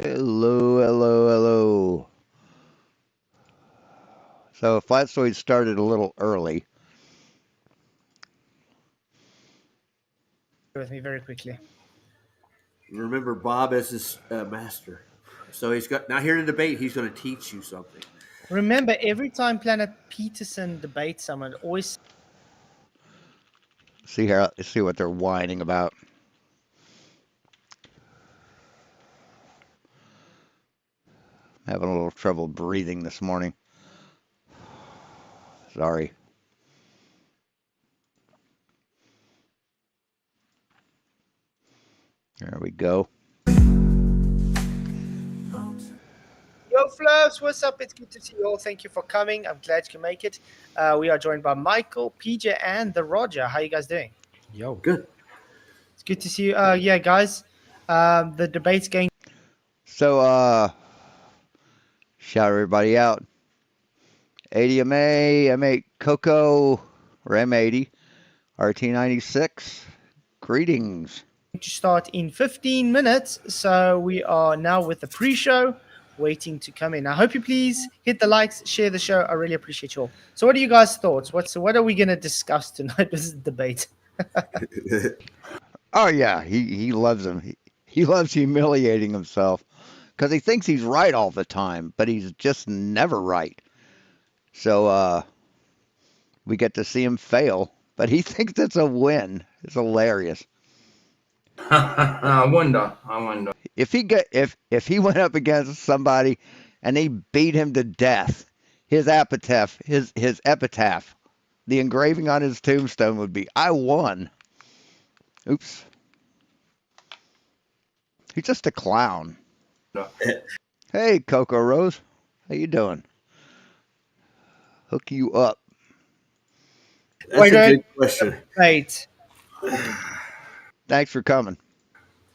Hello, hello, hello. So Flatsoid started a little early. With me very quickly. Remember Bob as his master. So he's got now here in the debate. He's going to teach you something. Remember, every time Planet Peterson debates someone, always See what they're whining about. Having a little trouble breathing this morning. Sorry. There we go. Yo, Fluffs, what's up? It's good to see you all. Thank you for coming. I'm glad you can make it. We are joined by Michael, PJ, and the Roger. How you guys doing? Yo. Good. It's good to see you. Yeah, guys, the debate's going. So, shout everybody out. 80MA, M8 Coco, or M80, RT96. Greetings. To start in 15 minutes. So we are now with the pre-show, waiting to come in. I hope you please hit the likes, share the show. I really appreciate you all. So what are you guys' thoughts? What are we going to discuss tonight? This is debate. Oh yeah, he loves him. He loves humiliating himself because he thinks he's right all the time, but he's just never right. So we get to see him fail, but he thinks it's a win. It's hilarious. I wonder. If he went up against somebody and they beat him to death, his epitaph, the engraving on his tombstone would be, "I won." Oops. He's just a clown. No. Hey, Coco Rose. How you doing? Hook you up. That's Wait, a good question. Right. Thanks for coming.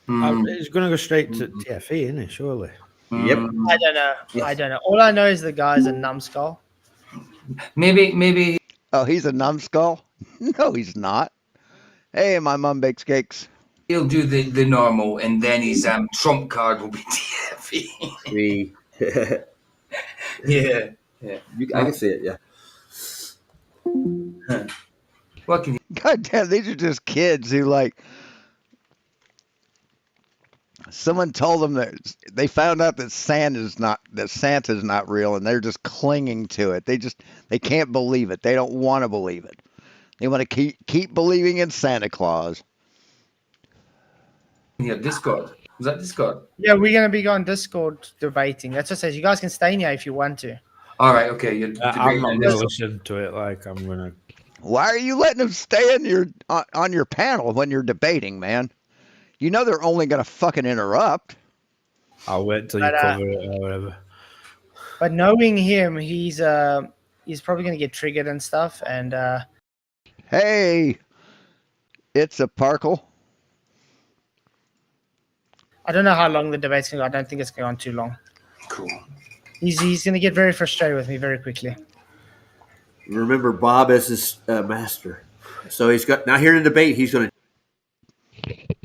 It's going to go straight to TFE, isn't it? Surely. Yep. I don't know. Yes. I don't know. All I know is the guy's a numbskull. Maybe. Oh, he's a numbskull? No, he's not. Hey, my mum bakes cakes. He'll do the normal, and then his trump card will be TFE. Yeah. I can see it. Yeah. What can you? God damn, these are just kids who someone told them that they found out that Santa's not real, and they're just clinging to it. They can't believe it. They don't want to believe it. They want to keep believing in Santa Claus. Yeah, Discord. Was that Discord? Yeah, we're going to be on Discord debating. That's what it says. You guys can stay in here if you want to. All right. Okay. I'm not going to listen to it. I'm going to. Why are you letting them stay on your panel when you're debating, man? You know they're only going to fucking interrupt. I'll wait till you cover it or whatever. But knowing him, he's probably going to get triggered and stuff. And hey, it's a Parkle. I don't know how long the debate's going to go. I don't think it's going on too long. Cool. He's going to get very frustrated with me very quickly. Remember Bob as his master. So he's got now here in the debate. He's going to.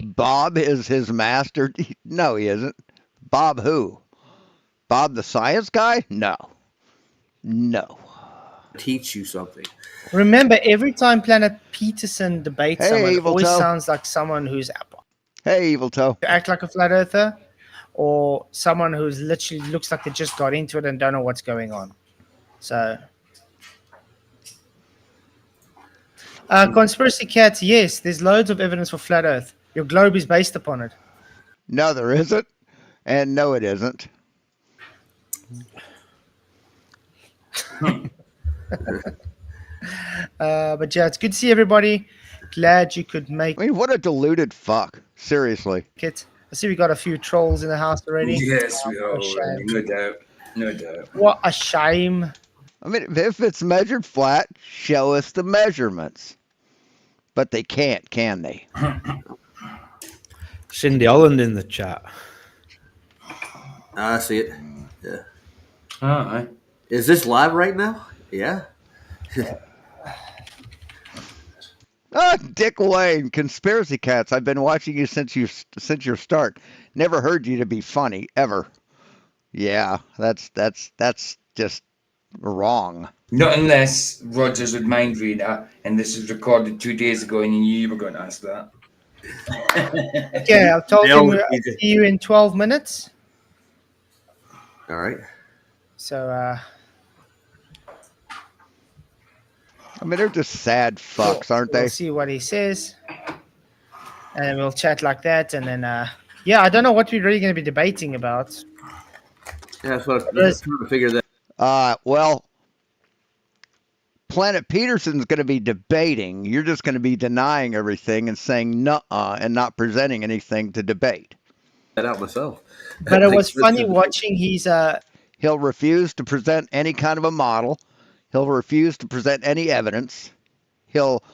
Bob is his master? No, he isn't. Bob who? Bob the science guy? No. Teach you something. Remember, every time Planet Peterson debates someone, it always Toe. sounds like someone who's Hey, Evil Toe. act like a flat earther, or someone who's literally looks like they just got into it and don't know what's going on. So, conspiracy cats, yes, there's loads of evidence for flat Earth. Your globe is based upon it. No, there isn't. And no, it isn't. But yeah, it's good to see everybody. Glad you could make I mean, what a deluded fuck. Seriously. it. I see we got a few trolls in the house already. Yes, we are. What a shame. No doubt. What a shame. I mean, if it's measured flat, show us the measurements. But they can't, can they? Cindy Holland in the chat. I see it. Yeah. All right. Is this live right now? Yeah. Ah, Dick Wayne, conspiracy cats. I've been watching you since your start. Never heard you to be funny ever. Yeah, that's just wrong. Not unless Rogers would mind read that, and this was recorded 2 days ago, and you knew you were going to ask that. Okay, I've told him Nailed we'll it, see you in 12 minutes. All right. So, I mean, they're just sad fucks, aren't we'll they? see what he says. And then we'll chat like that. And then, yeah, I don't know what we're really going to be debating about. Yeah, that's what I'm trying to figure that. Well, Planet Peterson's going to be debating. You're just going to be denying everything and saying nuh-uh and not presenting anything to debate. That out myself. But it was funny watching his. He'll refuse to present any kind of a model. He'll refuse to present any evidence. He'll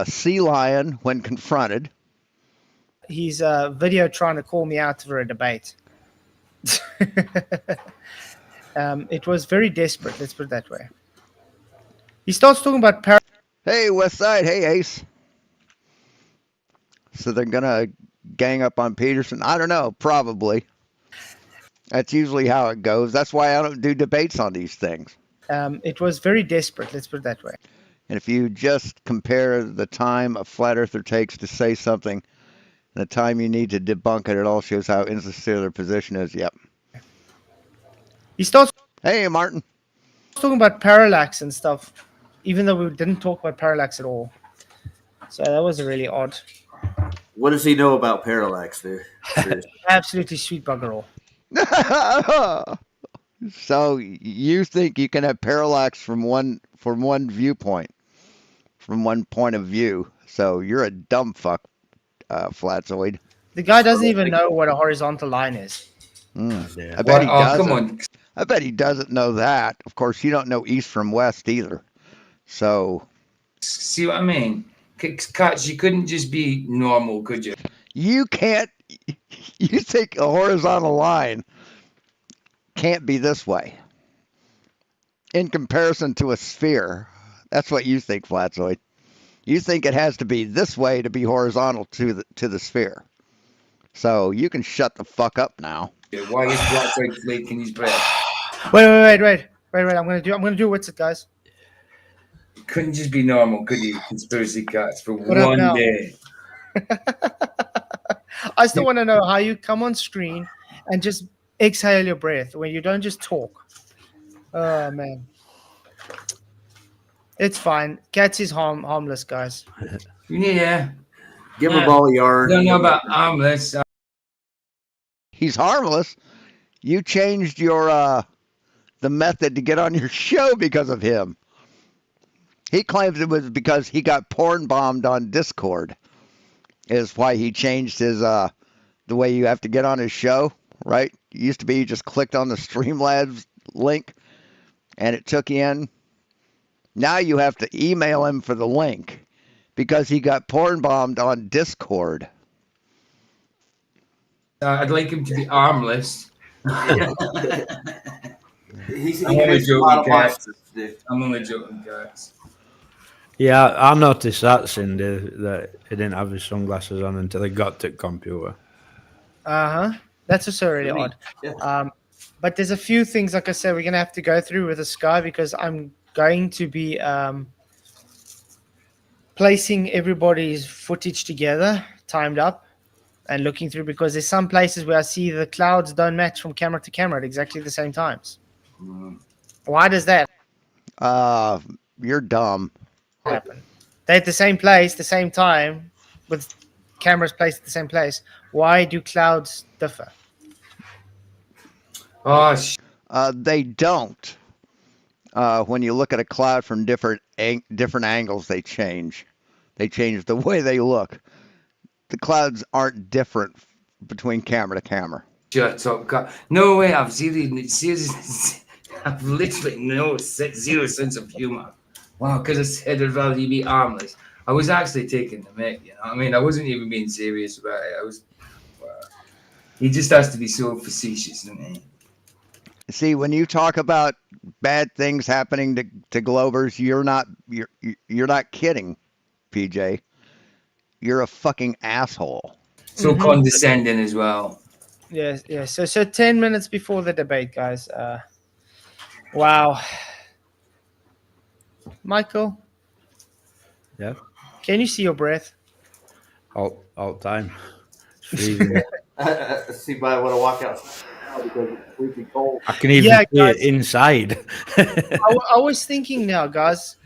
sea lion when confronted. His video trying to call me out for a debate. It was very desperate. Let's put it that way. He starts talking about Hey, West Side. Hey, Ace. So they're going to gang up on Peterson? I don't know. Probably. That's usually how it goes. That's why I don't do debates on these things. It was very desperate. Let's put it that way. And if you just compare the time a flat earther takes to say something and the time you need to debunk it, it all shows how insincere their position is. Yep. He starts Hey, Martin. talking about parallax and stuff, even though we didn't talk about parallax at all. So that was really odd. What does he know about parallax there? Seriously. Absolutely sweet bugger all. So you think you can have parallax from one viewpoint, from one point of view. So you're a dumb fuck, Flatzoid. The guy doesn't even know what a horizontal line is. Yeah. I bet he Oh, doesn't. come on. I bet he doesn't know that. Of course, you don't know east from west either. So See what I mean? Cats, you couldn't just be normal, could you? you can't. You think a horizontal line can't be this way in comparison to a sphere. That's what you think, Flatzoid. You think it has to be this way to be horizontal to the sphere. So you can shut the fuck up now. Why is Blackbird flaking his breath? Wait. I'm gonna do what's it, guys. Couldn't just be normal, could you? Conspiracy cats for What up one now? day. I still want to know how you come on screen and just exhale your breath when you don't just talk. Oh man, it's fine. Cats is harmless, guys. Yeah. Give him a ball of yarn. Don't know about armless. He's harmless. You changed your the method to get on your show because of him. He claims it was because he got porn bombed on Discord. Is why he changed his the way you have to get on his show, right? It used to be you just clicked on the Streamlabs link and it took you in. Now you have to email him for the link because he got porn bombed on Discord. I'd like him to be armless. He I'm only makes a lot of joking, monsters. I'm only joking, guys. Yeah, I noticed that, Cindy, that he didn't have his sunglasses on until he got to the computer. That's also really odd. Yeah. But there's a few things, like I said, we're gonna have to go through with this guy because I'm going to be placing everybody's footage together, timed up, and looking through because there's some places where I see the clouds don't match from camera to camera at exactly the same times. Why does that You're dumb. happen? They're at the same place, the same time, with cameras placed at the same place. Why do clouds differ? Oh, They don't. When you look at a cloud from different angles, they change. They change the way they look. The clouds aren't different between camera to camera. shut up, cat. No way, I've seriously, I've literally zero sense of humor. Wow, because I said I'd rather you be armless. I was actually taking the mick, you know what I mean? I wasn't even being serious about it. He just has to be so facetious, doesn't he? See, when you talk about bad things happening to Globers, you're not kidding PJ. You're a fucking asshole. So Mhm. condescending as well. Yes, yes. So 10 minutes before the debate, guys. Wow. Michael, Yeah, can you see your breath? all time. It's freezing. See, but I want to walk outside now because it's freaking cold. I can even Yeah, see guys. it inside. I was thinking now, guys,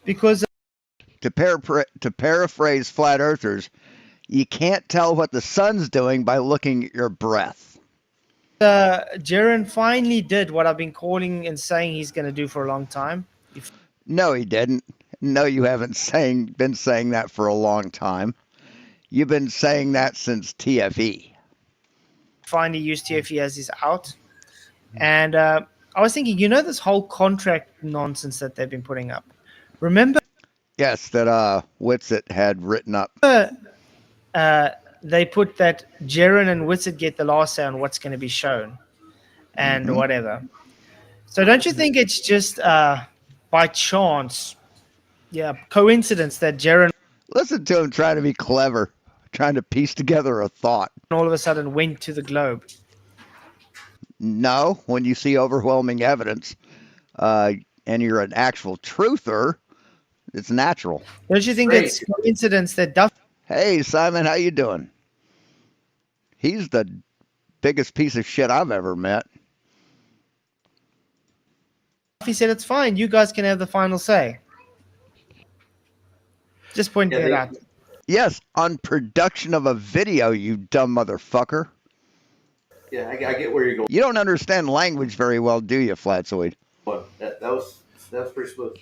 because To paraphrase flat earthers, you can't tell what the sun's doing by looking at your breath. Jaren finally did what I've been calling and saying he's going to do for a long time. No, he didn't. No, you haven't been saying that for a long time. You've been saying that since TFE. Finally used TFE as his out. And I was thinking, this whole contract nonsense that they've been putting up. Remember, Yes, that Witsit had written up. they put that Jaren and Witsit get the last say on what's going to be shown and Mhm. whatever. So don't you think it's just by chance, coincidence that Jaren Listen to him trying to be clever, trying to piece together a thought. all of a sudden went to the globe? No, when you see overwhelming evidence and you're an actual truther, it's natural. Don't you think Great. it's coincidence that Duffy Hey, Simon, how you doing? He's the biggest piece of shit I've ever met. said it's fine, you guys can have the final say? Just pointing Yeah, it they- out. Yes, on production of a video, you dumb motherfucker. Yeah, I get where you're going. You don't understand language very well, do you, Flatzoid? That was pretty smooth.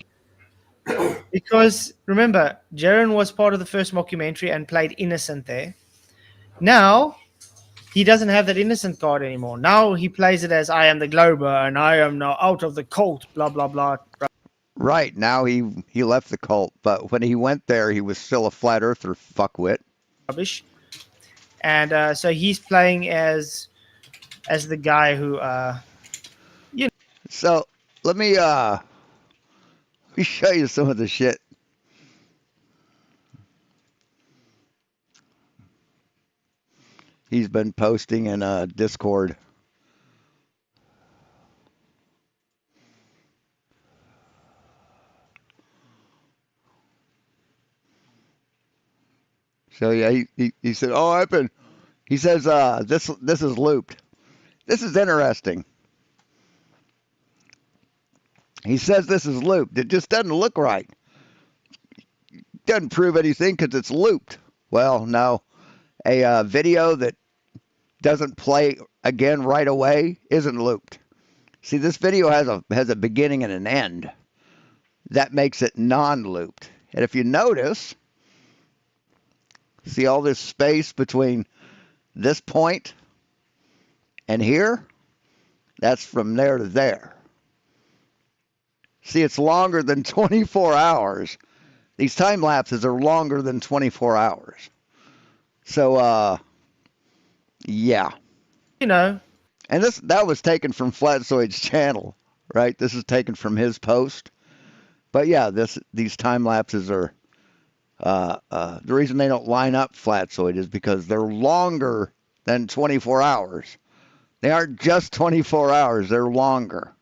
Because remember, Jaren was part of the first mockumentary and played innocent there. Now he doesn't have that innocent card anymore. Now he plays it as I am the Glober and I am now out of the cult, blah blah blah. Right, now he left the cult, but when he went there, he was still a flat earther fuckwit. Rubbish. And so he's playing as the guy who So let me show you some of the shit. He's been posting in Discord. So yeah, he said, "Oh, He says, "This is looped. This is interesting." He says this is looped. It just doesn't look right. Doesn't prove anything because it's looped. Well, no, a video that doesn't play again right away isn't looped. See, this video has a beginning and an end. That makes it non-looped. And if you notice, see all this space between this point and here? That's from there to there. See, it's longer than 24 hours. These time lapses are longer than 24 hours. So, yeah. and that was taken from Flatzoid's channel, right? This is taken from his post. But yeah, these time lapses are the reason they don't line up, Flatzoid, is because they're longer than 24 hours. They aren't just 24 hours; they're longer.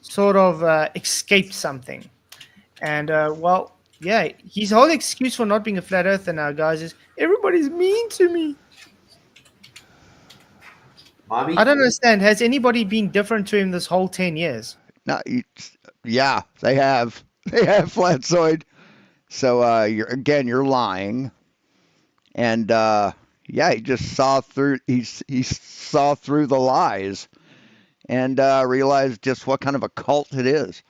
sort of escaped something. And his whole excuse for not being a flat earther now, guys, is everybody's mean to me. Mommy? I don't understand. Has anybody been different to him this whole 10 years? No, yeah, they have. They have, Flatzoid. So you're lying, and he just saw through. He saw through the lies, and realized just what kind of a cult it is.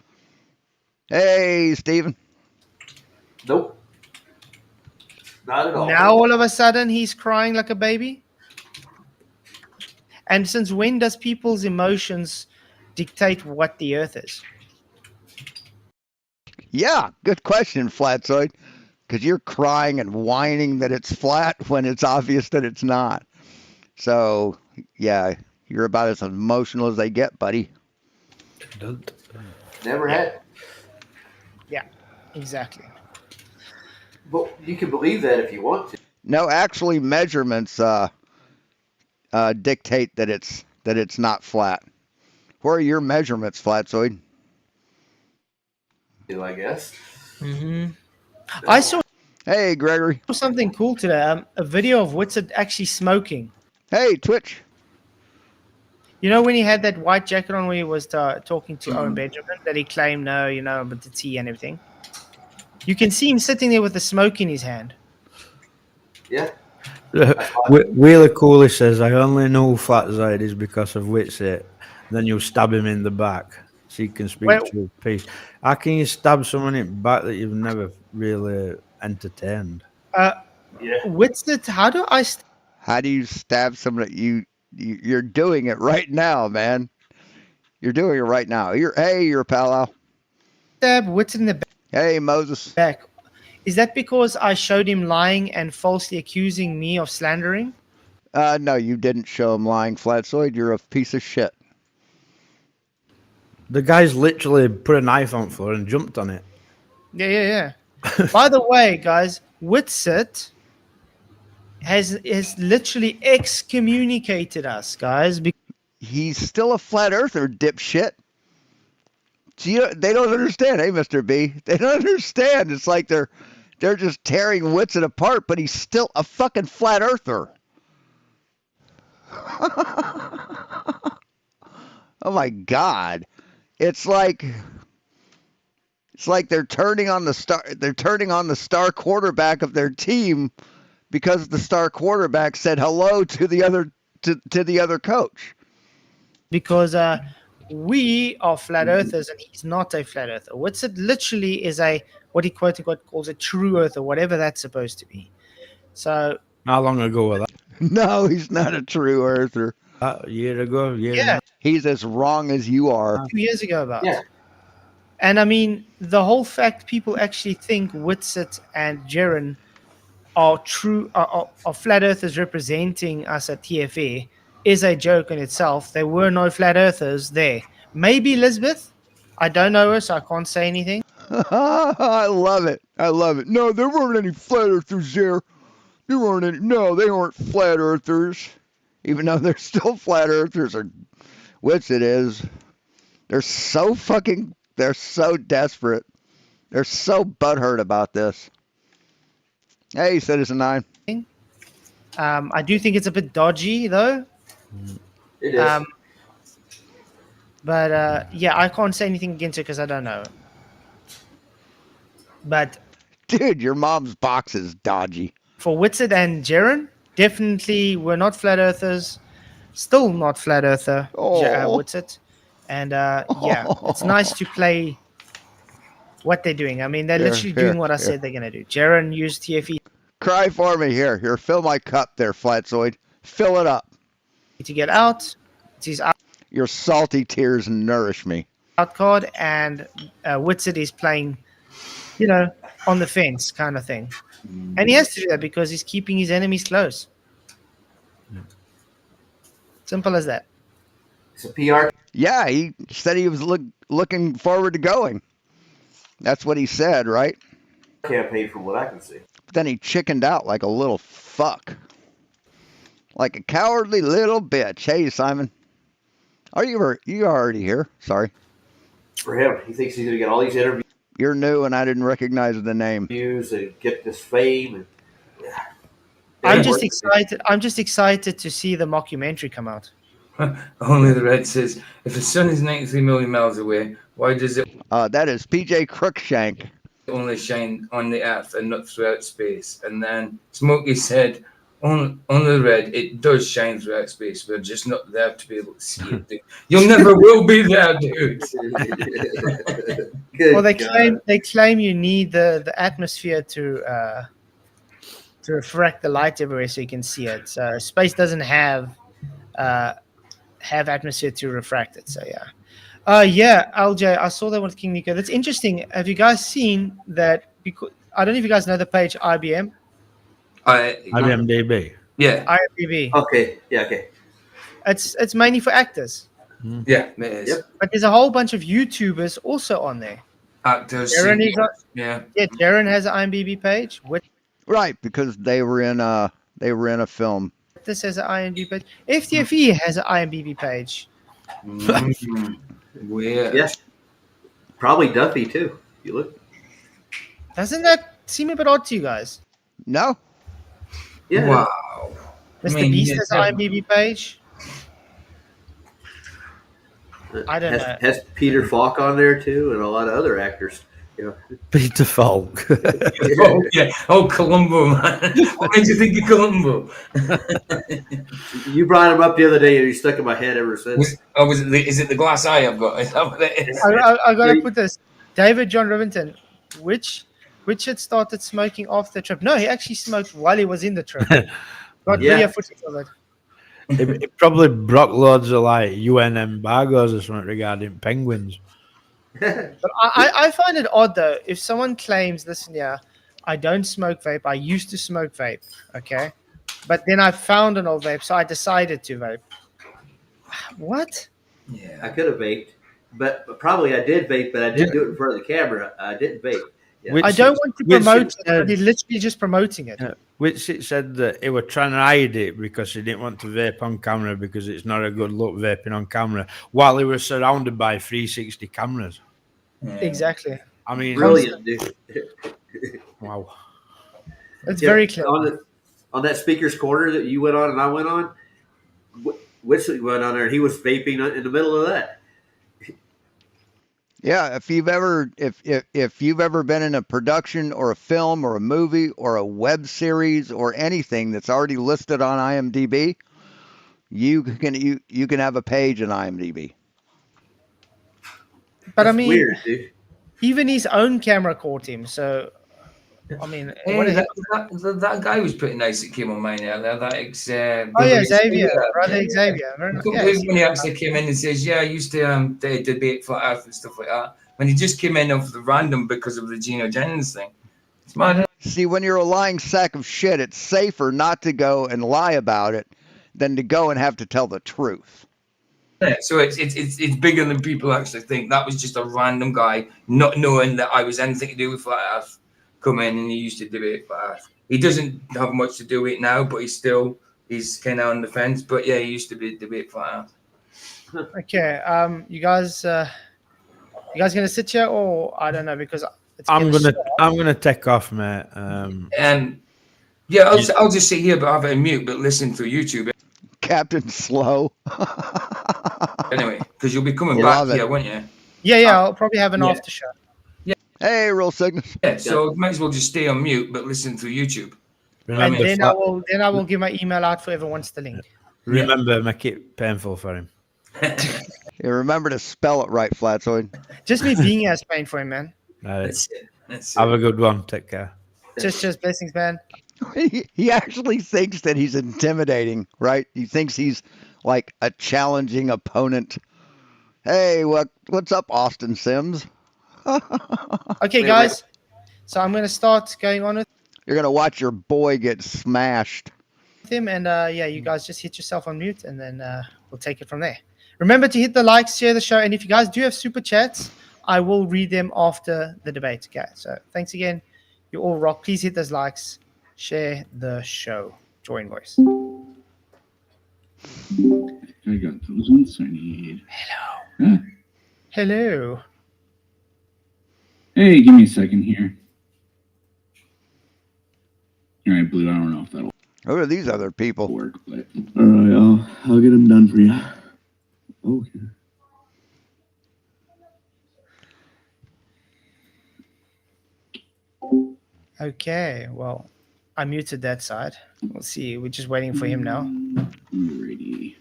Hey, Steven. Nope. Not at all. Now all of a sudden he's crying like a baby? And since when does people's emotions dictate what the earth is? Yeah, good question, Flatzoid. Because you're crying and whining that it's flat when it's obvious that it's not. So, yeah, you're about as emotional as they get, buddy. Never had. Yeah. Exactly. But you can believe that if you want to. No, actually, measurements dictate that it's not flat. Where are your measurements, Flatzoid? I guess. I saw Hey, Gregory. something cool today. A video of Whitsett actually smoking. Hey, Twitch. You know when he had that white jacket on when he was talking to Owen Benjamin that he claimed, no, but the tea and everything. You can see him sitting there with the smoke in his hand. Yeah. Wheeler Cooley says, I only know Flatzide is because of Whitsett. Then you'll stab him in the back so you can speak Well- to peace. How can you stab someone in the back that you've never really entertained? Yeah. Whitsett, how do I How do you stab somebody? You're doing it right now, man. You're doing it right now. You're a pal Al. stab Whitsett in the Hey, Moses. back? Is that because I showed him lying and falsely accusing me of slandering? No, you didn't show him lying, Flatzoid. You're a piece of shit. The guy's literally put a knife on the floor and jumped on it. Yeah. By the way, guys, Whitsett has literally excommunicated us, guys. He's still a flat earther, dipshit. See, they don't understand, hey, Mr. B. They don't understand. It's like they're just tearing Whitsett apart, but he's still a fucking flat earther. Oh my God. It's like they're turning on the star quarterback of their team because the star quarterback said hello to the other coach. Because we are flat earthers and he's not a flat earther. Whitsett literally is what he quote unquote calls a true earther, whatever that's supposed to be. So How long ago was that? No, he's not a true earther. A year ago? yeah, He's as wrong as you are. 2 years ago about. Yeah. And I mean, the whole fact people actually think Whitsett and Jaren are flat earthers representing us at TFA is a joke in itself. There were no flat earthers there. Maybe Elizabeth. I don't know her, so I can't say anything. I love it. I love it. No, there weren't any flat earthers there. There weren't any. No, they weren't flat earthers. Even though they're still flat earthers, or Whitsett is. They're so desperate. They're so butthurt about this. Hey, Citizen 9. I do think it's a bit dodgy, though. It is. But yeah, I can't say anything against it because I don't know. But Dude, your mom's box is dodgy. for Whitsett and Jaren, definitely we're not flat earthers. Still not flat earther, Oh. Whitsett. And yeah, it's nice to play what they're doing. I mean, they're literally doing what I said they're going to do. Jaren used TFE Cry for me here. Here, fill my cup there, Flatzoid. Fill it up. to get out. It's his Your salty tears nourish me. out card, and Whitsett is playing, on the fence kind of thing. And he has to do that because he's keeping his enemies close. Simple as that. It's a PR. Yeah, he said he was looking forward to going. That's what he said, right? campaign from what I can see. But then he chickened out like a little fuck. Like a cowardly little bitch. Hey, Simon. Are you already here? Sorry. For him, he thinks he's going to get all these interviews You're new and I didn't recognize the name. and get this fame. And, yeah. I'm just excited. I'm just excited to see the mockumentary come out. Only the Red says, if the sun is 93 million miles away, why does it That is PJ Crookshank. only shine on the Earth and not throughout space? And then Smokey said, on the Red, it does shine throughout space. We're just not there to be able to see it. Dude. You'll never will be there, dude. Good Well, they God. claim you need the atmosphere to refract the light everywhere so you can see it. So space doesn't have atmosphere to refract it. So yeah. Yeah, LJ, I saw that with King Nico. That's interesting. Have you guys seen that? Because I don't know if you guys know the page IBM, IBMDB. Yeah, IMDb. Okay. Yeah. Okay. It's mainly for actors, yeah, it is. Yep. but there's a whole bunch of YouTubers also on there. actors. Aaron, you got, Yeah. yeah, Jaron has an IMDb page. Right, because they were in a film. This has an IMDb page. FTFE has an IMDb page. Mm, weird. Yes, probably Duffy too. You look. Doesn't that seem a bit odd to you guys? No, Yeah. Wow. Mr. I mean, Beast yeah, has an IMDb page. I don't know. Has Peter Falk on there too, and a lot of other actors. You know. Peter Falk. Oh, yeah. Oh, Columbo, man. What made you think of Columbo? You brought him up the other day, and he's stuck in my head ever since. Is it the glass eye I've got? Is that what it is? I gotta put this. David John Rivington, which had started smoking after the trip. No, he actually smoked while he was in the trip. Got Yeah. video footage of it. It probably broke loads of like UN embargoes or something regarding penguins. But I find it odd though. If someone claims, listen, yeah, I don't smoke vape. I used to smoke vape, okay, but then I found an old vape, so I decided to vape. What? I Yeah. could have vaped, but probably I did vape, but I didn't do it in front of the camera. I didn't vape. Yeah. Which I don't want to which promote it, said- but he's literally just promoting it. Yeah. Which it said that he were trying to hide it because he didn't want to vape on camera because it's not a good look vaping on camera, while he was surrounded by 360 cameras. Yeah. Exactly. I mean, Brilliant, dude. wow. It's Yeah, very clear. On that speaker's corner that you went on and I went on, Whistler went on there and he was vaping in the middle of that. yeah. If you've ever been in a production or a film or a movie or a web series or anything that's already listed on IMDb, you can have a page in IMDb. But I It's mean, weird, dude. even his own camera caught him. So, I mean, Hey, what that guy was pretty nice that came on mine earlier. That oh yeah, Xavier, brother Xavier. Very I nice. couldn't Yeah, believe when he actually came in and says, "Yeah, I used to debate flat Earth and stuff like that." When he just came in off the random because of the Geno Jennings thing, it's mad. See, when you're a lying sack of shit, it's safer not to go and lie about it than to go and have to tell the truth. Yeah, so it's bigger than people actually think. That was just a random guy, not knowing that I was anything to do with flat Earth, come in and he used to debate flat Earth. He doesn't have much to do with it now, but he's kind of on the fence. But yeah, he used to debate flat Earth. Okay. You guys gonna sit here or I don't know because it's I'm getting gonna take off, mate. And yeah, I'll just sit here, but have it on mute, but listen through YouTube Captain Slow. anyway, because you'll be coming Love back it. here, won't you? Yeah. I'll probably have an Yeah. after show. Hey, Real Cygnus. Yeah, so might as well just stay on mute, but listen through YouTube. And Remember, then I will give my email out for whoever wants the link. remember, make it painful for him. Yeah, remember to spell it right, Flatzoid. Just me being here is pain for him, man. Right. That's it. That's Have it. a good one. Take care. Just blessings, man. He actually thinks that he's intimidating, right? He thinks he's like a challenging opponent. Hey, what's up, Austin Sims? Okay, guys. So I'm gonna start going on with You're gonna watch your boy get smashed. him, and yeah, you guys just hit yourself on mute, and then we'll take it from there. Remember to hit the likes, share the show, and if you guys do have super chats, I will read them after the debate. Okay, so thanks again. You all rock. Please hit those likes, share the show. Join voice. I got those ones I need. Hello. Hey, give me a second here. All right, Blue. I don't know if that'll Who are these other people? work, but all right, I'll get them done for you. Okay. Okay, well, I muted that side. We'll see. We're just waiting for him now. Alrighty.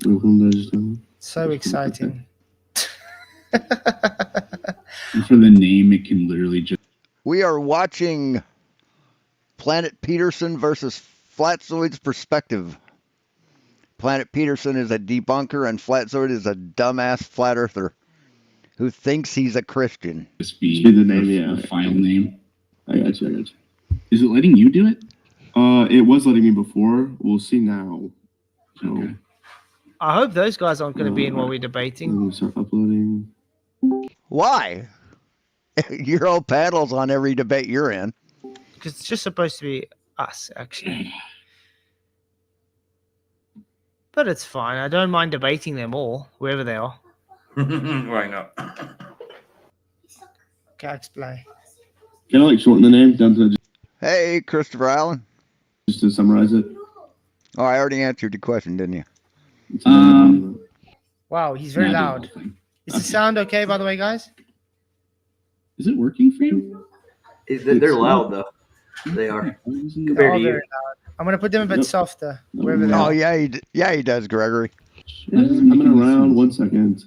Welcome, Vegetable. So exciting. And for the name, it can literally just We are watching Planet Peterson versus Flatzoid's Perspective. Planet Peterson is a debunker and Flatzoid is a dumbass flat earther who thinks he's a Christian. be Be the name, yeah. the file name. I got you. Is it letting you do it? It was letting me before. We'll see now. So Okay. I hope those guys aren't going to be in while we're debating. let me start uploading. Why? Your old paddles on every debate you're in. Because it's just supposed to be us, actually. But it's fine. I don't mind debating them all, wherever they are. Why not? Cat's play. Can I like shorten the name down to Hey, Christopher Allen. just to summarize it? Oh, I already answered your question, didn't you? Wow, he's very Nah, loud. the whole thing. Is the sound okay, by the way, guys? Is it working for you? They're loud though. They are. They Compared are to very you. loud. I'm going to put them a bit Yep. softer, No, wherever they no. Oh, are. yeah, yeah, he does, Gregory. Coming around. 1 second.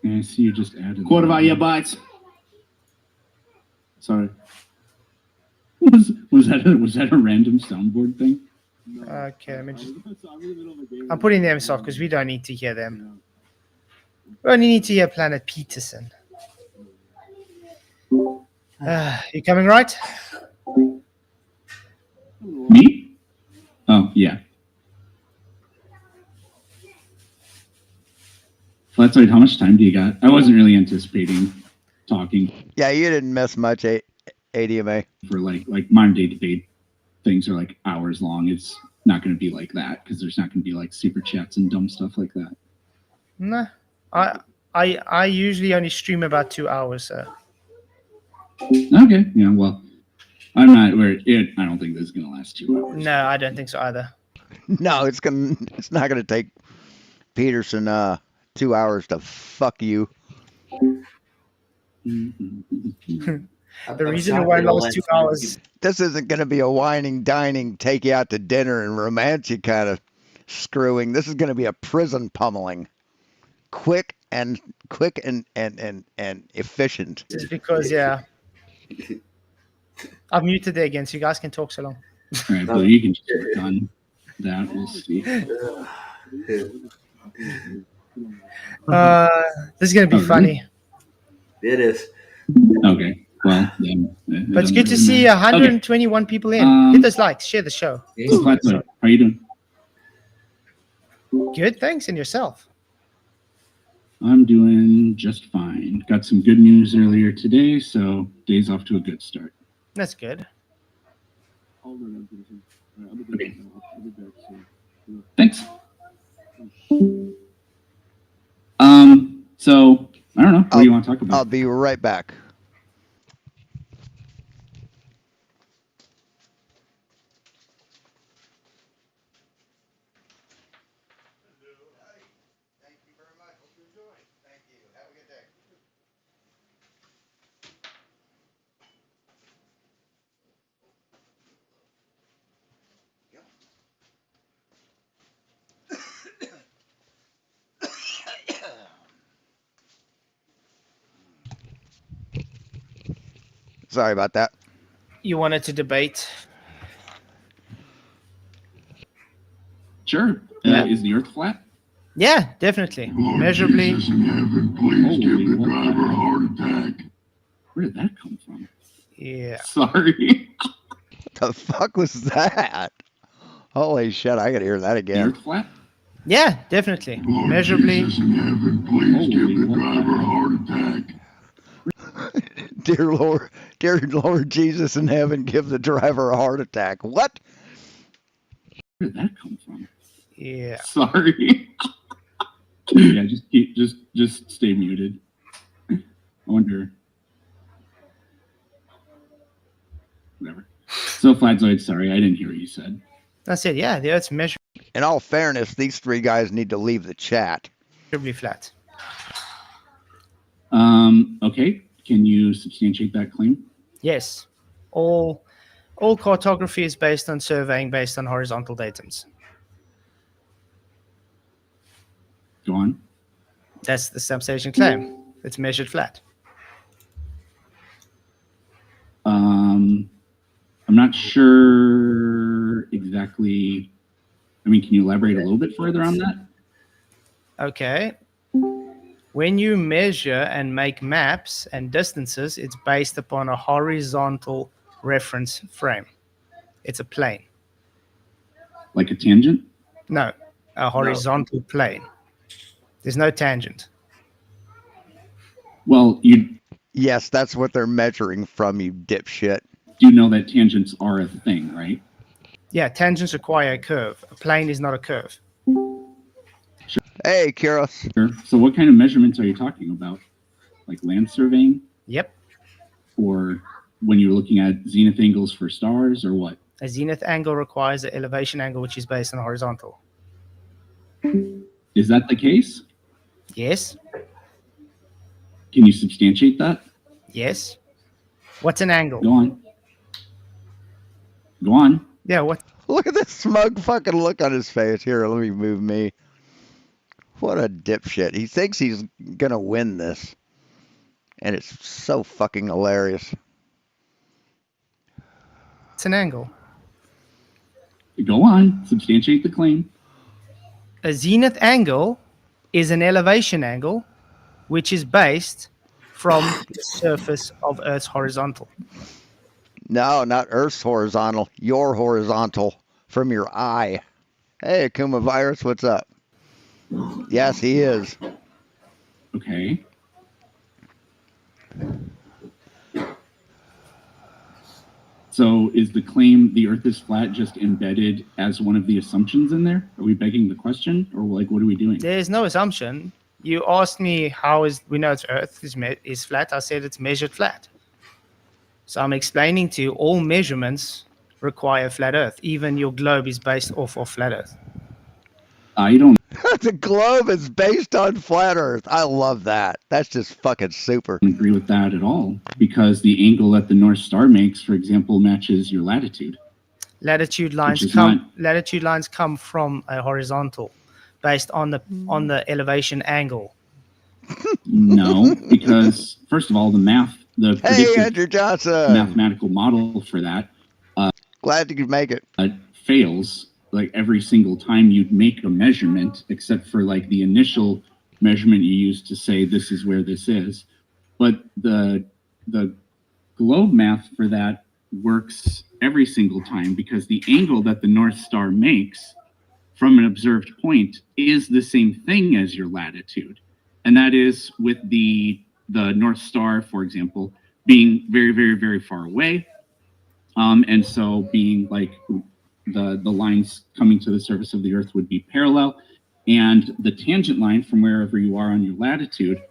Yeah, I see you just added. What about your bites? Sorry. Was that a random soundboard thing? Okay, let me just... I'm putting them soft because we don't need to hear them. We only need to hear Planet Peterson. You coming right? Me? Oh yeah. Flatsoid, how much time do you got? I wasn't really anticipating talking Yeah, you didn't miss much, ADMA. for like modern day debate things are like hours long. It's not going to be like that because there's not going to be like super chats and dumb stuff like that. No. I usually only stream about 2 hours, so... Okay, yeah, well, I'm not where it. I don't think this is going to last 2 hours. No, I don't think so either. No, it's not gonna take Peterson 2 hours to fuck you. Mhm. The reason it won't last 2 hours... This isn't gonna be a whining, dining, take you out to dinner and romance you kind of screwing. This is gonna be a prison pummeling, quick and efficient. Just because, yeah. I've muted it again, so you guys can talk so long. All right, well, you can just work on that. We'll see. This is going to be Oh, funny. It is. Okay, well, then. But it's good to see 121 people in. Hit those likes, share the show. Flatsoid, how are you doing? Good, thanks, and yourself. I'm doing just fine. Got some good news earlier today, so day's off to a good start. That's good. Okay. Thanks. So I don't know. What do you want to talk I'll about? be right back. Sorry about that. You wanted to debate? Sure. Yeah. Is the Earth flat? Yeah, definitely. Measurably. Holy where did that come from? Yeah. Sorry. What the fuck was that? Holy shit, I gotta hear that The again. Earth flat? Yeah, definitely. Measurably. Dear Lord Jesus in heaven, give the driver a heart attack. What? Where did that come from? Yeah. Sorry. Yeah, just stay muted. I wonder. Whatever. So Flatzoid, sorry, I didn't hear what you said. That's it. Yeah, the Earth's measurably In all fairness, these three guys need to leave the chat. flat. Okay. Can you substantiate that claim? Yes. All cartography is based on surveying based on horizontal datums. Go on. That's the substation claim. It's measured flat. I'm not sure exactly. I mean, can you elaborate a little bit further on that? Okay. When you measure and make maps and distances, it's based upon a horizontal reference frame. It's a plane. Like a tangent? No, a horizontal plane. There's no tangent. Well, you Yes, that's what they're measuring from, you dipshit. do know that tangents are a thing, right? Yeah, tangents require a curve. A plane is not a curve. Hey, Kiros. Sure. So what kind of measurements are you talking about? Like land surveying, Yep. or when you're looking at zenith angles for stars, or what? A zenith angle requires an elevation angle, which is based on horizontal. Is that the case? Yes. Can you substantiate that? Yes. What's an angle? Go on. Go on. Yeah. What? Look at this smug fucking look on his face. Here, let me move me. What a dipshit. He thinks he's gonna win this. And it's so fucking hilarious. It's an angle. Go on. Substantiate the claim. A zenith angle is an elevation angle, which is based from the surface of Earth's horizontal. No, not Earth's horizontal. Your horizontal from your eye. Hey, Akuma Virus, what's up? Yes, he is. Okay. So is the claim the Earth is flat just embedded as one of the assumptions in there? Are we begging the question, or like what are we doing? There's no assumption. You asked me we know it's Earth is flat. I said it's measured flat. So I'm explaining to you all measurements require flat Earth. Even your globe is based off of flat Earth. I don't The globe is based on flat Earth. I love that. That's just fucking super. agree with that at all, because the angle that the North Star makes, for example, matches your latitude. Latitude lines is come from a horizontal, based on the elevation angle. No, because first of all, the Hey, predictive Andrew Johnson. mathematical model for that Glad you could make it. fails like every single time you'd make a measurement, except for like the initial measurement you use to say this is where this is. But the globe math for that works every single time, because the angle that the North Star makes from an observed point is the same thing as your latitude. And that is with the North Star, for example, being very, very, very far away. And so being like the lines coming to the surface of the Earth would be parallel. And the tangent line from wherever you are on your latitude,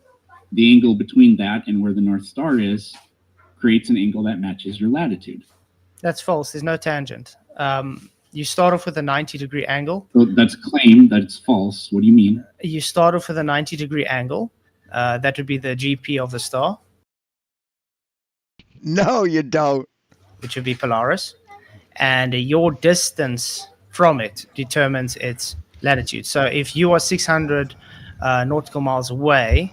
the angle between that and where the North Star is creates an angle that matches your latitude. That's false. There's no tangent. You start off with a 90-degree angle. So that's a claim that it's false. What do you mean? You start off with a 90-degree angle. That would be the GP of the star, No, you don't. which would be Polaris. And your distance from it determines its latitude. So if you are 600 nautical miles away,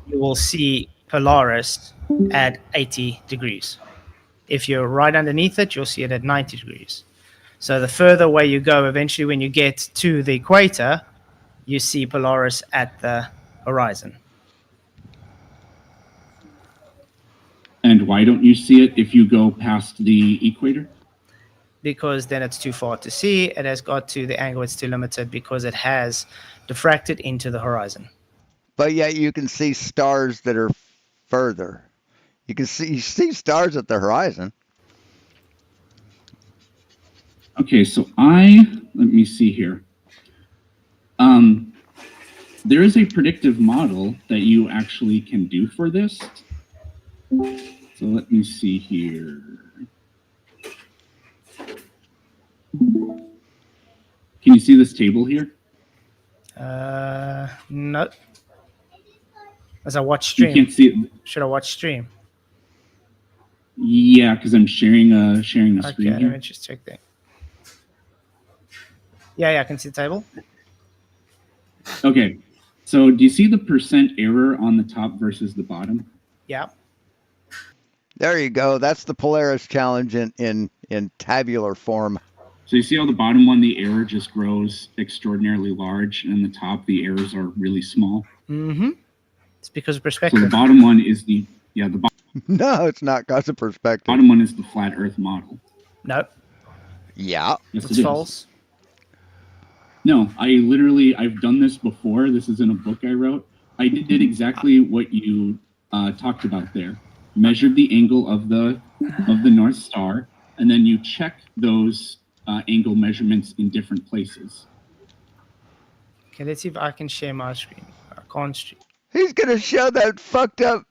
you will see Polaris at 80 degrees. If you're right underneath it, you'll see it at 90 degrees. So the further away you go, eventually when you get to the equator, you see Polaris at the horizon. And why don't you see it if you go past the equator? Because then it's too far to see. It has got to the angle, it's too limited because it has diffracted into the horizon. But yet you can see stars that are further. You see stars at the horizon. Okay, so let me see here. There is a predictive model that you actually can do for this. So let me see here. Can you see this table here? No. As I watch You stream. can't see it. Should I watch stream? Yeah, because I'm sharing a screen Okay, let here. me just check that. Yeah, I can see the table. Okay, so do you see the percent error on the top versus the bottom? Yeah. There you go. That's the Polaris challenge in tabular form. So you see how the bottom one, the error just grows extraordinarily large, and the top, the errors are really small. Mm-hmm. It's because of So perspective. the bottom one is the No, it's not because of perspective. bottom one is the flat Earth model. No, Yeah. Yes, it's it is. false. No, I've done this before. This is in a book I wrote. I did exactly what you talked about there. Measured the angle of the North Star, and then you check those angle measurements in different places. Okay, let's see if I can share my screen. I can't stream. He's gonna show that fucked up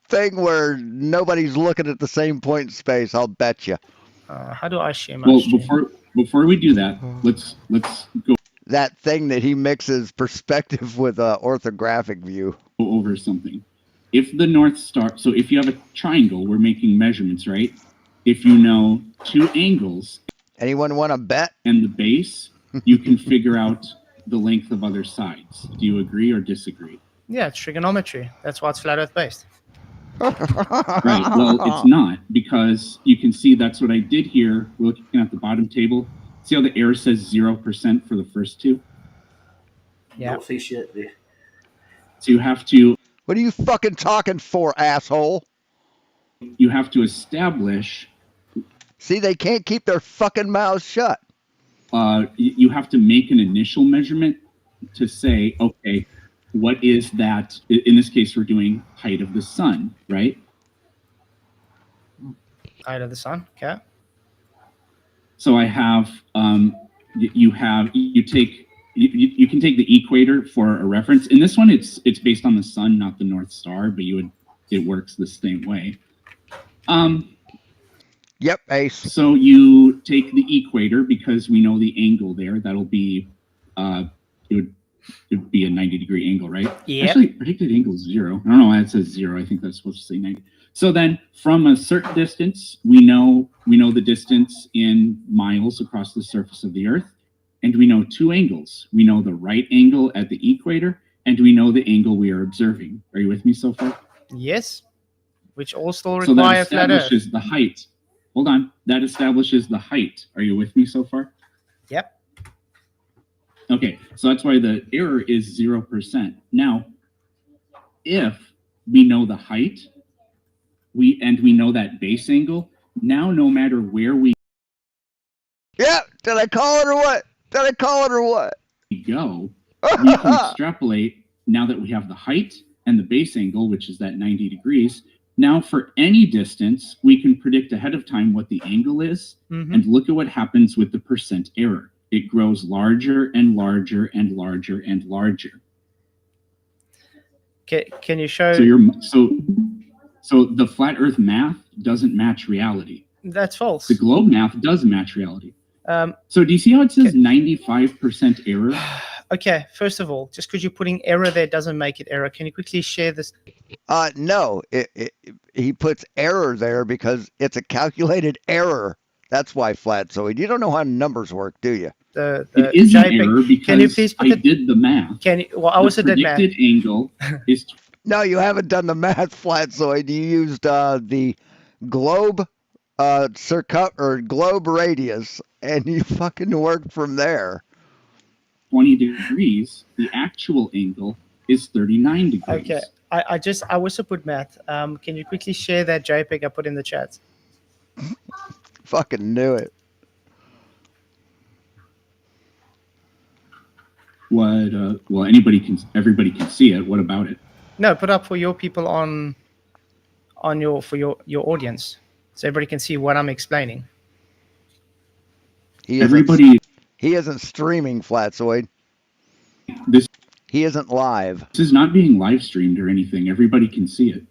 thing where nobody's looking at the same point in space. I'll bet you. How do I share my Well, screen? before we do that, let's go That thing that he mixes perspective with orthographic view. over something. If the North Star, so if you have a triangle, we're making measurements, right? If you know two angles Anyone want to bet? and the base, you can figure out the length of other sides. Do you agree or disagree? Yeah, it's trigonometry. That's why it's flat Earth based. Right. Well, it's not, because you can see that's what I did here. We're looking at the bottom table. See how the error says 0% for the first two? Yeah. Don't see shit. Dude. So you have to What are you fucking talking for, asshole? establish. See, they can't keep their fucking mouths shut. You have to make an initial measurement to say, okay, what is that? In this case, we're doing height of the sun, right? Height of the sun. Okay. So I have, you can take the equator for a reference. In this one, it's based on the sun, not the North Star, but it works the same way. Yep, Ace. So you take the equator because we know the angle there. That'll be, it would be a 90-degree angle, right? Yep. Actually, predicted angle is 0. I don't know why it says 0. I think that's supposed to say 90. So then, from a certain distance, we know the distance in miles across the surface of the Earth, and we know two angles. We know the right angle at the equator, and we know the angle we are observing. Are you with me so far? Yes. Which all still So that require flat Earth. establishes the height. Hold on. That establishes the height. Are you with me so far? Yep. Okay, so that's why the error is 0%. Now, if we know the height, we know that base angle, now no matter where we Yeah, did I call it or what? Did I call it or what? go, we can extrapolate now that we have the height and the base angle, which is that 90 degrees. Now, for any distance, we can predict ahead of time what the angle is, and look at what happens with the percent error. It grows larger and larger and larger and larger. Can you show? So the flat Earth math doesn't match reality. That's false. The globe math does match reality. Um, So do you see how it says 95% error? okay, first of all, just because you're putting error there doesn't make it error. Can you quickly share this? No, he puts error there because it's a calculated error. That's why flatzoid. You don't know how numbers work, do you? The It is an JPEG. error because Can you please put I did the math. Can you? Well, I also the did math. predicted angle is No, you haven't done the math, flatzoid. You used the globe globe radius, and you fucking worked from there. 20 degrees. The actual angle is 39 degrees. Okay. I also put math. Can you quickly share that JPEG I put in the chat? Fucking knew it. What? Well, everybody can see it. What about it? No, put up for your people for your audience, so everybody can see what I'm explaining. He isn't streaming, flatzoid. This He isn't live. is not being live streamed or anything. Everybody can see it.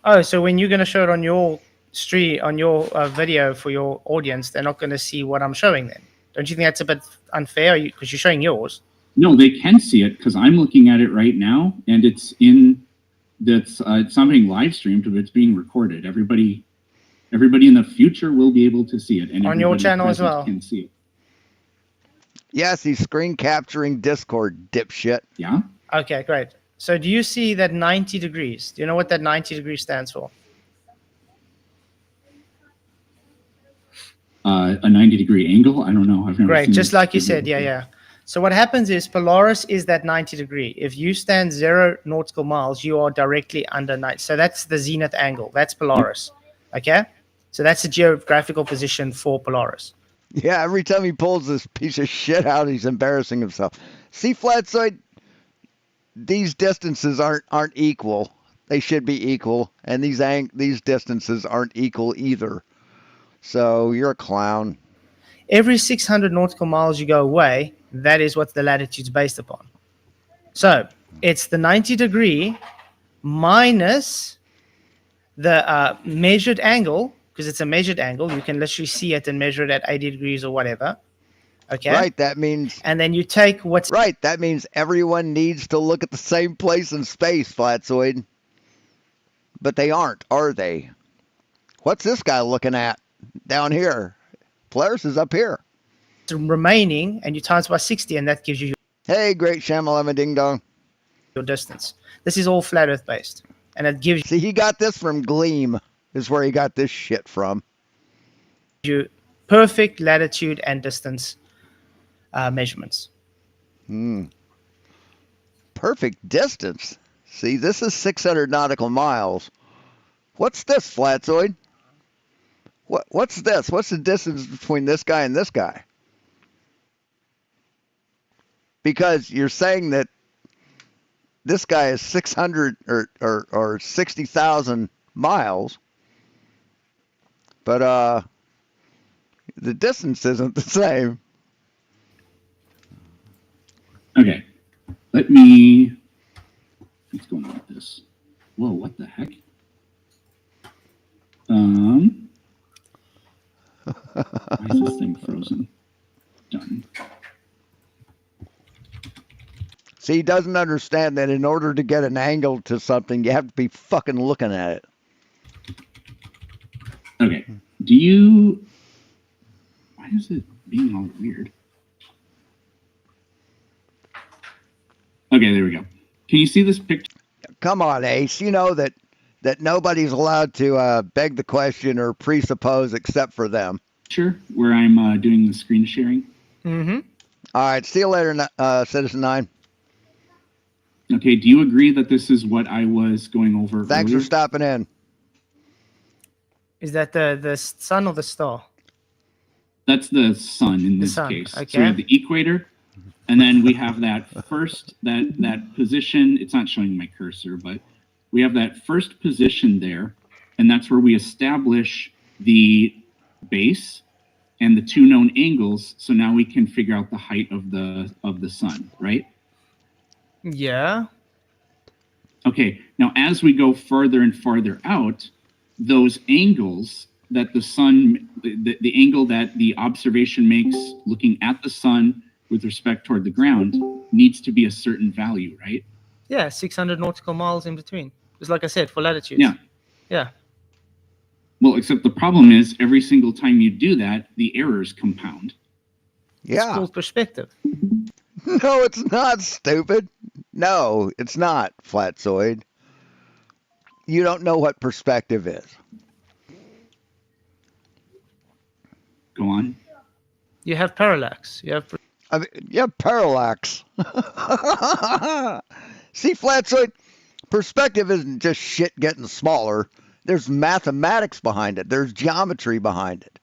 Oh, so when you're going to show it on your stream, on your video for your audience, they're not going to see what I'm showing then. Don't you think that's a bit unfair? Because you're showing yours. No, they can see it because I'm looking at it right now, and it's not being live streamed, but it's being recorded. Everybody in the future will be able to see it, and On your everybody channel as present well. can see it. Yes, he's screen capturing Discord, dipshit. Yeah. Okay, great. So do you see that 90 degrees? Do you know what that 90 degrees stands for? A 90-degree angle. I don't know. I've never. Great, seen just this like you figure said. Yeah, before. yeah. So what happens is Polaris is that 90 degree. If you stand 0 nautical miles, you are directly under 90. So that's the zenith angle. That's Polaris. Okay? So that's the geographical position for Polaris. Yeah, every time he pulls this piece of shit out, he's embarrassing himself. See, flatzoid, these distances aren't equal. They should be equal, and these distances aren't equal either. So you're a clown. Every 600 nautical miles you go away, that is what the latitude's based upon. So it's the 90-degree minus the measured angle, because it's a measured angle. You can literally see it and measure it at 80 degrees or whatever. Okay. Right. That means And then you take what's right. That means everyone needs to look at the same place in space, Flatzoid. But they aren't, are they? What's this guy looking at down here? Polaris is up here. remaining, and you times by 60, and that gives you Hey, great Shamalama Ding Dong. your distance. This is all flat Earth based, and it gives See, he got this from Gleam, is where he got this shit from. you perfect latitude and distance measurements. Perfect distance. See, this is 600 nautical miles. What's this, Flatzoid? What's this? What's the distance between this guy and this guy? Because you're saying that this guy is 600 or 60,000 miles, but the distance isn't the same. Okay. Let me. What's going on with this? Whoa, what the heck? Why is this thing frozen? Done. See, he doesn't understand that in order to get an angle to something, you have to be fucking looking at it. Okay. Do you. Why is it being all weird? Okay, there we go. Can you see this picture? Come on, Ace. You know that nobody's allowed to beg the question or presuppose except for them. Where I'm doing the screen sharing? Mm-hmm. All right. See you later, Citizen 9. Okay, do you agree that this is what I was going over Thanks earlier? for stopping in. Is that the sun or the star? That's the sun in this sun, case. okay. So we have the equator, and then we have that first, that position. It's not showing my cursor, but we have that first position there, and that's where we establish the base and the two known angles. So now we can figure out the height of the sun, right? Yeah. Okay, now as we go farther and farther out, those angles that the sun, the angle that the observation makes looking at the sun with respect toward the ground needs to be a certain value, right? Yeah, 600 nautical miles in between. Just like I said, for latitudes. Yeah. Yeah. Well, except the problem is every single time you do that, the errors compound. It's Yeah. called perspective. No, it's not, stupid. No, it's not, Flatzoid. You don't know what perspective is. Go on. You have parallax. You have I mean, yeah, parallax. See, Flatzoid, perspective isn't just shit getting smaller. There's mathematics behind it. There's geometry behind it.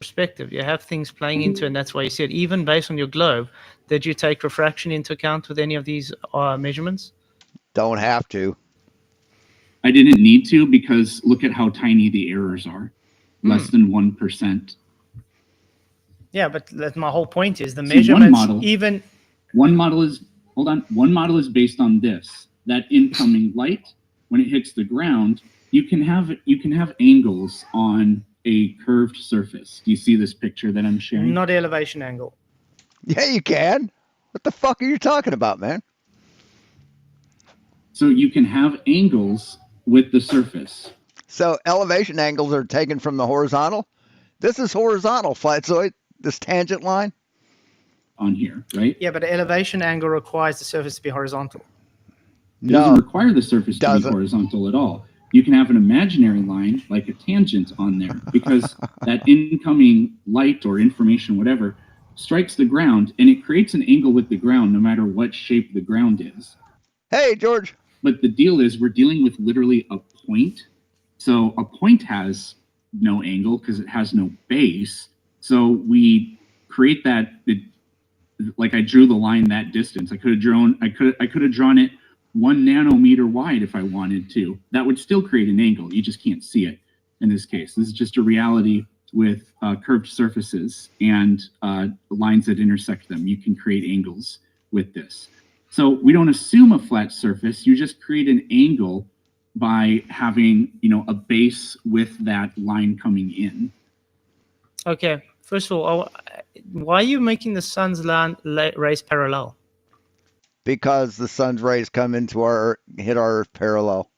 perspective. You have things playing into it, and that's why you said, even based on your globe, did you take refraction into account with any of these measurements? Don't have to. I didn't need to because look at how tiny the errors are. Less than 1%. Yeah, but that's my whole point is the See, measurements, one model One model is based on this. That incoming light, when it hits the ground, you can have angles on a curved surface. Do you see this picture that I'm sharing? not elevation angle. Yeah, you can. What the fuck are you talking about, man? So you can have angles with the surface. So elevation angles are taken from the horizontal. This is horizontal, Flatzoid. This tangent line. On here, right? Yeah, but an elevation angle requires the surface to be horizontal. It doesn't No, require the surface to be doesn't. horizontal at all. You can have an imaginary line, like a tangent on there, because that incoming light or information, whatever, strikes the ground, and it creates an angle with the ground no matter what shape the ground is. Hey, George. But the deal is we're dealing with literally a point. So a point has no angle because it has no base. So we create that, like I drew the line that distance. I could have drawn it 1 nanometer wide if I wanted to. That would still create an angle. You just can't see it in this case. This is just a reality with curved surfaces and lines that intersect them. You can create angles with this. So we don't assume a flat surface. You just create an angle by having, a base with that line coming in. Okay. First of all, why are you making the sun's rays parallel? Because the sun's rays come into hit our Earth parallel.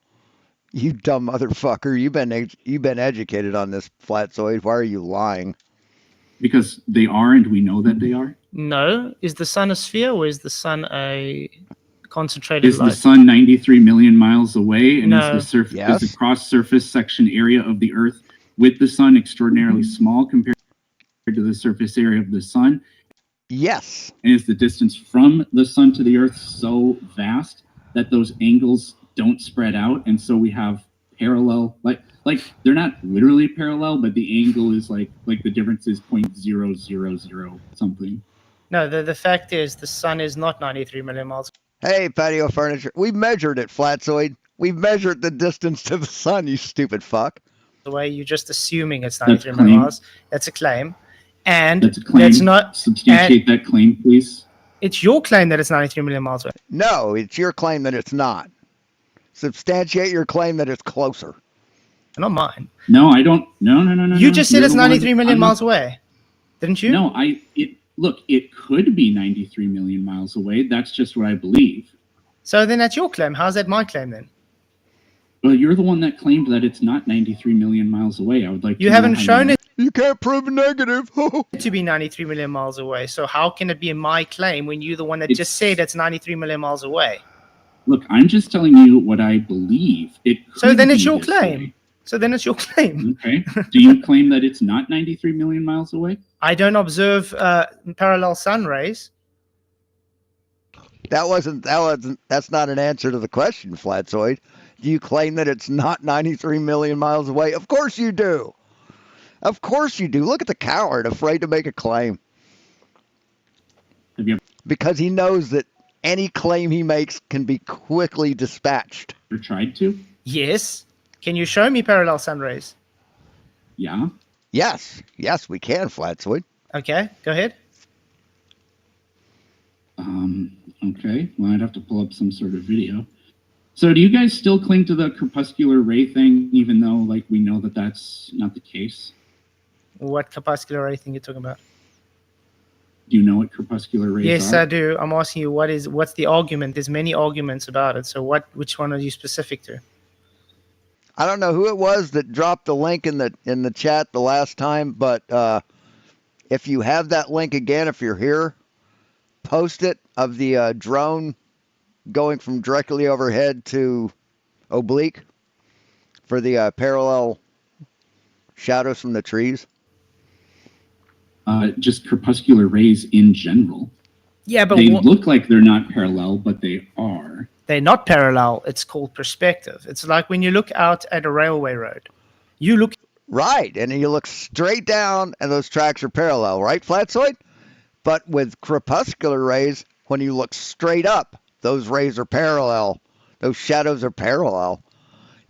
You dumb motherfucker! You've been educated on this, Flatzoid. Why are you lying? Because they are, and we know that they are. No. Is the sun a sphere, or is the sun a concentrated Is light? the sun 93 million miles away, and No. is the Yes. is the cross-surface section area of the Earth with the sun extraordinarily small compared to the surface area of the sun? Yes. And is the distance from the sun to the Earth so vast that those angles don't spread out, and so we have parallel, like they're not literally parallel, but the angle is like the difference is 0.000 something. No, the fact is the sun is not 93 million miles Hey, patio furniture. We've measured it, Flatzoid. We've measured the distance to the sun, you stupid fuck. away. You're just assuming it's That's 93 a million claim. miles. That's a claim. And That's a claim. that's not, Substantiate that claim, please. it's your claim that it's 93 million miles away. No, it's your claim that it's not. Substantiate your claim that it's closer. Not mine. No, I don't. No. You just said You're it's the one- 93 million I'm not- miles away. Didn't you? No, look, it could be 93 million miles away. That's just what I believe. So then that's your claim. How's that my claim then? Well, you're the one that claimed that it's not 93 million miles away. I would like. You to haven't know how shown you- it You can't prove a negative. to be 93 million miles away. So how can it be my claim when you're the one that It's- just said it's 93 million miles away? Look, I'm just telling you what I believe. It. So could then it's be your this claim. way. So then it's your claim. Okay. Do you claim that it's not 93 million miles away? I don't observe parallel sun rays. That's not an answer to the question, Flatzoid. Do you claim that it's not 93 million miles away? Of course you do. Of course you do. Look at the coward, afraid to make a claim. Have you Because he knows that any claim he makes can be quickly dispatched. ever tried to? Yes. Can you show me parallel sun rays? Yeah. Yes, we can, Flatzoid. Okay, go ahead. Okay. Well, I'd have to pull up some sort of video. So, do you guys still cling to the crepuscular ray thing, even though, we know that that's not the case? What crepuscular ray thing you're talking about? Do you know what crepuscular rays Yes, are? I do. I'm asking you what's the argument? There's many arguments about it. So which one are you specific to? I don't know who it was that dropped the link in the chat the last time, but if you have that link again, if you're here, post it of the drone going from directly overhead to oblique for the parallel shadows from the trees. Just crepuscular rays in general. Yeah, but They look like they're not parallel, but they are. they're not parallel. It's called perspective. It's like when you look out at a railway road. You look Right, and you look straight down, and those tracks are parallel, right, Flatzoid? But with crepuscular rays, when you look straight up, those rays are parallel. Those shadows are parallel.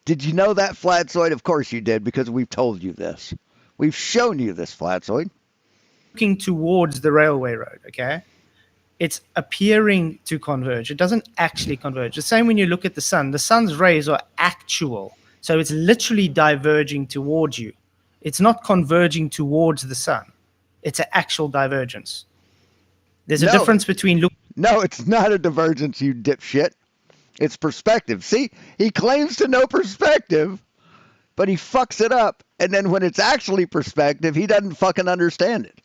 Did you know that, Flatzoid? Of course you did, because we've told you this. We've shown you this, Flatzoid. looking towards the railway road, okay? It's appearing to converge. It doesn't actually converge. The same when you look at the sun. The sun's rays are actual. So it's literally diverging towards you. It's not converging towards the sun. It's an actual divergence. There's a No. difference between No, it's not a divergence, you dipshit. It's perspective. See, he claims to know perspective, but he fucks it up. And then when it's actually perspective, he doesn't fucking understand it.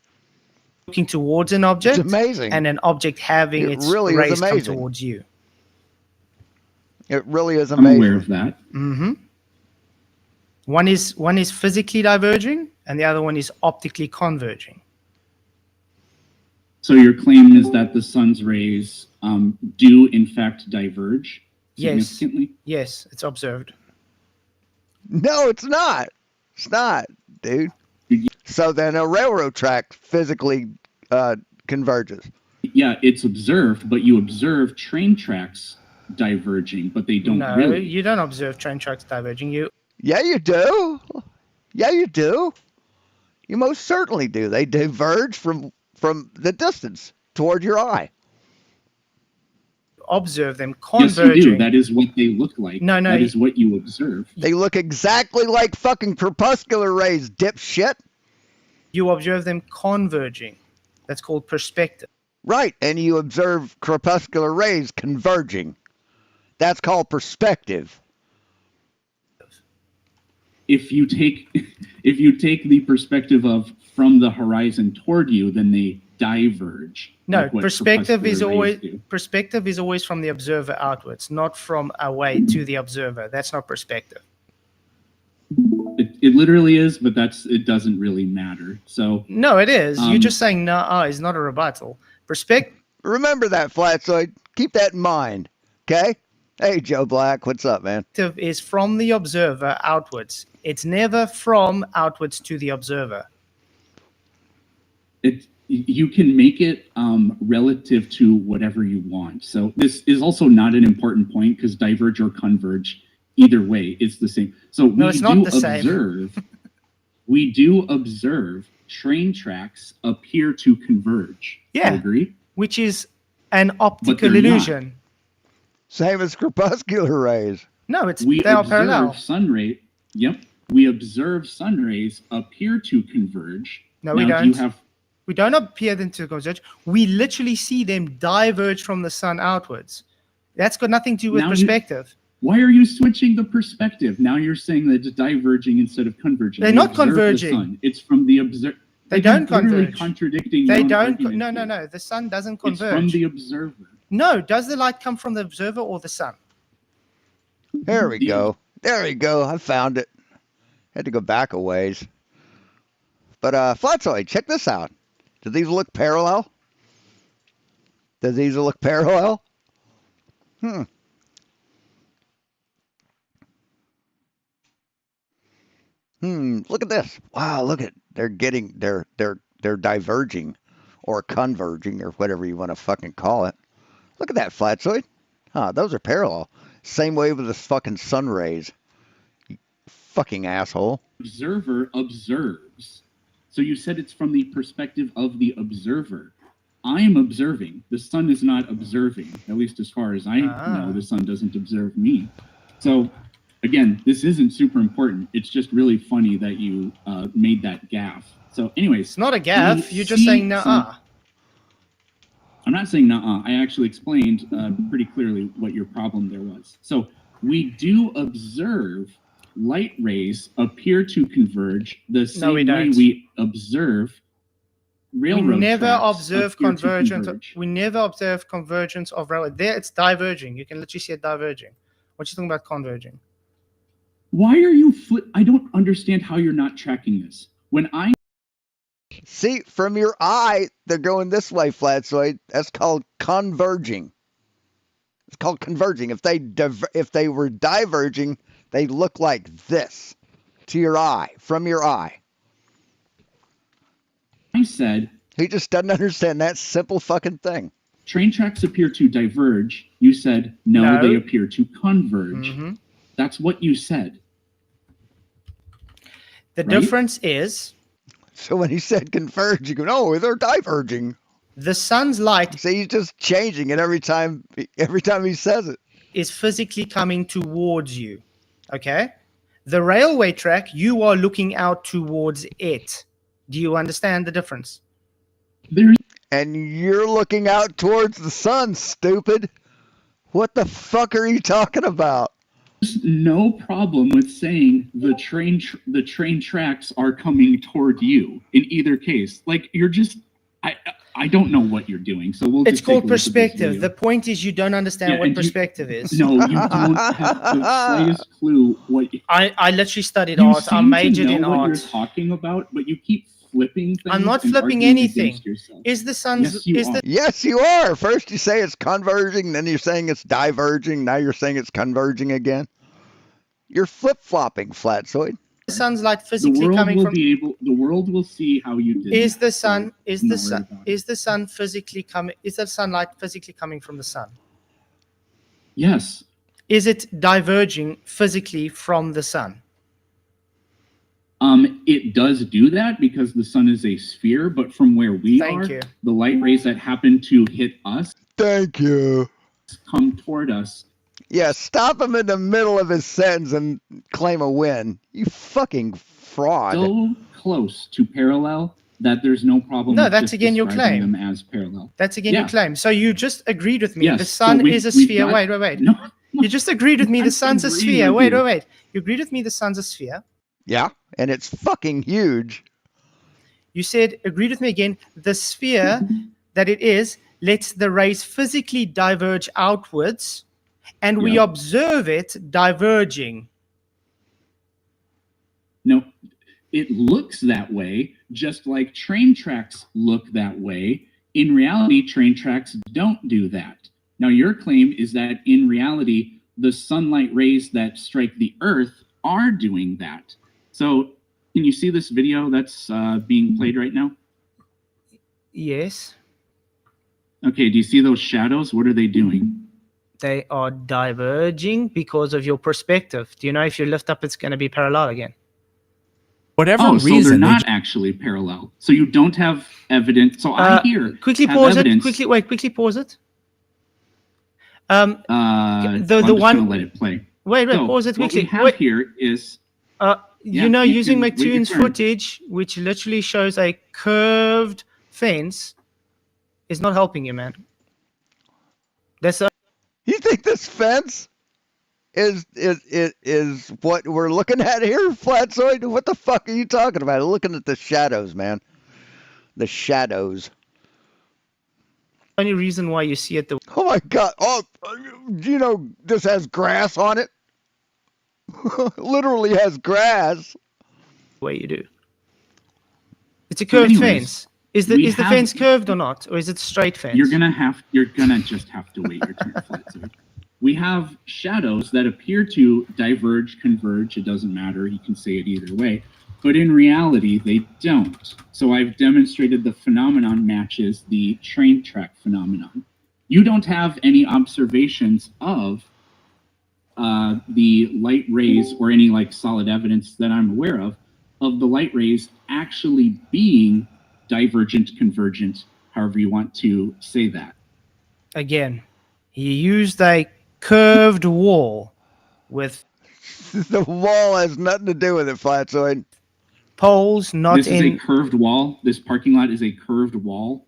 looking towards an object It's amazing. and an object having It its really is rays come amazing. towards you. It really is I'm amazing. aware of that. Mm-hmm. One is physically diverging, and the other one is optically converging. So your claim is that the sun's rays do in fact diverge Yes. significantly? Yes, it's observed. No, it's not. It's not, dude. So then a railroad track physically converges. Yeah, it's observed, but you observe train tracks diverging, but they don't No, really. you don't observe train tracks diverging. You Yeah, you do. Yeah, you do. You most certainly do. They diverge from the distance toward your eye. observe them Yes, you converging. do. That is what they look like. No, That is what you observe. They look exactly like fucking crepuscular rays, dipshit. You observe them converging. That's called perspective. Right, and you observe crepuscular rays converging. That's called perspective. If you take the perspective of from the horizon toward you, then they diverge. No, like what perspective is crepuscular rays always do. perspective is always from the observer outwards, not from away to the observer. That's not perspective. It literally is, but it doesn't really matter. So No, it is. You're Um, just saying no is not a rebuttal. Perspective Remember that, Flatsoid. Keep that in mind. Okay? Hey, Joe Black, what's up, man? is from the observer outwards. It's never from outwards to the observer. you can make it relative to whatever you want. So this is also not an important point because diverge or converge, either way, it's the same. So No, it's not the same. We do observe train tracks appear to converge. Yeah. Agree? Which is an optical they're not. illusion. Same as crepuscular rays. No, it's We they are observe parallel. sun ray. Yep. We observe sun rays appear to converge. No, we Now, don't. do you have We don't appear them to converge. We literally see them diverge from the sun outwards. That's got nothing to do with Now you- perspective. Why are you switching the perspective? Now you're saying that it's diverging instead of converging. They're We not observe the converging. sun. It's from the observer. They don't converge. Contradicting. They your own don't. argument No, here. no. The sun doesn't It's from converge. the observer. No, does the light come from the observer or the sun? There we The- go. There we go. I found it. Had to go back a ways. But Flatsoid, check this out. Do these look parallel? Does these look parallel? Look at this. Wow, look at they're diverging or converging or whatever you want to fucking call it. Look at that, Flatsoid. Those are parallel. Same way with the fucking sun rays. You fucking asshole. Observer observes. So you said it's from the perspective of the observer. I am observing. The sun is not observing. At least as far as I know, the sun doesn't observe me. So again, this isn't super important. It's just really funny that you made that gaffe. So anyways. It's not a gaffe. we You're just see saying no. some- I'm not saying nuh-uh. I actually explained pretty clearly what your problem there was. So we do observe light rays appear to converge the same we way don't. we observe railroad We never tracks observe appear to convergence. converge. We never observe convergence of railway. There, it's diverging. You can literally see it diverging. What you talking about converging? Why are you I don't understand how you're not tracking this. When I See, from your eye, they're going this way, Flatsoid. That's called converging. It's called converging. If they were diverging, they look like this to your eye, from your eye. said He just doesn't understand that simple fucking thing. train tracks appear to diverge, you said no, No. they appear to converge. Mhm. That's what you said. The Right? difference is So when he said converge, you go, no, they're diverging. the sun's light See, he's just changing it every time he says it. is physically coming towards you. Okay? The railway track, you are looking out towards it. Do you understand the difference? There's And you're looking out towards the sun, stupid. What the fuck are you talking about? no problem with saying the train tracks are coming toward you in either case. Like you're just I don't know what you're doing. So we'll It's just take a called look at this perspective. video. The point is you don't understand Yeah, what and you- perspective is. No, you don't have the slightest clue what I literally studied you art. I seem majored to in know what art. you're talking about, but you keep flipping things. I'm not and flipping arguing anything. against yourself. Is the sun's Yes, you is are. the Yes, you are. First you say it's converging, then you're saying it's diverging, now you're saying it's converging again. You're flip-flopping, Flatsoid. sun's light The physically world coming will from? be able. The world will see how you did. Is that, the so sun? Is I'm the not worried sun? about it. Is the sun physically coming? Is the sunlight physically coming from the sun? Yes. Is it diverging physically from the sun? It does do that because the sun is a sphere, but from where we Thank are, you. the light rays that happen to hit us Thank you. come toward us. Yeah, stop him in the middle of his sentence and claim a win. You fucking fraud. So close to parallel that there's no problem. No, with that's just again your describing claim. them as parallel. That's again your Yeah. claim. So you just agreed with me. Yes, The so sun we- is a we've sphere. got- Wait. No, You just agreed with me. The I'm sun's a agreeing sphere. with you. Wait. You agreed with me. The sun's a sphere. Yeah, and it's fucking huge. You said, agreed with me again, the sphere that it is lets the rays physically diverge outwards, and we Yeah. observe it diverging. no, it looks that way, just like train tracks look that way. In reality, train tracks don't do that. Now, your claim is that in reality, the sunlight rays that strike the Earth are doing that. So, can you see this video that's being played right now? Yes, Okay, do you see those shadows? What are they doing? they are diverging because of your perspective. Do you know if you lift up, it's going to be parallel again? Whatever Oh, so they're reason, they not actually parallel. So you don't have evidence. So I here Quickly have pause evidence. it. Quickly pause it. The the I'm just one- gonna let it play. Wait, So pause it what we quickly. have Wait, here is you Yeah, know, you using can wait your McToon's turn. footage, which literally shows a curved fence, is not helping you, man. That's a You think this fence is what we're looking at here, Flatzoid? What the fuck are you talking about? Looking at the shadows, man. The shadows. only reason why you see it the Oh my god. Oh, you know this has grass on it? Literally has grass. way you do. It's a curved anyways, fence. Is we the have- fence curved or not, or is it straight fence? you're gonna just have to wait your turn. Flatzer. We have shadows that appear to diverge, converge. It doesn't matter. You can say it either way. But in reality, they don't. So I've demonstrated the phenomenon matches the train track phenomenon. You don't have any observations of the light rays or any like solid evidence that I'm aware of the light rays actually being divergent, convergent, however you want to say that. Again, he used a curved wall with The wall has nothing to do with it, Flatzoid. poles not This is in. a curved wall. This parking lot is a curved wall.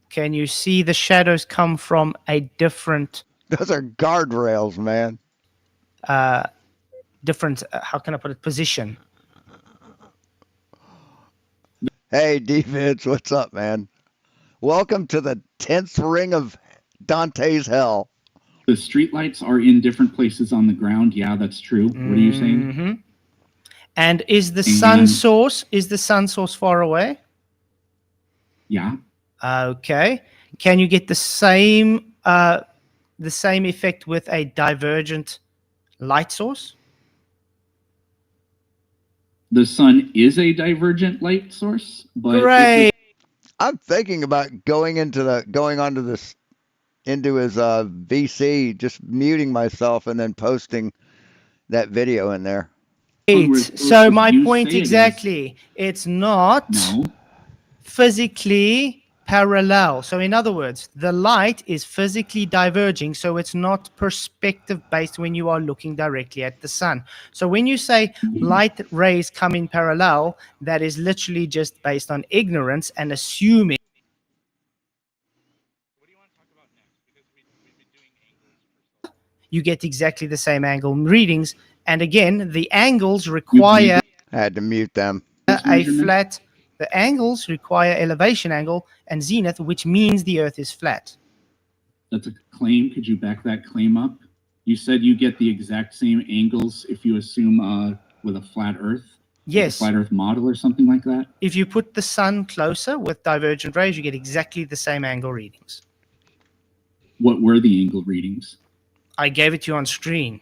Can you see the shadows come from a different Those are guardrails, man. how can I put it, position? Hey, defense, what's up, man? Welcome to the 10th ring of Dante's Hell. The streetlights are in different places on the ground. Yeah, that's true. What are you saying? Mhm. And is the sun And- source far away? Yeah. Okay. Can you get the same effect with a divergent light source? The sun is a divergent light source, but Great. I'm thinking about going onto his VC, just muting myself and then posting that video in there. So my you point say it is. exactly. It's not No. physically parallel. So in other words, the light is physically diverging, so it's not perspective based when you are looking directly at the sun. So when you say light rays come in parallel, that is literally just based on ignorance and assuming. You get exactly the same angle readings, and again, the angles require I had to mute them. This a measurement? flat. The angles require elevation angle and zenith, which means the Earth is flat. That's a claim. Could you back that claim up? You said you get the exact same angles if you assume with a flat Earth. Like a Yes. flat Earth model or something like that. If you put the sun closer with divergent rays, you get exactly the same angle readings. What were the angle readings? I gave it to you on screen.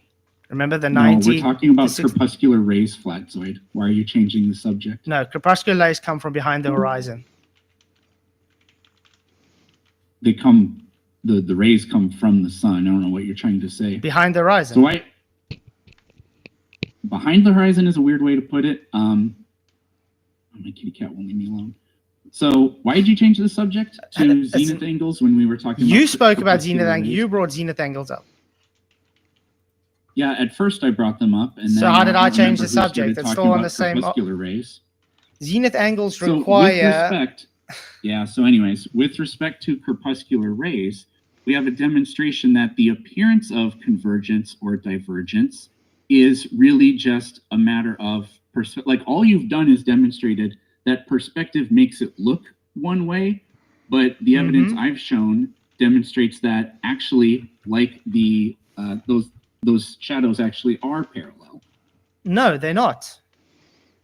Remember the No, 90? we're talking about the 60 crepuscular rays, Flatzoid. Why are you changing the subject? No, crepuscular rays come from behind the horizon. They come, the rays come from the sun. I don't know what you're trying to say. Behind the horizon. So why? Behind the horizon is a weird way to put it. Oh, my kitty cat won't leave me alone. So why did you change the subject to zenith angles when we were talking about... You spoke about zenith crepuscular angles. rays? You brought zenith angles up. Yeah, at first I brought them up, and then So how did I don't change remember the who started subject? It's talking still on about the same- crepuscular rays. Zenith angles So with require... respect, yeah. So, anyways, with respect to crepuscular rays, we have a demonstration that the appearance of convergence or divergence is really just a matter of like all you've done is demonstrated that perspective makes it look one way, but the evidence I've shown demonstrates that actually, like the those shadows actually are parallel. No, they're not.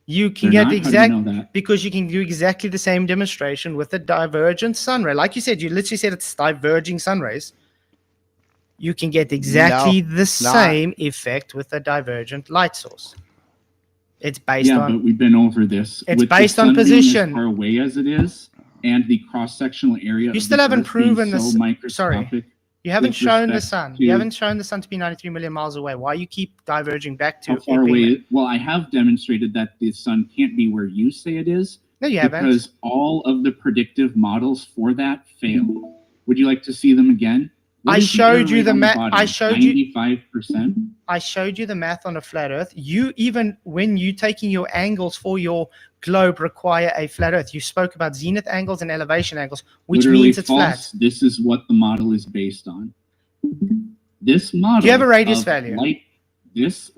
You can They're get not? the How do you exact know that? because you can do exactly the same demonstration with a divergent sun ray. Like you said, you literally said it's diverging sun rays. You can get exactly the same effect with a divergent light source. It's based Yeah, on but we've been over this. It's With the based on sun being position. as far away as it is, and the cross-sectional area. You of still the haven't Earth being proven this- so microscopic. you haven't with shown the respect sun. to- You haven't shown the sun to be 93 million miles away. Why you keep diverging back to How far it being away? there? Well, I have demonstrated that the sun can't be where you say it is No, you haven't. because all of the predictive models for that failed. Would you like to see them again? What I is showed error you rate the on ma- bottom? I showed you- 95%. I showed you the math on a flat Earth. You even when you taking your angles for your globe require a flat Earth. You spoke about zenith angles and elevation angles, which Literally means it's false. flat. This is what the model is based on. This model. Do you have a radius of value? This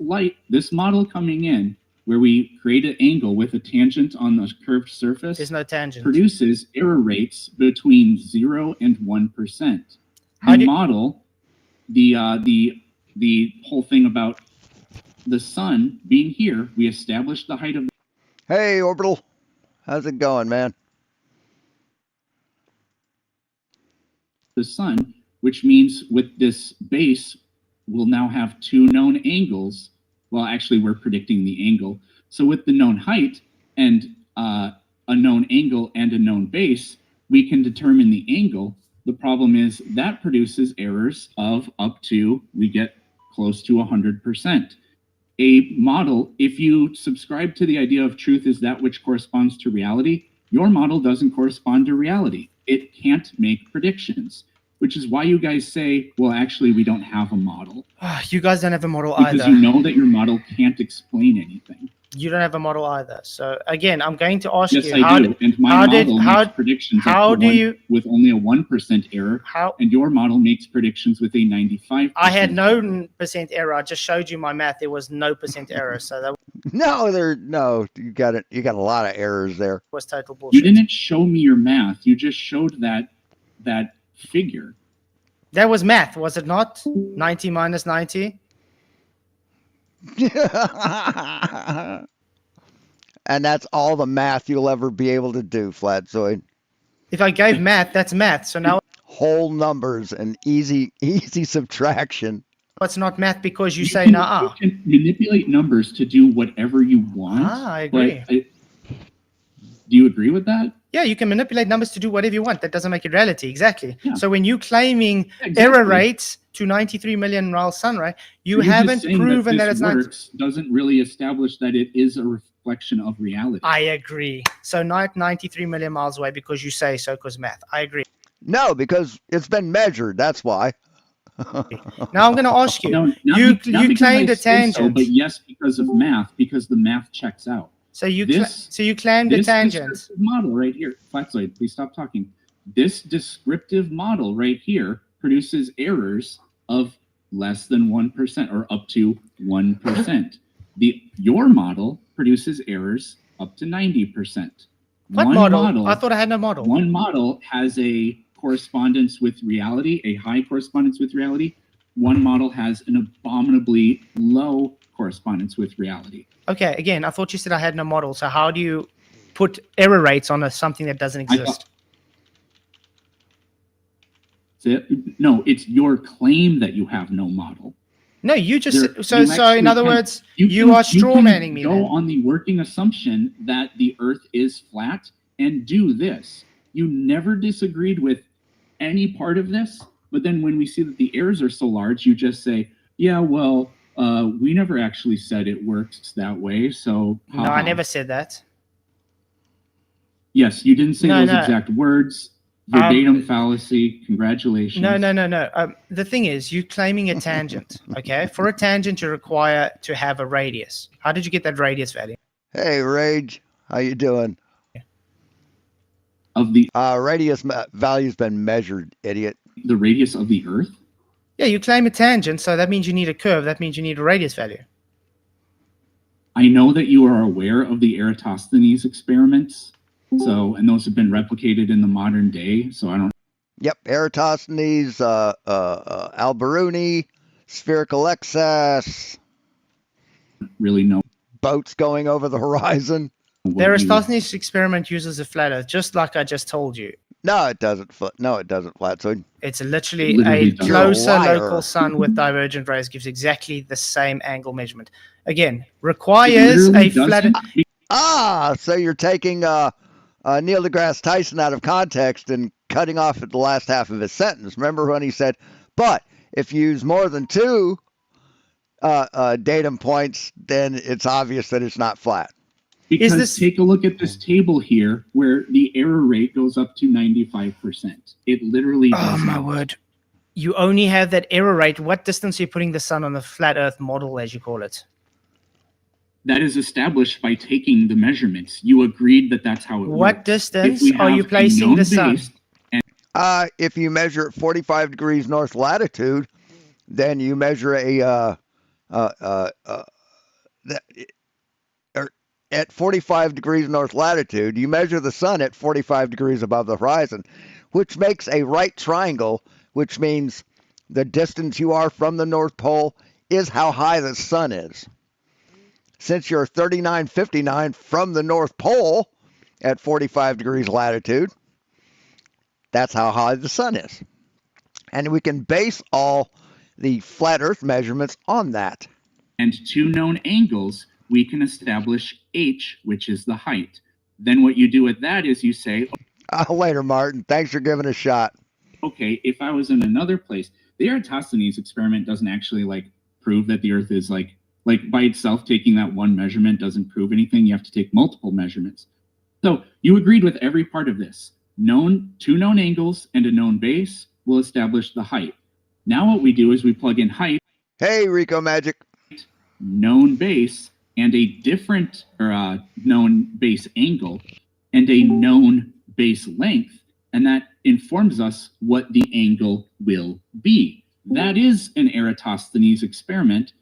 model coming in, where we create an angle with a tangent on the curved surface, There's no tangent. produces error rates between 0 and 1%. How The do you- model, the whole thing about the sun being here, we established the height of Hey, Orbital. How's it going, man? the sun, which means with this base, we'll now have two known angles. Well, actually, we're predicting the angle. So with the known height and a known angle and a known base, we can determine the angle. The problem is that produces errors of up to, we get close to 100%. A model, if you subscribe to the idea of truth is that which corresponds to reality, your model doesn't correspond to reality. It can't make predictions, which is why you guys say, well, actually, we don't have a model. You guys don't have a model Because either. you know that your model can't explain anything. You don't have a model either. So again, I'm going to ask Yes, you I do. And my how did- model how- makes predictions how up to do one- you- with only a 1% error, how and your model makes predictions with a 95%. I had no percent error. I just showed you my math. There was no percent error. So that No, you got it. You got a lot of errors there. was total You bullshit. didn't show me your math. You just showed that figure. That was math, was it not? 90 minus 90. And that's all the math you'll ever be able to do, Flatzoid. If I gave math, that's math. So now Whole numbers and easy subtraction. it's not math because you say can, nah. You can manipulate numbers to do whatever you want. I agree. But do you agree with that? Yeah, you can manipulate numbers to do whatever you want. That doesn't make it reality. Exactly. Yeah. So when you claiming Exactly. error rates to 93 million miles sunray, you You're just haven't saying proven that this it's not. works doesn't really establish that it is a reflection of reality. I agree. So not 93 million miles away because you say so because math. I agree. No, because it's been measured. That's why. Now I'm going to ask you. No, not you not because claimed I a say so, tangent. but yes, because of math, because the math checks out. So you This- claimed a This tangent. descriptive model right here, Flatzoid, please stop talking. This descriptive model right here produces errors of less than 1% or up to 1%. Your model produces errors up to 90%. What One model? I thought I had no model. One model has a correspondence with reality, a high correspondence with reality. One model has an abominably low correspondence with reality. Okay, again, I thought you said I had no model. So how do you put error rates on something that doesn't I thought- exist? No, it's your claim that you have no model. No, you just There- so you so. actually In other can- words, you you can- are straw can manning me. Go Then. on the working assumption that the Earth is flat and do this. You never disagreed with any part of this, but then when we see that the errors are so large, you just say, "Yeah, well, we never actually said it works that way." So No, I never said that. Yes, you didn't say No, those no. exact words. Verbatim fallacy. Congratulations. No. The thing is, you're claiming a tangent. Okay, for a tangent, you require to have a radius. How did you get that radius value? Hey, Rage, how you doing? Of the Radius value's been measured, idiot. radius of the Earth. Yeah, you claim a tangent, so that means you need a curve. That means you need a radius value. I know that you are aware of the Eratosthenes experiments. So, and those have been replicated in the modern day. So I don't Yep, Eratosthenes, Al-Biruni, spherical excess, really know boats going over the horizon. what The you- Eratosthenes experiment uses a flat Earth, just like I just told you. No, it doesn't. No, it doesn't. Flat. So It's literally Literally a doesn't. closer You're a liar. local sun with divergent rays gives exactly the same angle measurement. Again, it requires literally a flat. doesn't- so you're taking Neil deGrasse Tyson out of context and cutting off at the last half of his sentence. Remember when he said, "But if you use more than two datum points, then it's obvious that it's not flat." Because this- take a look at this table here where the error rate goes up to 95%. It literally Oh does my not. word! You only have that error rate. What distance are you putting the sun on the flat Earth model, as you call it? That is established by taking the measurements. You agreed that that's how it What works. distance If we are you have a placing known the sun? base- If you measure at 45 degrees north latitude, then you measure at 45 degrees north latitude, you measure the sun at 45 degrees above the horizon, which makes a right triangle, which means the distance you are from the North Pole is how high the sun is. Since you're 3959 from the North Pole at 45 degrees latitude, that's how high the sun is. And we can base all the flat Earth measurements on that. and two known angles, we can establish h, which is the height. Then what you do with that is you say, Later, Martin. Thanks for giving a shot. okay, if I was in another place, the Eratosthenes experiment doesn't actually like prove that the Earth is like by itself. Taking that one measurement doesn't prove anything. You have to take multiple measurements. So you agreed with every part of this. Two known angles and a known base will establish the height. Now what we do is we plug in height, Hey, Rico Magic. known base, and a different known base angle, and a known base length, and that informs us what the angle will be. That is an Eratosthenes experiment.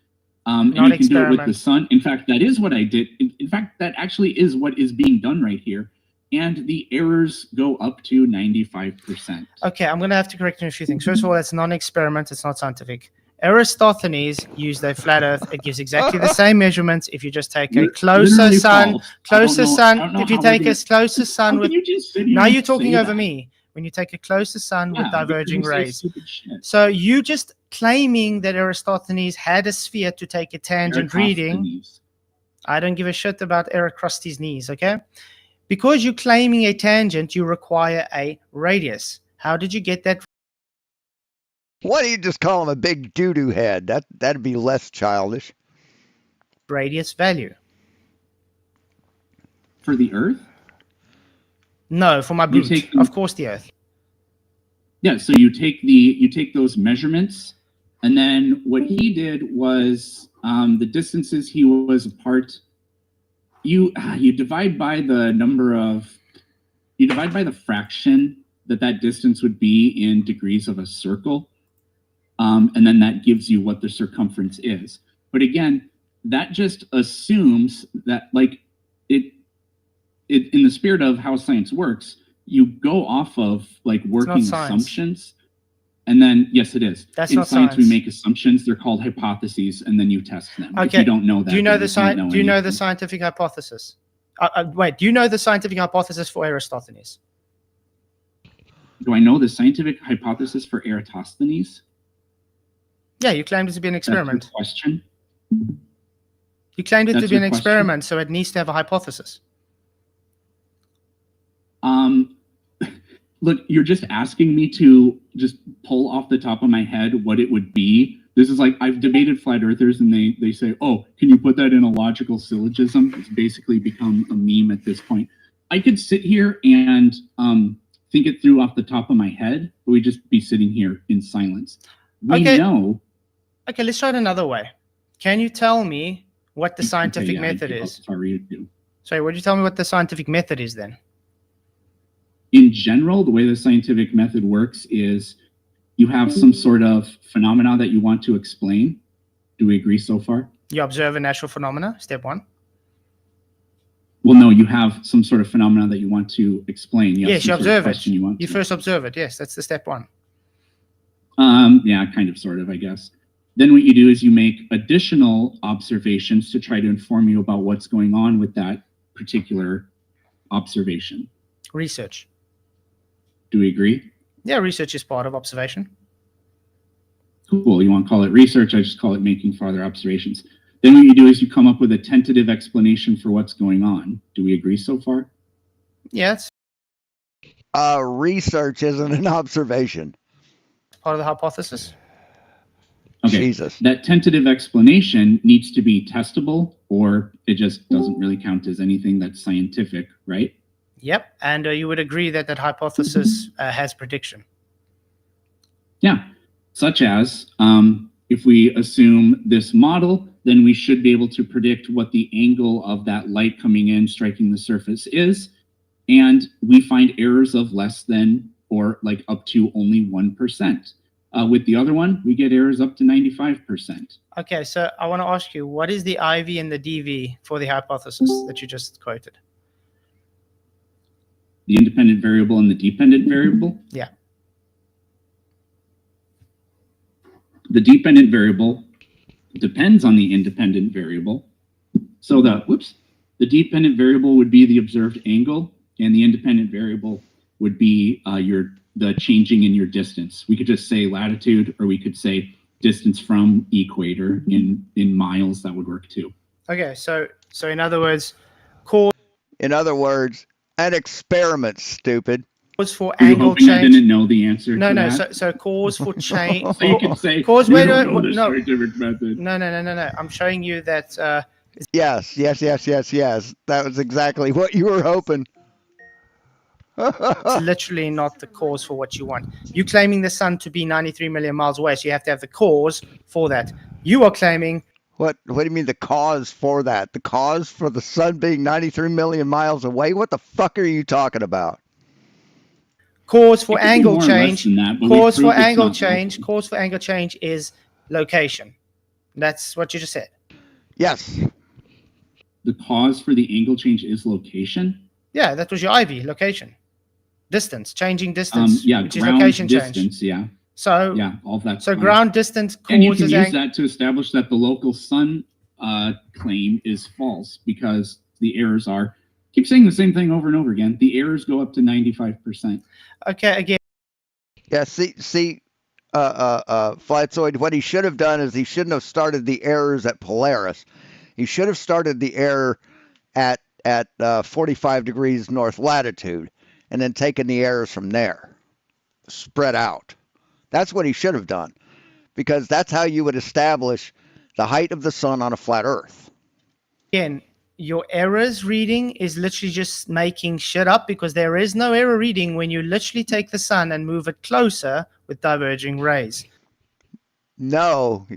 And Not you can do it with the experiment. sun. In fact, that is what I did. In fact, that actually is what is being done right here. And the errors go up to 95%. Okay, I'm going to have to correct you on a few things. First of all, it's non-experiment. It's not scientific. Eratosthenes used a flat Earth. It gives exactly the same measurements if you just take a closer Literally sun. false. I don't Closer know- I sun. don't know If you how we're take gonna- a closer sun How with can you just sit here now and you're talking say over that? me. When you take a closer sun Yeah, with because diverging you say rays. stupid shit. So you just claiming that Eratosthenes had a sphere to take a tangent reading. Eratosthenes. I don't give a shit about Eratosthenes, okay? Because you're claiming a tangent, you require a radius. How did you get that Why don't you just call him a big doo-doo head? That'd be less childish. radius value? For the Earth? No, for my You boot. take- Of course, the Earth. Yeah, so you take those measurements, and then what he did was the distances he was apart. You divide by the fraction that distance would be in degrees of a circle, and then that gives you what the circumference is. But again, that just assumes that it in the spirit of how science works, you go off of working science. assumptions, and then yes, it is. That's in not science. We science. make assumptions. They're called hypotheses, and then you test them. If Okay. you don't know that, Do you know then the you don't Do you know the anything. scientific hypothesis? Wait, do you know the scientific hypothesis for Eratosthenes? Do I know the scientific hypothesis for Eratosthenes? Yeah, you claimed it to be an That's your experiment. question. You claimed it to That's be an your question? experiment, so it needs to have a hypothesis. Look, you're just asking me to just pull off the top of my head what it would be. This is like, I've debated flat earthers and they say, oh, can you put that in a logical syllogism? It's basically become a meme at this point. I could sit here and think it through off the top of my head, but we'd just be sitting here in silence. We Okay. know. Okay, let's try it another way. Can you tell me what the scientific Okay, yeah, method I'll is? sorry, you do. Sorry, would you tell me what the scientific method is then? In general, the way the scientific method works is you have some sort of phenomena that you want to explain. Do we agree so far? You observe a natural phenomena, step one. Well, no, you have some sort of phenomena that you want to explain. You have Yes, some you sort of observe it. question You, want You to. first observe it. Yes, that's the step one. Yeah, kind of, sort of, I guess. Then what you do is you make additional observations to try to inform you about what's going on with that particular observation. Research. Do we agree? Yeah, research is part of observation. Cool. You want to call it research? I just call it making further observations. Then what you do is you come up with a tentative explanation for what's going on. Do we agree so far? Yeah, it's Research isn't an observation. part of the hypothesis. Okay. Jesus. That tentative explanation needs to be testable, or it just doesn't really count as anything that's scientific, right? Yep, and you would agree that that hypothesis has prediction. Yeah. Such as, if we assume this model, then we should be able to predict what the angle of that light coming in, striking the surface is. And we find errors of less than or like up to only 1%. With the other one, we get errors up to 95%. Okay, so I want to ask you, what is the IV and the DV for the hypothesis that you just quoted? The independent variable and the dependent variable? Yeah. The dependent variable depends on the independent variable. So the dependent variable would be the observed angle, and the independent variable would be the changing in your distance. We could just say latitude, or we could say distance from equator in miles. That would work too. Okay, so in other words, cause In other words, an experiment, stupid. for Are you angle hoping I change. didn't know the answer No, to no. that? So cause for change. So you can say, Cause. you Wait, don't wait, know the no. scientific method. No. I'm showing you that Yes. That was exactly what you were hoping. it's literally not the cause for what you want. You claiming the sun to be 93 million miles away, so you have to have the cause for that. You are claiming What do you mean the cause for that? The cause for the sun being 93 million miles away? What the fuck are you talking about? cause for It could be angle more or less change. than that, but we Cause for proved it's angle not change. local. Cause for angle change is location. That's what you just said. Yes. The cause for the angle change is location. Yeah, that was your IV, location. Distance, changing distance, Yeah, which is ground location distance. change. Yeah, So, yeah, all of that. so ground distance and you can causes use angle. that to establish that the local sun claim is false because the errors are. Keep saying the same thing over and over again. The errors go up to 95%. Okay, again, Yeah, see, Flatzoid, what he should have done is he shouldn't have started the errors at Polaris. He should have started the error at 45 degrees north latitude and then taken the errors from there, spread out. That's what he should have done, because that's how you would establish the height of the sun on a flat Earth. again, your errors reading is literally just making shit up because there is no error reading when you literally take the sun and move it closer with diverging rays. No,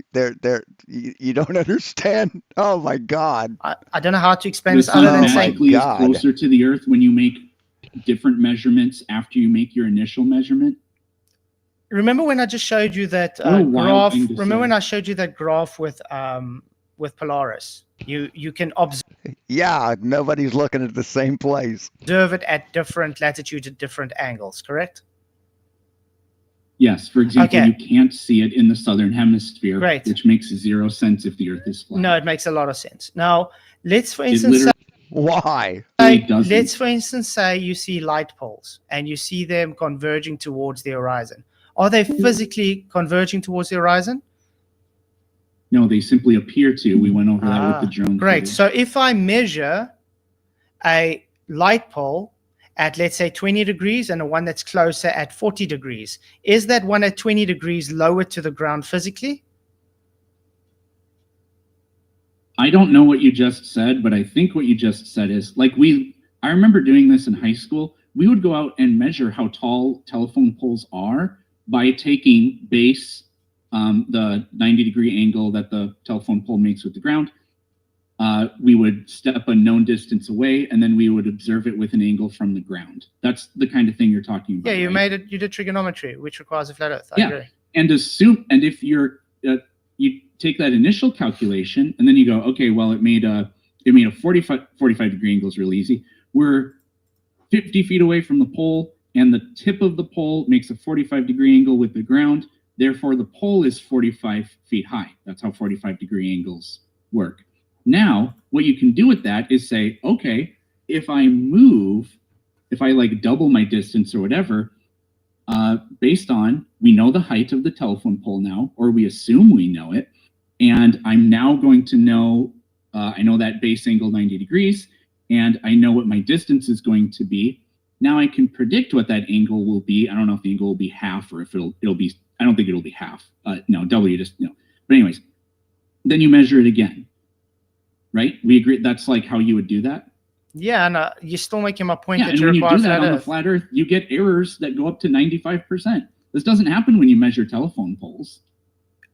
you don't understand. Oh my God. I don't know how to explain The this other sun than Oh my saying magically is God. closer to the Earth when you make different measurements after you make your initial measurement. remember when I just showed you that What a wild graph? thing to Remember say. when I showed you that graph with Polaris? You can Yeah, nobody's looking at the same place. observe it at different latitudes at different angles, correct? Yes, for example, Okay. you can't see it in the southern hemisphere, Great. which makes zero sense if the Earth is flat. No, it makes a lot of sense. Now, let's for It instance literally Why? doesn't. let's for instance say you see light poles and you see them converging towards the horizon. Are they physically converging towards the horizon? No, they simply appear to. We went over that with the drone. Great. footage. So if I measure a light pole at, let's say, 20 degrees and a one that's closer at 40 degrees, is that one at 20 degrees lower to the ground physically? I don't know what you just said, but I think what you just said is I remember doing this in high school. We would go out and measure how tall telephone poles are by taking base, the 90-degree angle that the telephone pole makes with the ground. We would step a known distance away, and then we would observe it with an angle from the ground. That's the kind of thing you're talking about. Yeah, you right? made it. You did trigonometry, which requires a flat Earth. I Yeah. agree. And if you take that initial calculation, and then you go, okay, well, it made a 45 degree angle is really easy. We're 50 feet away from the pole, and the tip of the pole makes a 45 degree angle with the ground. Therefore, the pole is 45 feet high. That's how 45 degree angles work. Now, what you can do with that is say, okay, if I like double my distance or whatever, based on, we know the height of the telephone pole now, or we assume we know it, and I'm now going to know, I know that base angle 90 degrees, and I know what my distance is going to be. Now I can predict what that angle will be. I don't know if the angle will be half or if it'll be, I don't think it'll be half. No, W just, no. But anyways, then you measure it again, right? We agree that's like how you would do that? Yeah, and you're still making my point Yeah, that and you when you require do that flat on the Earth. flat Earth, you get errors that go up to 95%. This doesn't happen when you measure telephone poles.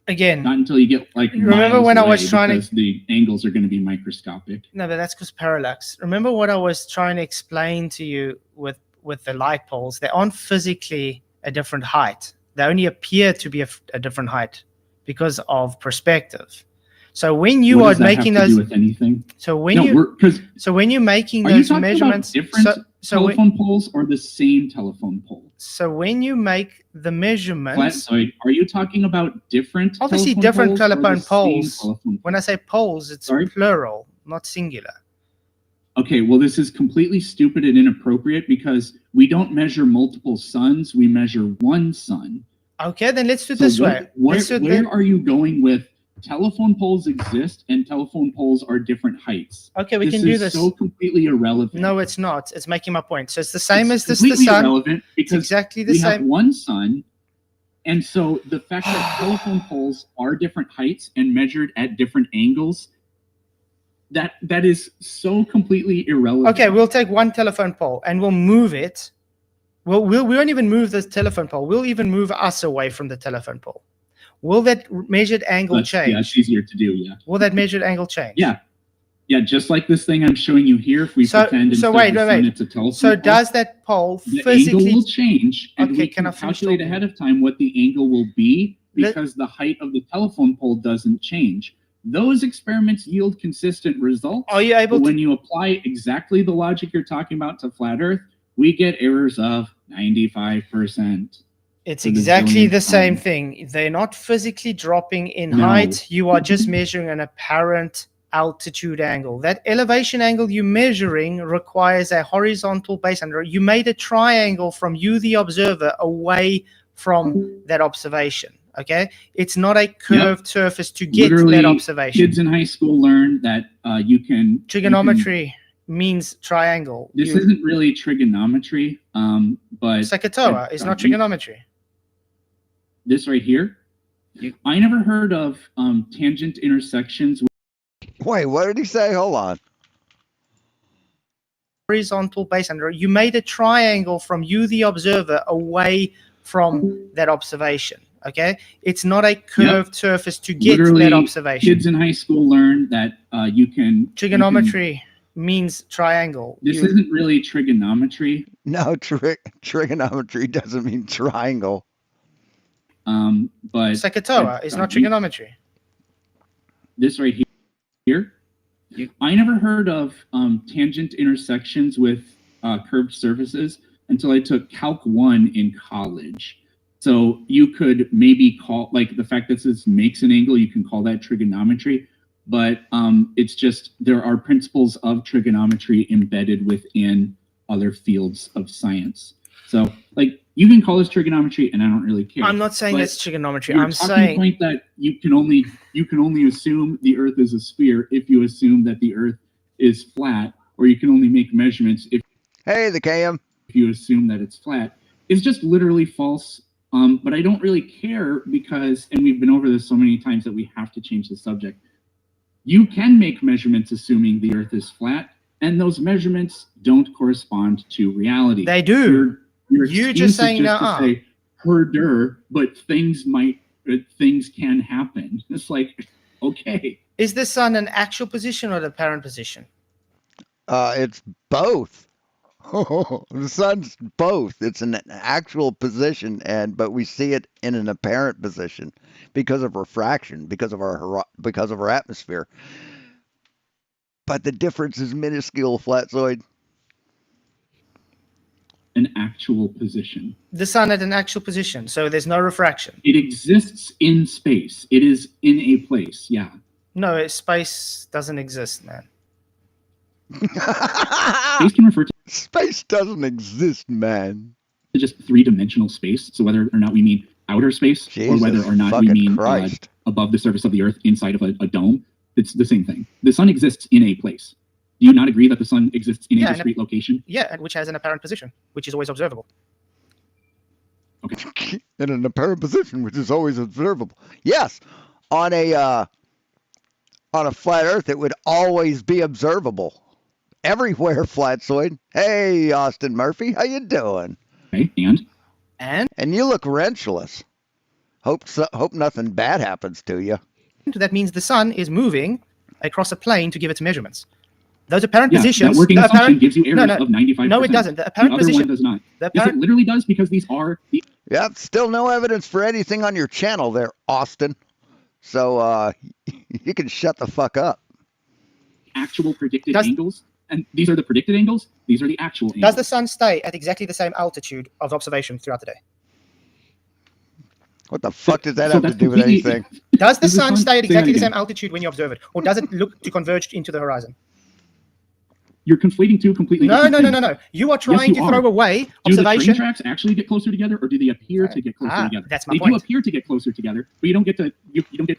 Again, Not until you get like Remember miles when I away, was trying to- because the angles are going to be microscopic. no, but that's because parallax. Remember what I was trying to explain to you with the light poles? They aren't physically a different height. They only appear to be a different height because of perspective. So when you What are does that making have to those, do with anything? so when No, you, because so when you're making are you those talking measurements, about different so when, telephone poles or the same telephone pole? so when you make the Flat, measurements, sorry, are you talking about different obviously telephone different poles or the telephone same poles. telephone When I pole? say poles, it's Sorry? plural, not singular. Okay, well, this is completely stupid and inappropriate because we don't measure multiple suns, we measure one sun. Okay, then let's do it So this way. Let's do it where are you going with telephone poles exist and telephone poles are different heights? Okay, we can do this. So completely irrelevant. No, it's not. It's making my point. So it's the same It's as the completely sun. irrelevant It's because exactly the we have same. one sun, and so the fact that telephone poles are different heights and measured at different angles, that is so completely irrelevant. Okay, we'll take one telephone pole and we'll move it. We won't even move the telephone pole. We'll even move us away from the telephone pole. Will that measured angle Yeah, it's change? easier to do. Yeah, Will that measured angle change? yeah. Just like this thing I'm showing you here. If we So- pretend so instead wait, of the wait, sun, wait. it's a telephone So pole, does that pole the physically? angle will change, and Okay, we can can I finish calculate talking? ahead of time what the angle will be Let- because the height of the telephone pole doesn't change. Those experiments yield consistent results. Are you able But to? when you apply exactly the logic you're talking about to flat Earth, we get errors of 95%. It's for the exactly zillionth the same time. thing. They're not physically dropping in No. height. You are just measuring an apparent altitude angle. That elevation angle you're measuring requires a horizontal base. And you made a triangle from you, the observer, away from that observation. Okay, it's not a curved surface to get Literally, that observation. Kids in high school learn that you can Trigonometry means triangle. This isn't really trigonometry, but Sakatoa is not you- trigonometry. this right here, I never heard of tangent intersections. Wait, what did he say? Hold on. Horizontal base, and you made a triangle from you, the observer, away from that observation. Okay, it's not a curved surface to get Literally, that observation. Kids in high school learn that you can Trigonometry means triangle. This You- isn't really trigonometry, No, trigonometry doesn't mean triangle. but Sakatoa is not trigonometry. this right here, I never heard of tangent intersections with curved surfaces until I took Calc 1 in college. So you could maybe call, like, the fact that this makes an angle, you can call that trigonometry, but it's just there are principles of trigonometry embedded within other fields of science. So, like, you can call this trigonometry, and I don't really care. I'm not saying But it's trigonometry. you're I'm talking saying point that you can only assume the Earth is a sphere if you assume that the Earth is flat, or you can only make measurements if Hey, the KM. you assume that it's flat, is just literally false. But I don't really care because, and we've been over this so many times that we have to change the subject. You can make measurements assuming the Earth is flat, and those measurements don't correspond to reality. they do. Your You're excuse just is saying to nuh-uh. say, herder, but things can happen. It's like, okay. Is the sun an actual position or the apparent position? It's both. The sun's both. It's an actual position, but we see it in an apparent position because of refraction, because of our atmosphere. But the difference is minuscule, Flatzoid. An actual position. The sun at an actual position, so there's no refraction. It exists in space. It is in a place. Yeah. No, space doesn't exist, man. Space can refer to Space doesn't exist, man. just three-dimensional space. So whether or not we mean outer space, or whether Jesus or not we fucking mean Christ. above the surface of the Earth inside of a dome, it's the same thing. The sun exists in a place. Do you not agree that the sun exists in a Yeah, and discrete location? Yeah, which has an apparent position, which is always observable. In an apparent position, which is always observable. Yes, on a flat Earth, it would always be observable. Everywhere, Flatzoid. Hey, Austin Murphy, how you doing? Okay, And And you look wrenchless. Hope nothing bad happens to you. that means the sun is moving across a plane to give its measurements. Those apparent yeah, positions. that working the assumption apparent, gives you errors no, no, of 95%. no, it doesn't. The The apparent other one position. does not. The Yes, it apparent, literally does, because these are the Yep, still no evidence for anything on your channel there, Austin. So you can shut the fuck up. actual predicted Does- angles. And these are the predicted angles. These are the actual angles. does the sun stay at exactly the same altitude of observation throughout the day? What the fuck does that So have to that's do with completely- anything? Does the Does the sun sun stay at say exactly that the again? same altitude when you observe it, or does it look to converge into the horizon? You're conflating two completely No, different no, no, things. no, no. You are trying you to are. throw away Do the train observation. tracks actually get closer together, or do they appear to get closer together? That's my They do point. appear to get closer together, but you don't get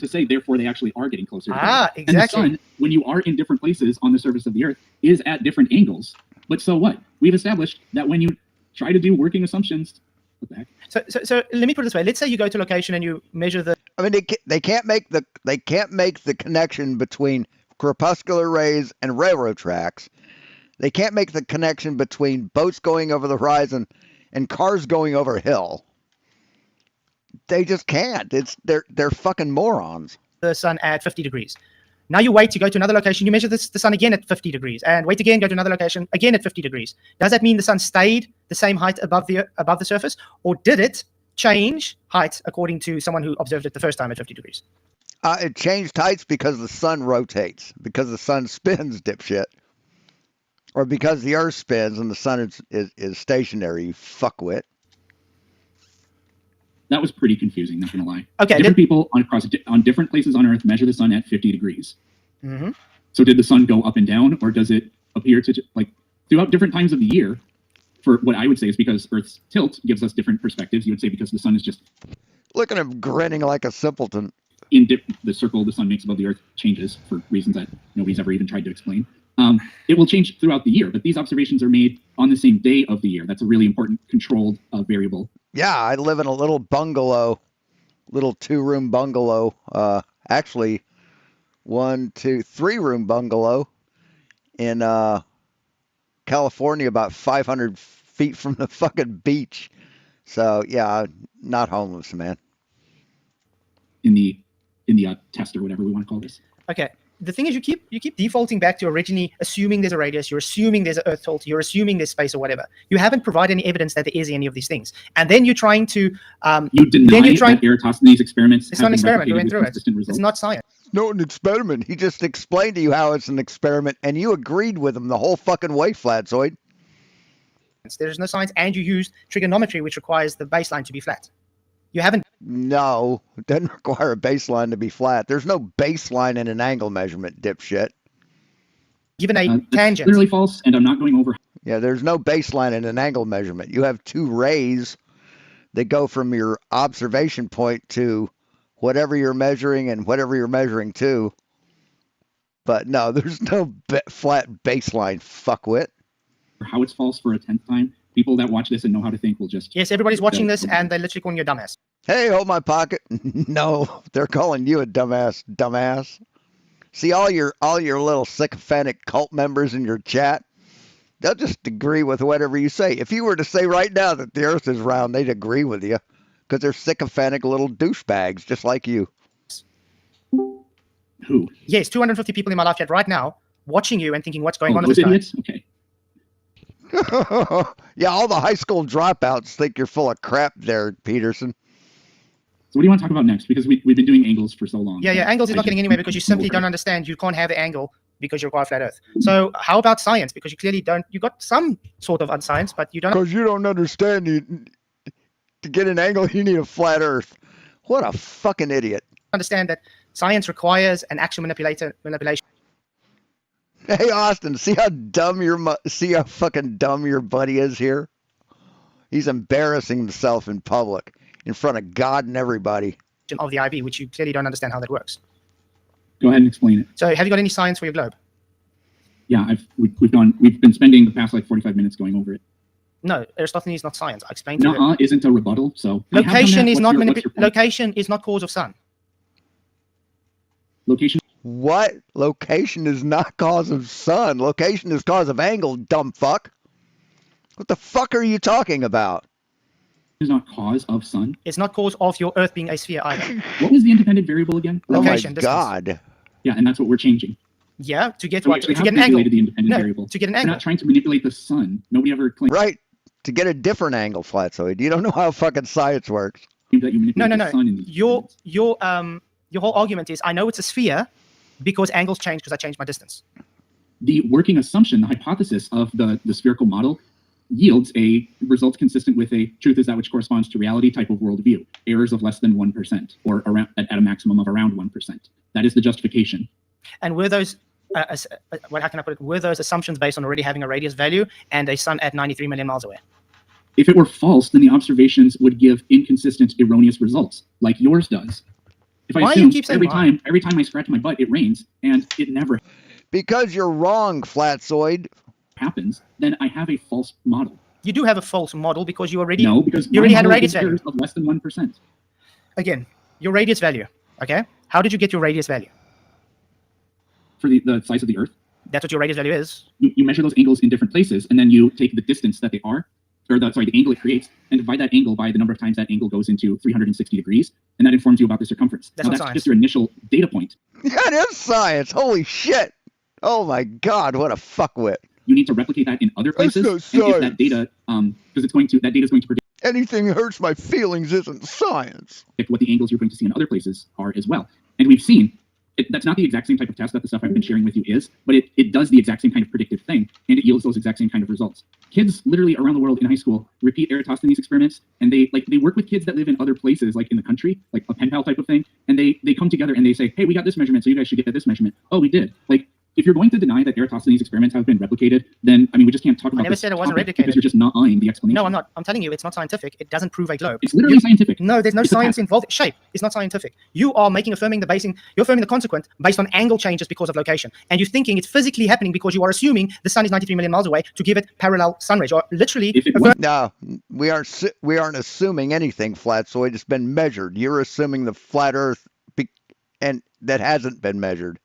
to say therefore they actually are getting closer together. Ah, And the exactly. sun, when you are in different places on the surface of the Earth, is at different angles. But so what? We've established that when you try to do working assumptions, what the heck? So let me put it this way. Let's say you go to a location and you measure the. I mean, they can't make the connection between crepuscular rays and railroad tracks. They can't make the connection between boats going over the horizon and cars going over a hill. They just can't. They're fucking morons. the sun at 50 degrees. Now you wait to go to another location, you measure the sun again at 50 degrees, and wait again, go to another location, again at 50 degrees. Does that mean the sun stayed the same height above the surface, or did it change height according to someone who observed it the first time at 50 degrees? It changed heights because the sun rotates, because the sun spins, dipshit. Or because the Earth spins and the sun is stationary, you fuckwit. That was pretty confusing, not gonna lie. Okay. Different people on different places on Earth measure the sun at 50 degrees. Mm-hmm. So did the sun go up and down, or does it appear to, like, throughout different times of the year? For what I would say is because Earth's tilt gives us different perspectives. You would say because the sun is just Look at him grinning like a simpleton. in the circle the sun makes above the Earth changes for reasons that nobody's ever even tried to explain. It will change throughout the year, but these observations are made on the same day of the year. That's a really important controlled variable. Yeah, I live in a little bungalow, little 2-room bungalow. Actually, 3-room bungalow in California, about 500 feet from the fucking beach. So yeah, not homeless, man. In the test or whatever we want to call this. Okay. The thing is, you keep defaulting back to originally assuming there's a radius, you're assuming there's an Earth tilt, you're assuming there's space or whatever. You haven't provided any evidence that there is any of these things, and then you're trying to. You deny then you're trying. that Eratosthenes experiments It's have not an been experiment. We replicated went with through it. consistent results. It's not science. No, an experiment. He just explained to you how it's an experiment, and you agreed with him the whole fucking way, Flatzoid. There is no science, and you used trigonometry, which requires the baseline to be flat. You haven't. No, it doesn't require a baseline to be flat. There's no baseline in an angle measurement, dipshit. Given a That's tangent. literally false, and I'm not going over. Yeah, there's no baseline in an angle measurement. You have two rays they go from your observation point to whatever you're measuring and whatever you're measuring to. But no, there's no flat baseline, fuckwit. How it's false for a 10th time, people that watch this and know how to think will just... Yes, everybody's watching this and they're literally calling you a dumbass. Hey, hold my pocket. No, they're calling you a dumbass. See all your little sycophantic cult members in your chat? They'll just agree with whatever you say. If you were to say right now that the earth is round, they'd agree with you because they're sycophantic little douchebags just like you. Who? Yes, 250 people in my live chat right now watching you and thinking, what's going on those with this guy? idiots? Okay. Yeah, all the high school dropouts think you're full of crap there, Peterson. So what do you want to talk about next? Because we've been doing angles for so long. Yeah, angles is not getting anywhere because you simply don't understand. You can't have the angle because you require flat Earth. So how about science? Because you clearly don't. You got some sort of science, but you don't. Because you don't understand. To get an angle, you need a flat Earth. What a fucking idiot. Understand that science requires an actual manipulation. Hey Austin, see how fucking dumb your buddy is here? He's embarrassing himself in public, in front of God and everybody. Of the IB, which you clearly don't understand how that works. Go ahead and explain it. So have you got any science for your globe? Yeah, we've been spending the past like 45 minutes going over it. No, Aristotle's is not science. I explained to you. No, isn't a rebuttal. So location is not location is not cause of sun. Location. What? Location is not cause of sun. Location is cause of angle, dumb fuck. What the fuck are you talking about? Is not cause of sun. It's not cause of your Earth being a sphere either. What was the independent variable again? Location. Oh my God. Yeah, and that's what we're changing. Yeah, to get So what? To get an angle. The independent variable. To get an We're angle. not trying to manipulate the sun. Nobody ever claimed Right. To get a different angle, Flatzoid. You don't know how fucking science works. that you manipulate No. the sun in these Your whole argument is I know it's a sphere because angles change because I changed my distance. The working assumption, the hypothesis of the spherical model yields a result consistent with a truth is that which corresponds to reality type of worldview. Errors of less than 1% or around at a maximum of around 1%. That is the justification. And were those how can I put it? Were those assumptions based on already having a radius value and a sun at 93 million miles away? If it were false, then the observations would give inconsistent, erroneous results, like yours does. If I Why assume you keep saying every time I scratch my butt, it rains, and it never Because you're wrong, Flatzoid. happens, then I have a false model. You do have a false model because you already because you my already had a model radius gives value. errors of less than 1%. Again, your radius value. Okay, how did you get your radius value? For the size of the Earth, That's what your radius value is. you measure those angles in different places, and then you take the distance that they are, or the angle it creates, and divide that angle by the number of times that angle goes into 360 degrees, and that informs you about the circumference. That's not That's science. just your initial data point. Yeah, it is science. Holy shit. Oh my God, what a fuckwit. You need to replicate that in other places, no and if science. that data, because that data is going to predict Anything that hurts my feelings isn't science. what the angles you're going to see in other places are as well. And we've seen that's not the exact same type of test that the stuff I've been sharing with you is, but it does the exact same kind of predictive thing, and it yields those exact same kind of results. Kids literally around the world in high school repeat Eratosthenes experiments, and they work with kids that live in other places, like in the country, like a pen pal type of thing, and they come together and they say, hey, we got this measurement, so you guys should get this measurement. Oh, we did. Like, if you're going to deny that Eratosthenes experiments have been replicated, then we just can't talk about never this said it wasn't topic replicated. because you're just not eyeing the explanation. No, I'm not. I'm telling you, it's not scientific. It doesn't prove a globe. It's literally scientific. No, there's no It's a science fact. involved. Shape is not scientific. You are affirming the consequent based on angle changes because of location, and you're thinking it's physically happening because you are assuming the sun is 93 million miles away to give it parallel sun rays. Or literally, If it was No, we aren't assuming anything, Flatzoid. It's been measured. You're assuming the flat Earth, and that hasn't been measured.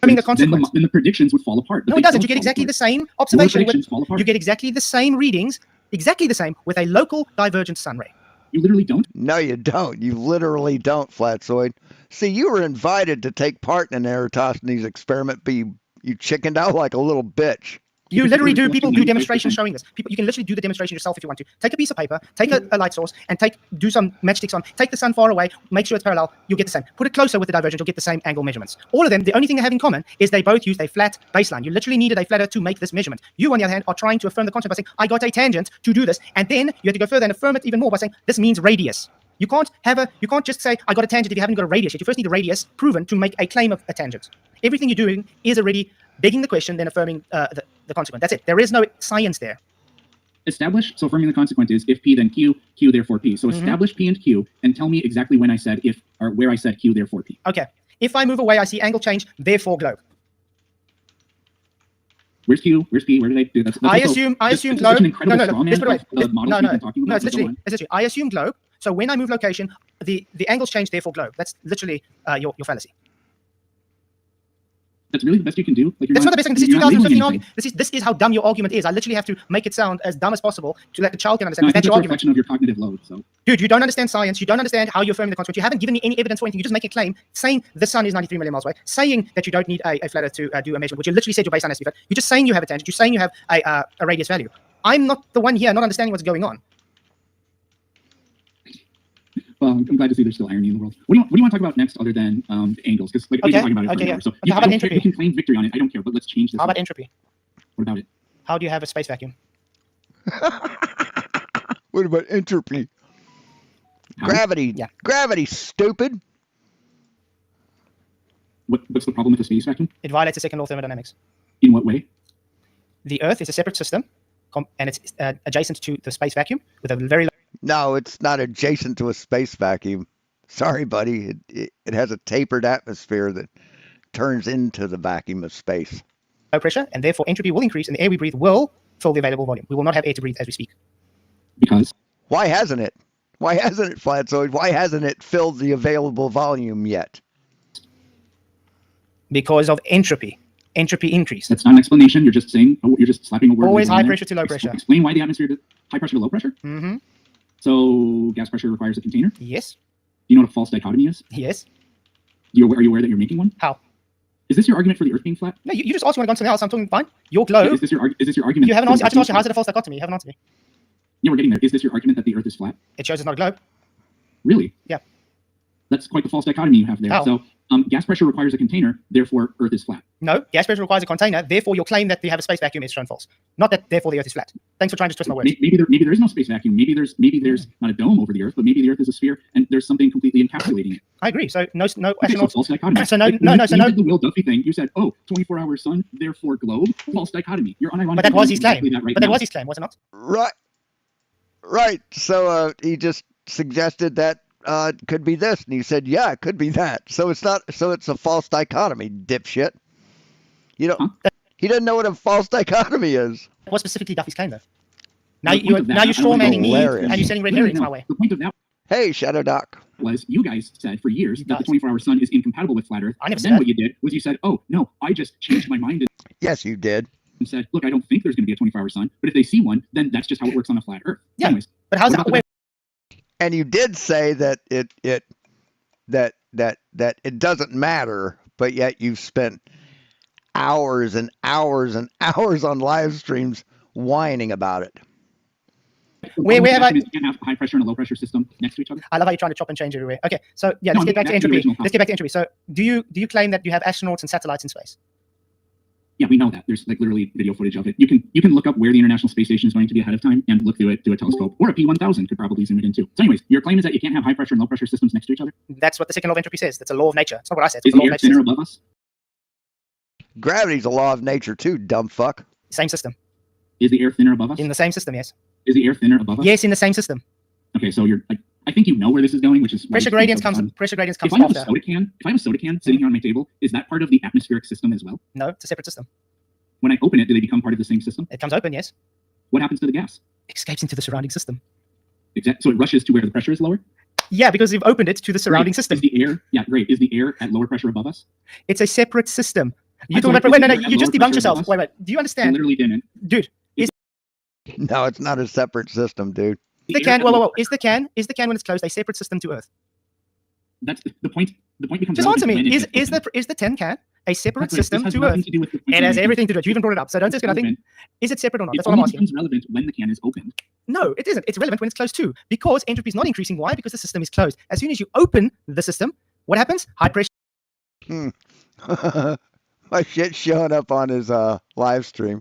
affirming the consequence. then the predictions would fall apart. No, it doesn't. You get exactly the same observation. predictions fall apart. You get exactly the same readings, exactly the same with a local divergent sun ray. You literally don't. No, you don't. You literally don't, Flatzoid. See, you were invited to take part in an Eratosthenes experiment, but you chickened out like a little bitch. You literally do. You're People looking do at demonstrations 95%. showing this. You can literally do the demonstration yourself if you want to. Take a piece of paper, take a light source, and do some matchsticks on. Take the sun far away, make sure it's parallel. You'll get the same. Put it closer with the divergence. You'll get the same angle measurements. All of them. The only thing they have in common is they both used a flat baseline. You literally needed a flat Earth to make this measurement. You, on the other hand, are trying to affirm the concept by saying, "I got a tangent to do this," and then you have to go further and affirm it even more by saying, "This means radius." You can't just say, "I got a tangent" if you haven't got a radius yet. You first need a radius proven to make a claim of a tangent. Everything you're doing is already begging the question, then affirming the consequent. That's it. There is no science there. establish, so forming the consequent is if P then Q, Q therefore P. So establish P and Q and tell me exactly when I said if, or where I said Q therefore P. Okay. If I move away, I see angle change, therefore globe. Where's Q? Where's P? Where did I do that? I assume globe. An incredible straw man Let's put it of the model we've been talking about. it's literally, I assume globe. So when I move location, the angles change, therefore globe. That's literally your fallacy. That's really the best you can do. Like, That's not the best. This is 2015 argument. argument. This is how dumb your argument is. I literally have to make it sound as dumb as possible to let the child can understand. No, I think That's that's your a argument. reflection of your cognitive load. So, Dude, you don't understand science. You don't understand how you're affirming the consequence. You haven't given me any evidence for anything. You just make a claim saying the sun is 93 million miles away, saying that you don't need a flat earth to do a measurement, which you literally said your baseline has to be flat. You're just saying you have a tangent. You're saying you have a radius value. I'm not the one here not understanding what's going on. well, I'm glad to see there's still irony in the world. What do you want to talk about next, other than the angles? Because like we've been talking about it for an hour. So Okay, how about you entropy? can claim victory on it. I don't care, but let's change this. How about one. entropy? What about it? How do you have a space vacuum? What about entropy? How? Gravity. Yeah. Gravity, stupid. What's the problem with the space vacuum? It violates the second law of thermodynamics. In what way? The Earth is a separate system, and it's adjacent to the space vacuum with a very low No, it's not adjacent to a space vacuum. Sorry, buddy. It has a tapered atmosphere that turns into the vacuum of space. pressure, and therefore entropy will increase, and the air we breathe will fill the available volume. We will not have air to breathe as we speak. Because Why hasn't it? Why hasn't it, Flatzoid? Why hasn't it filled the available volume yet? Because of entropy. Entropy increase. that's not an explanation. You're just saying, you're just slapping a word. Always on high there. pressure to low pressure. Explain why the atmosphere, high pressure to low pressure. Mm-hmm. So gas pressure requires a container. Do Yes. you know what a false dichotomy is? Yes. Are you aware that you're making one? How? Is this your argument for the Earth being flat? No, you just asked me when I got something else. I'm talking fine. Your Yeah, globe. is this your argument? You haven't for answered. the I just Earth asked you, being how's flat? it a false dichotomy? You haven't answered me. Yeah, we're getting there. Is this your argument that the Earth is flat? It shows it's not a globe. Really? Yeah. That's quite the false dichotomy you have there. How? So gas pressure requires a container, therefore Earth is flat. No, gas pressure requires a container. Therefore, your claim that you have a space vacuum is shown false. Not that therefore the Earth is flat. Thanks for trying to twist my words. Maybe there is no space vacuum. Maybe there's not a dome over the Earth, but maybe the Earth is a sphere and there's something completely encapsulating it. I agree. So no Okay, so astronauts. false dichotomy. So no, Like, no, when no, you so no. did the Will Duffy thing, you said, "Oh, 24-hour sun, therefore globe." False dichotomy. You're unironically But that was doing his claim. exactly that right But that now. was his claim, was it not? Right. So he just suggested that could be this, and you said, yeah, it could be that. So it's not. So it's a false dichotomy, dipshit. You know, Huh? he doesn't know what a false dichotomy is. That was specifically Duffy's claim, though. Now The point you're of that- now I you're don't wanna strawmanning me, hilarious. and you're setting red No, herrings no, my way. The point of that Hey, Shadow Doc. was you guys said for years You that the guys. 24-hour sun is incompatible with flat Earth. I never said Then that. what you did was you said, "Oh no, I just changed my mind Yes, you did. and said, look, I don't think there's going to be a 24-hour sun, but if they see one, then that's just how it works on a flat Earth." Yeah. Anyways, But how's What that? about Wait, And you did say that that it doesn't matter, but yet you've spent hours and hours and hours on live streams whining about it. Where have I- You can't have a high pressure and a low pressure system next to each other. I love how you're trying to chop and change everywhere. Okay, so yeah, No, let's get back to that's the entropy. original Let's get back to entropy. So do you claim that you have astronauts and satellites in space? Yeah, we know that. There's like literally video footage of it. You can look up where the International Space Station is going to be ahead of time and look through it through a telescope, or a P1000 could probably zoom it in too. So anyways, your claim is that you can't have high pressure and low pressure systems next to each other. That's what the second law of entropy says. That's a law of nature. It's not what I said. Is It's a the law of air nature. thinner above us? Gravity's a law of nature too, dumb fuck. Same system. Is the air thinner above us? In the same system, yes. Is the air thinner above us? Yes, in the same system. Okay, so you're like, I think you know where this is going, which is why Pressure you gradients focus comes on- pressure gradients If comes I have a after. soda can sitting here on my table, is that part of the atmospheric system as well? No, it's a separate system. When I open it, do they become part of the same system? It comes open, yes. What happens to the gas? Escapes into the surrounding system. So it rushes to where the pressure is lower? Yeah, because you've opened it to the surrounding Great. system. Is the air, yeah, great. Is the air at lower pressure above us? It's a separate system. You That's talking right. about? Wait, no, no. Is the air You at just lower debunked pressure above yourself. us? Wait. Do you I understand, literally didn't. dude? No, it's not a separate system, dude. The air can. at Whoa, lower- whoa, whoa. Is the can when it's closed a separate system to Earth? That's the point. The point becomes Just answer relevant me. when it Is gets open. the tin can a separate That's right. system This has to nothing Earth? to do with the point It you're has making. everything to do with it. You even brought it up. So don't It's say nothing. relevant. Is it separate or not? It That's all I'm only asking. becomes relevant when the can is open. No, it isn't. It's relevant when it's closed too, because entropy is not increasing. Why? Because the system is closed. As soon as you open the system, what happens? High pressure. My shit's showing up on his live stream.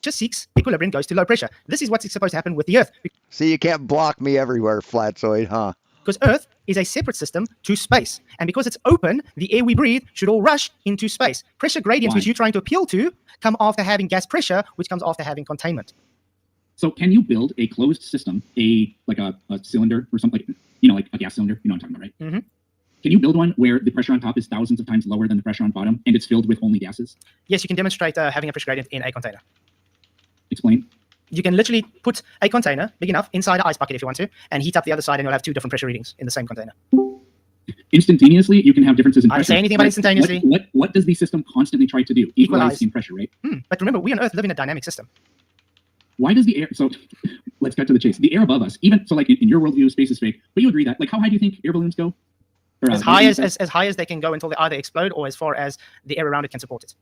Just seeks equilibrium, goes to low pressure. This is what's supposed to happen with the Earth, See, you can't block me everywhere, Flatzoid, huh? because Earth is a separate system to space, and because it's open, the air we breathe should all rush into space. Pressure gradients, Why? which you're trying to appeal to, come after having gas pressure, which comes after having containment. So can you build a closed system, like a cylinder or something, like a gas cylinder? You know what I'm talking about, right? Mm-hmm. Can you build one where the pressure on top is thousands of times lower than the pressure on bottom, and it's filled with only gases? Yes, you can demonstrate having a pressure gradient in a container. Explain. You can literally put a container big enough inside an ice bucket if you want to, and heat up the other side, and you'll have 2 different pressure readings in the same container. Instantaneously, you can have differences in pressure. I didn't say anything about instantaneously. What does the system constantly try to do? Equalize the same pressure, right? But remember, we on Earth live in a dynamic system. Why does the air? So let's cut to the chase. The air above us, even so, like in your worldview, space is fake. But you agree that, like, how high do you think air balloons go? Or, As high as they can go until they either explode or as far as the air around it can support it.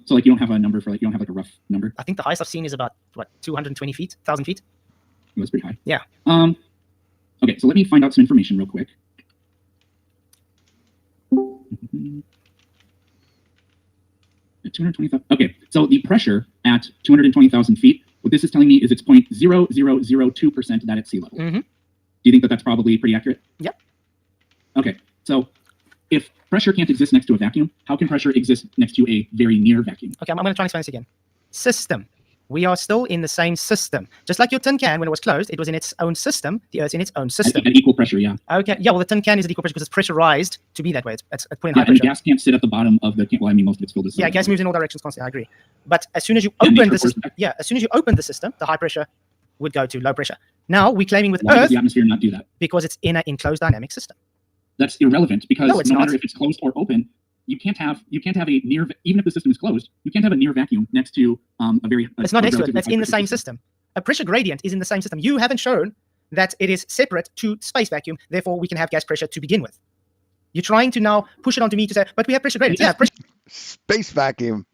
So like you don't have a number for you don't have like a rough number. I think the highest I've seen is about 220 feet, 1,000 feet. Oh, that's pretty high. Yeah. Okay, so let me find out some information real quick. 220,000. Okay, so the pressure at 220,000 feet, what this is telling me is it's 0.0002% that at sea level. Mm-hmm. Do you think that that's probably pretty accurate? Yep. Okay, so if pressure can't exist next to a vacuum, how can pressure exist next to a very near vacuum? Okay, I'm going to try and explain this again. System. We are still in the same system. Just like your tin can, when it was closed, it was in its own system. The Earth's in its own system. At equal pressure, yeah. Okay, yeah, well, the tin can is at equal pressure because it's pressurized to be that way. It's put in Yeah, high and pressure. gas can't sit at the bottom of the can. Well, I mean, most of it's filled with Yeah, solid. gas moves in all directions constantly. I agree. But as soon as you Yeah, open nature the system, forces. as soon as you open the system, the high pressure would go to low pressure. Now we're claiming with Why does Earth the atmosphere not do that? because it's in an enclosed dynamic system. That's irrelevant because No, it's no not. matter if it's closed or open, you can't have a near, even if the system is closed, you can't have a near vacuum next to a very. It's not next to it. relatively That's high in the pressure same system. A pressure gradient is in the same system. You haven't shown that it is separate to space vacuum. Therefore, we can have gas pressure to begin with. You're trying to now push it onto me to say, but we have pressure gradients. Yeah, pressure Space vacuum.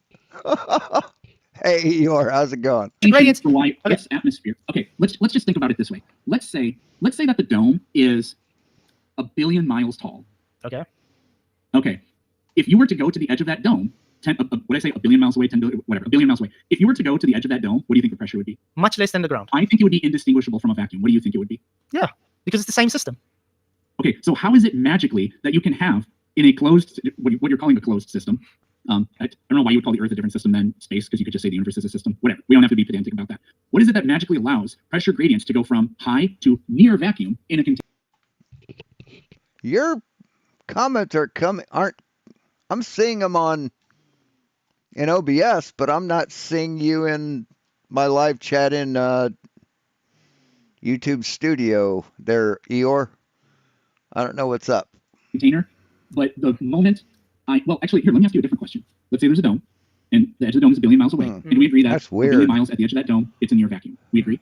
Hey, Eeyore, how's it going? gradients. For why Okay. Earth's atmosphere. Okay, let's just think about it this way. Let's say that the dome is 1 billion miles tall. Okay. Okay, if you were to go to the edge of that dome, 1 billion miles away, 10 billion, whatever, 1 billion miles away. If you were to go to the edge of that dome, what do you think the pressure would be? Much less than the ground. I think it would be indistinguishable from a vacuum. What do you think it would be? Because it's the same system. Okay, so how is it magically that you can have in a closed, what you're calling a closed system? I don't know why you would call the Earth a different system than space, because you could just say the universe is a system. Whatever. We don't have to be pedantic about that. What is it that magically allows pressure gradients to go from high to near vacuum in a container? Your comments aren't. I'm seeing them in OBS, but I'm not seeing you in my live chat in YouTube studio. There, Eeyore. I don't know what's up. Container, but the moment actually, here, let me ask you a different question. Let's say there's a dome, and the edge of the dome is 1 billion miles away, and we agree that That's 1 billion weird. miles at the edge of that dome, it's a near vacuum. We agree.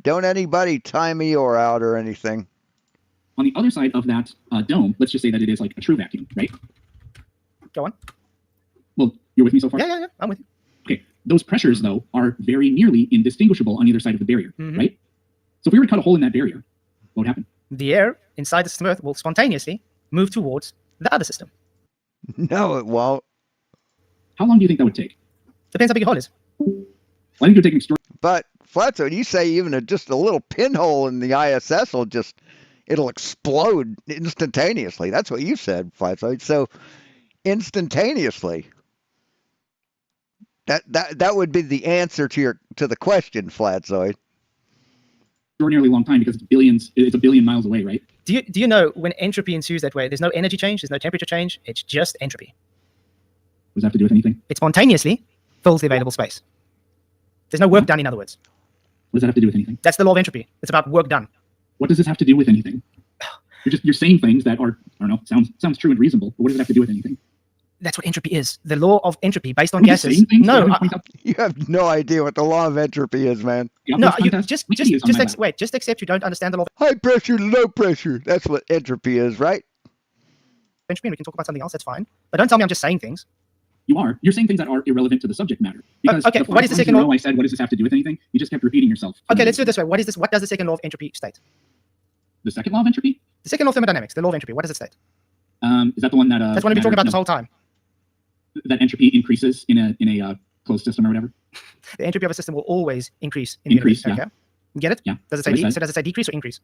Don't anybody time Eeyore out or anything. On the other side of that dome, let's just say that it is like a true vacuum, right? Go on. Well, you're with me so far? Yeah. I'm with you. Okay. Those pressures, though, are very nearly indistinguishable on either side of the barrier, Mhm. right? So if we were to cut a hole in that barrier, what would happen? The air inside the system of Earth will spontaneously move towards the other system. No, it won't. How long do you think that would take? Depends how big your hole is. Well, I think it would take an extraordinary. But Flatzo, you say even just a little pinhole in the ISS it'll explode instantaneously. That's what you said, Flatzo. So instantaneously. That would be the answer to the question, Flatzoid. Extraordinarily long time because it's 1 billion miles away, right? Do you know when entropy ensues that way, there's no energy change, there's no temperature change, it's just entropy. What does that have to do with anything? It spontaneously fills the available space. There's no work done, in other words. What does that have to do with anything? That's the law of entropy. It's about work done. What does this have to do with anything? You're saying things that are, I don't know, sounds true and reasonable, but what does it have to do with anything? That's what entropy is. The law of entropy based on Are you just gases. saying things? No, You're gonna point out You have no idea what the law of entropy is, man. the no. obvious You contest? just Wiki is on my lap. wait. Just accept you don't understand the law of High pressure, low pressure. That's what entropy is, right? entropy, and we can talk about something else. That's fine. But don't tell me I'm just saying things. You're saying things that are irrelevant to the subject matter. Because okay, what is the second law? I said, what does this have to do with anything? You just kept repeating yourself. Okay, let's do it this way. What is this? What does the second law of entropy state? The second law of entropy? The second law of thermodynamics, the law of entropy. What does it state? Is that the one that That's what we've been talking about this whole time. that entropy increases in a closed system or whatever? The entropy of a system will always increase in the Increase, universe. Okay, you get it? Yeah. Does it say That's what I said. so? Does it say decrease or increase?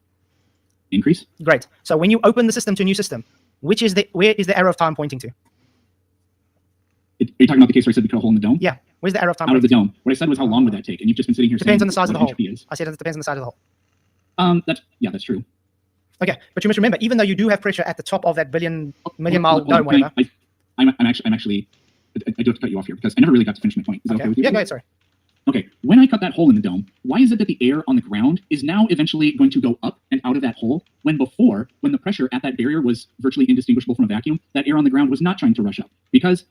Increase? Great. So when you open the system to a new system, where is the arrow of time pointing to? Are you talking about the case where I said we cut a hole in the dome? Yeah. Where's the arrow of time? out of the waiting? dome. What I said was how long would that take, and you've just been sitting here Depends saying on the size of the what hole. entropy is. I said it depends on the size of the hole. That's true. Okay, but you must remember, even though you do have pressure at the top of that million mile Hold on, dome, whatever. I'm actually. I do have to cut you off here because I never really got to finish my point. Is that okay with you? Yeah, go ahead. Sorry. Okay, when I cut that hole in the dome, why is it that the air on the ground is now eventually going to go up and out of that hole when before, when the pressure at that barrier was virtually indistinguishable from a vacuum, that air on the ground was not trying to rush up? Because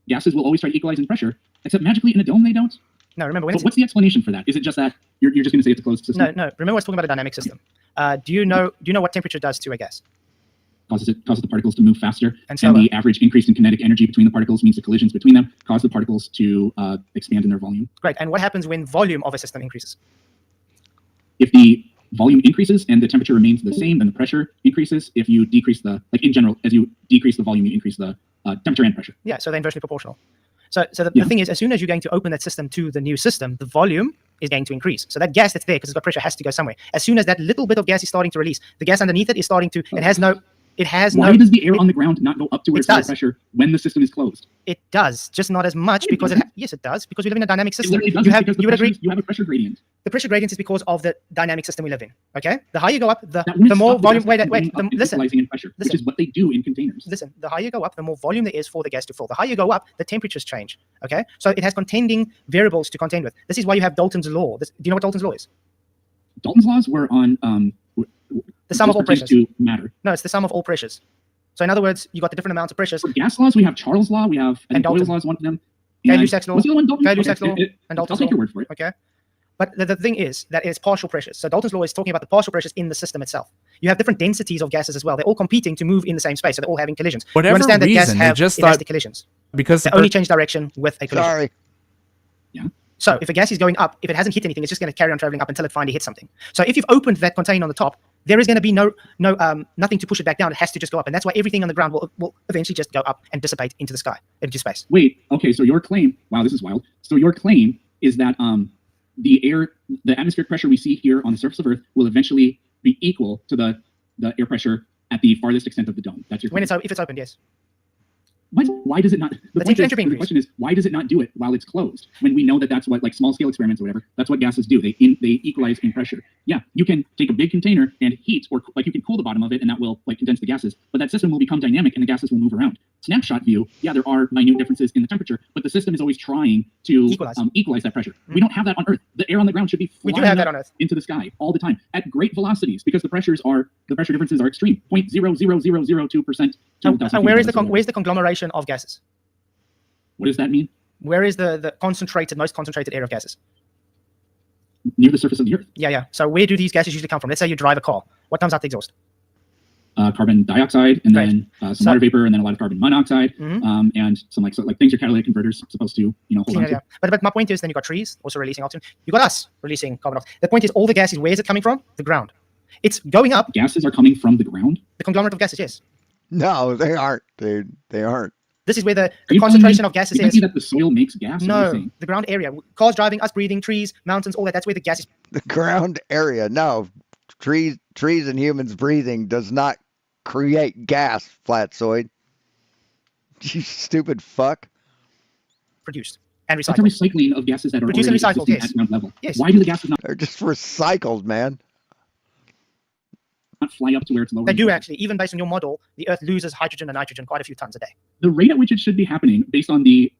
gases will always try to equalize in pressure, except magically in a dome they don't. No, remember, So what's the explanation for that? Is it just that you're just going to say it's a closed system? No. Remember, I was talking about a dynamic system. Do you know what temperature does to a gas? Causes the particles to move faster, And so, the average increase in kinetic energy between the particles means the collisions between them cause the particles to expand in their volume. Great. And what happens when volume of a system increases? If the volume increases and the temperature remains the same, then the pressure increases. If you decrease in general, as you decrease the volume, you increase the temperature and pressure. Yeah, so they're inversely proportional. So the thing is, as soon as you're going to open that system to the new system, the volume is going to increase. So that gas that's there, because it's got pressure, has to go somewhere. As soon as that little bit of gas is starting to release, the gas underneath it is starting to, Why does the air on the ground not go up to where it's high pressure when the system is closed? It does, just not as much because yes, it does, because we live in a dynamic It system. literally doesn't because you have a pressure gradient. The pressure gradient is because of the dynamic system we live in. Okay, the higher you go up, the That wouldn't more stop the volume. gas Wait, from going up and listen. equalizing in pressure, which is what they do in containers. Listen, the higher you go up, the more volume there is for the gas to fill. The higher you go up, the temperatures change. Okay, so it has contending variables to contend with. This is why you have Dalton's law. Do you know what Dalton's law is? Dalton's laws were on The sum of all pressures. to matter. No, it's the sum of all pressures. So in other words, you got the different amounts of pressures. For gas laws, we have Charles' law. We have And Boyle's Dalton. law is one of them. Gay-Lussac's law. What's the other one? Dalton? Gay-Lussac's law and I'll Dalton's take law. your word for it. Okay, but the thing is that it's partial pressures. So Dalton's law is talking about the partial pressures in the system itself. You have different densities of gases as well. They're all competing to move in the same space, so they're all having collisions. Whatever you understand that gas reason, they have just elastic thought- collisions. Because They the only change direction with a collision. Sorry. So if a gas is going up, if it hasn't hit anything, it's just going to carry on traveling up until it finally hits something. So if you've opened that container on the top, there is going to be nothing to push it back down. It has to just go up, and that's why everything on the ground will eventually just go up and dissipate into the sky, into space. Wait, okay, so your claim, wow, this is wild. So your claim is that the atmospheric pressure we see here on the surface of Earth will eventually be equal to the air pressure at the farthest extent of the dome. That's your claim. If it's opened, yes. Why does it not? The question is, why does it not do it while it's closed? When we know that that's what, like small scale experiments or whatever, that's what gases do. They equalize in pressure. Yeah, you can take a big container and heat, or like you can cool the bottom of it, and that will like condense the gases. But that system will become dynamic, and the gases will move around. Snapshot view, yeah, there are minute differences in the temperature, but the system is always trying to equalize that pressure. We don't have that on Earth. The air on the ground should be We flying do have that up on Earth. into the sky all the time at great velocities because the pressure differences are extreme. 0.00002%. And where's the conglomeration of gases? What does that mean? Where is the most concentrated air of gases? Near the surface of the Earth. Yeah. So where do these gases usually come from? Let's say you drive a car. What comes out the exhaust? Carbon dioxide, and Right. then some water vapor, and then a lot of carbon monoxide, Mhm. and some like things your catalytic converters are supposed to hold on to. Yeah. But my point is, then you got trees also releasing oxygen. You got us releasing carbon dioxide. The point is, all the gases, where is it coming from? The ground. It's going up. Gases are coming from the ground. The conglomerate of gases, yes. No, they aren't, dude. They aren't. This is where the Are you concentration telling me- of gases you can is. see that the soil makes gas. What are you No, saying? the ground area. Cars driving, us breathing, trees, mountains, all that. That's where the gas is. The ground area. No, trees and humans breathing does not create gas, Flatzoid. You stupid fuck. Produced and That's a recycled. recycling of gases that are Produced and already recycled, existing yes. at ground level. Yes. Why do the gases not They're just recycled, man. fly up to where it's lower? They in do pressure? actually. Even based on your model, the Earth loses hydrogen and nitrogen quite a few tons a day. The rate at which it should be happening, based on the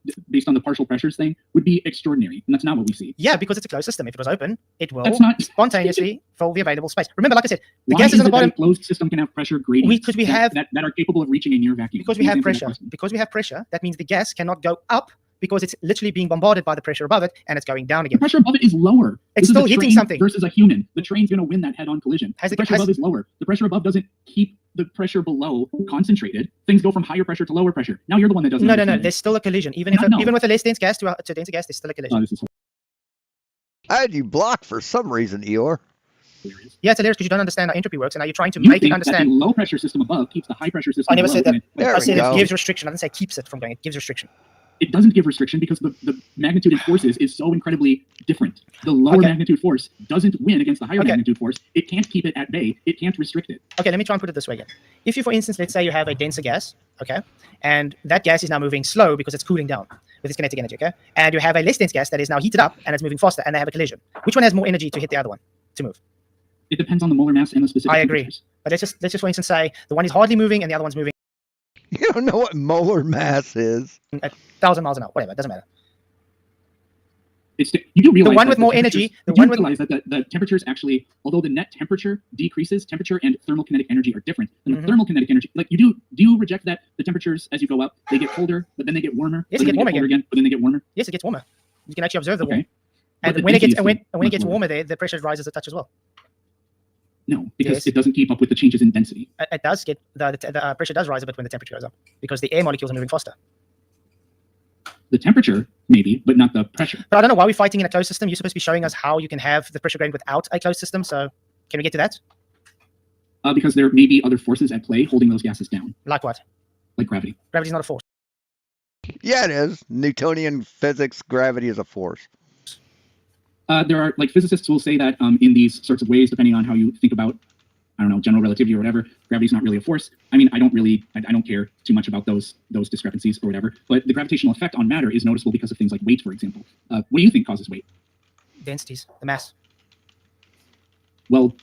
partial pressures thing, would be extraordinary, and that's not what we see. Yeah, because it's a closed system. If it was open, it will That's not. spontaneously fill the available space. Remember, like I said, the Why gases is on the it that bottom. a closed system can have pressure gradients Because we have- that are capable of reaching a near vacuum? Because we Please have answer that pressure. question. Because we have pressure, that means the gas cannot go up because it's literally being bombarded by the pressure above it, and it's going down The again. pressure above it is lower. It's This is still a hitting train something. versus a human. The train's going to win that head-on collision. Has The it- pressure has- above is lower. The pressure above doesn't keep the pressure below concentrated. Things go from higher pressure to lower pressure. Now you're the one that doesn't. No. understand it. There's still a collision. Even No. even with a less dense gas to a denser gas, there's still a collision. Oh, this is I had you blocked for some reason, Eeyore. hilarious. Yeah, it's hilarious because you don't understand how entropy works, and now you're trying to You make it think that understand. the low pressure system above keeps the high pressure system I never below, said that. and There I we said go. it gives restriction. I didn't say keeps it from going. It gives restriction. it doesn't give restriction because the magnitude in forces is so incredibly different. The lower Okay. magnitude force doesn't win against the higher Okay. magnitude force. It can't keep it at bay. It can't restrict it. Okay, let me try and put it this way again. If you, for instance, let's say you have a denser gas, okay, and that gas is now moving slow because it's cooling down. with its kinetic energy, okay? And you have a less dense gas that is now heated up and it's moving faster, and they have a collision. Which one has more energy to hit the other one to move? It depends on the molar mass and the specific I agree. temperatures. But let's just for instance say the one is hardly moving and the other one's moving You don't know what molar mass is. 1,000 miles an hour. Whatever, it doesn't matter. You do realize The one that with more energy, you do realize that the temperatures actually, although the net temperature decreases, temperature and thermal kinetic energy are different. And the thermal kinetic energy, like do you reject that the temperatures as you go up, they get colder, but then they get warmer? Yes, but it then gets warmer colder again, but then they get warmer? Yes, it gets warmer. You can actually observe the Okay. warmth. But And the when it gets density is when it much gets lower. warmer there, the pressure rises a touch as well. No, because Yes. it doesn't keep up with the changes in density. It does get the pressure does rise a bit when the temperature goes up because the air molecules are moving faster. The temperature, maybe, but not the pressure. But I don't know why we're fighting in a closed system. You're supposed to be showing us how you can have the pressure gradient without a closed system. So can we get to that? Because there may be other forces at play holding those gases down, Like what? like gravity. Gravity's not a force. Yeah, it is. Newtonian physics, gravity is a force. There are, like, physicists will say that in these sorts of ways, depending on how you think about, I don't know, general relativity or whatever, gravity's not really a force. I mean, I don't care too much about those discrepancies or whatever, but the gravitational effect on matter is noticeable because of things like weight, for example. What do you think causes weight? Densities, the mass. Well,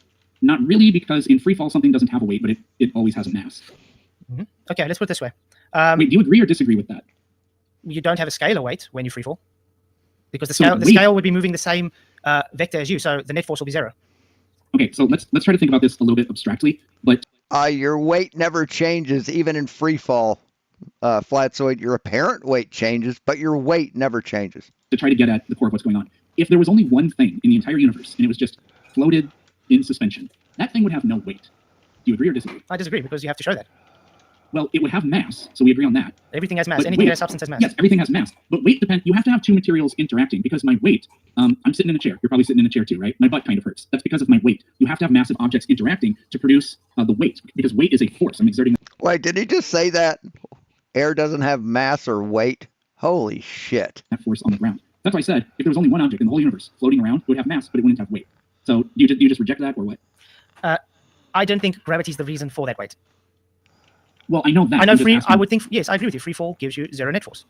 not really, because in free fall, something doesn't have a weight, but it always has a mass. Okay, let's put it this way. Wait, do you agree or disagree with that? You don't have a scalar weight when you free fall because the So scale, the weight- scale would be moving the same vector as you, so the net force will be 0. Okay, so let's try to think about this a little bit abstractly, but Your weight never changes, even in free fall. Flatzoid, your apparent weight changes, but your weight never changes. to try to get at the core of what's going on. If there was only one thing in the entire universe and it was just floated in suspension, that thing would have no weight. Do you agree or disagree? I disagree because you have to show that. Well, it would have mass, so we agree on that. Everything has mass. But Anything weight- that has substance has mass. Yes, everything has mass, but weight depends. You have to have two materials interacting because my weight. I'm sitting in a chair. You're probably sitting in a chair too, right? My butt kind of hurts. That's because of my weight. You have to have massive objects interacting to produce the weight because weight is a force. I'm exerting Wait, did he just say that air doesn't have mass or weight? Holy shit. that force on the ground. That's why I said if there was only one object in the whole universe floating around, it would have mass, but it wouldn't have weight. So do you just reject that or what? I don't think gravity is the reason for that weight. Well, I know that. I know I'm just free. I asking- would think yes, I agree with you. Free fall gives you 0 net force.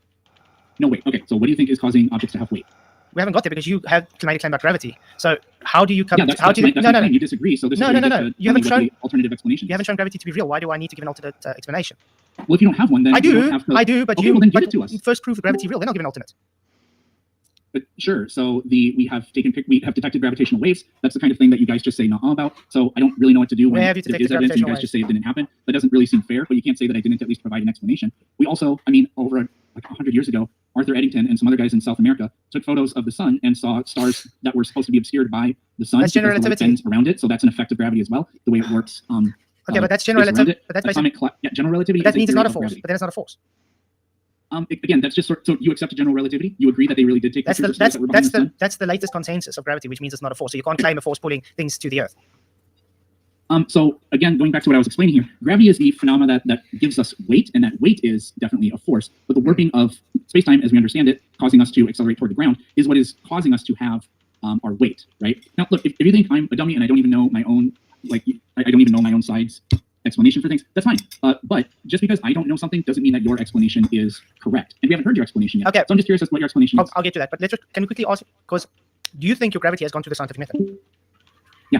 No, wait. Okay, so what do you think is causing objects to have weight? We haven't got there because you have made a claim about gravity. So how do you come? Yeah, that's how do you? that's No, my no, no. claim. You disagree. So this No, is no, where no, get no. to You haven't tell me shown- what the alternative explanation. You haven't shown gravity to be real. Why do I need to give an alternate explanation? Well, if you don't have one, then I you do, don't have to- I do, but okay, you well, then give but it to us. first prove gravity real. Then I'll give an alternate. But sure. So we have detected gravitational waves. That's the kind of thing that you guys just say nah about. So I don't really know what to do when Where have you there detected is evidence and you gravitational guys just say it didn't happen. That doesn't really seem fair. But you can't say that I didn't at least provide an explanation. We also, I mean, over like 100 years ago, Arthur Eddington and some other guys in South America took photos of the sun and saw stars that were supposed to be obscured by the sun. That's general because the light relativity. bends around it. So that's an effect of gravity as well. The way it works. Okay, but that's general space around relativity. it. But that's basically, General relativity. that is a means it's theory not a of force. gravity. But then it's not a force. Again, that's just so you accept general relativity. You agree that they really did take That's pictures the of stars that were behind the sun. that's the latest consensus of gravity, which means it's not a force. So you can't claim a force pulling things to the Earth. So again, going back to what I was explaining here, gravity is the phenomena that gives us weight, and that weight is definitely a force. But the warping of space-time, as we understand it, causing us to accelerate toward the ground, is what is causing us to have our weight, right? Now, look, if you think I'm a dummy and I don't even know my own, like, I don't even know my own side's explanation for things, that's fine. But just because I don't know something doesn't mean that your explanation is correct. And we haven't heard your explanation yet. Okay. So I'm just curious as to what your explanation is. I'll get to that. But can we quickly ask? Because do you think your gravity has gone through the scientific method? Yeah.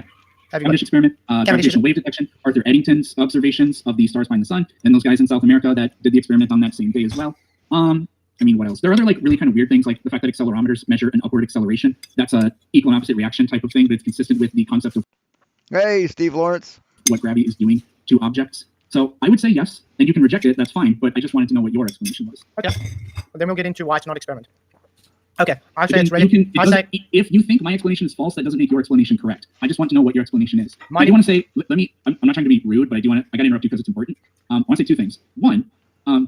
Have you? Cavendish experiment, gravitational wave detection, Arthur Eddington's observations of the stars behind the sun, and those guys in South America that did the experiment on that same day as well. I mean, what else? There are other like really kind of weird things, like the fact that accelerometers measure an upward acceleration. That's a equal and opposite reaction type of thing, but it's consistent with the concept of Hey, Steve Lawrence. what gravity is doing to objects. So I would say yes, and you can reject it. That's fine, but I just wanted to know what your explanation was. Okay. Then we'll get into why it's not experiment. Okay. I say Again, it's really. I say if you think my explanation is false, that doesn't make your explanation correct. I just want to know what your explanation is. Mine- I do want to say, let me. I'm not trying to be rude, but I got to interrupt you because it's important. I want to say two things. One,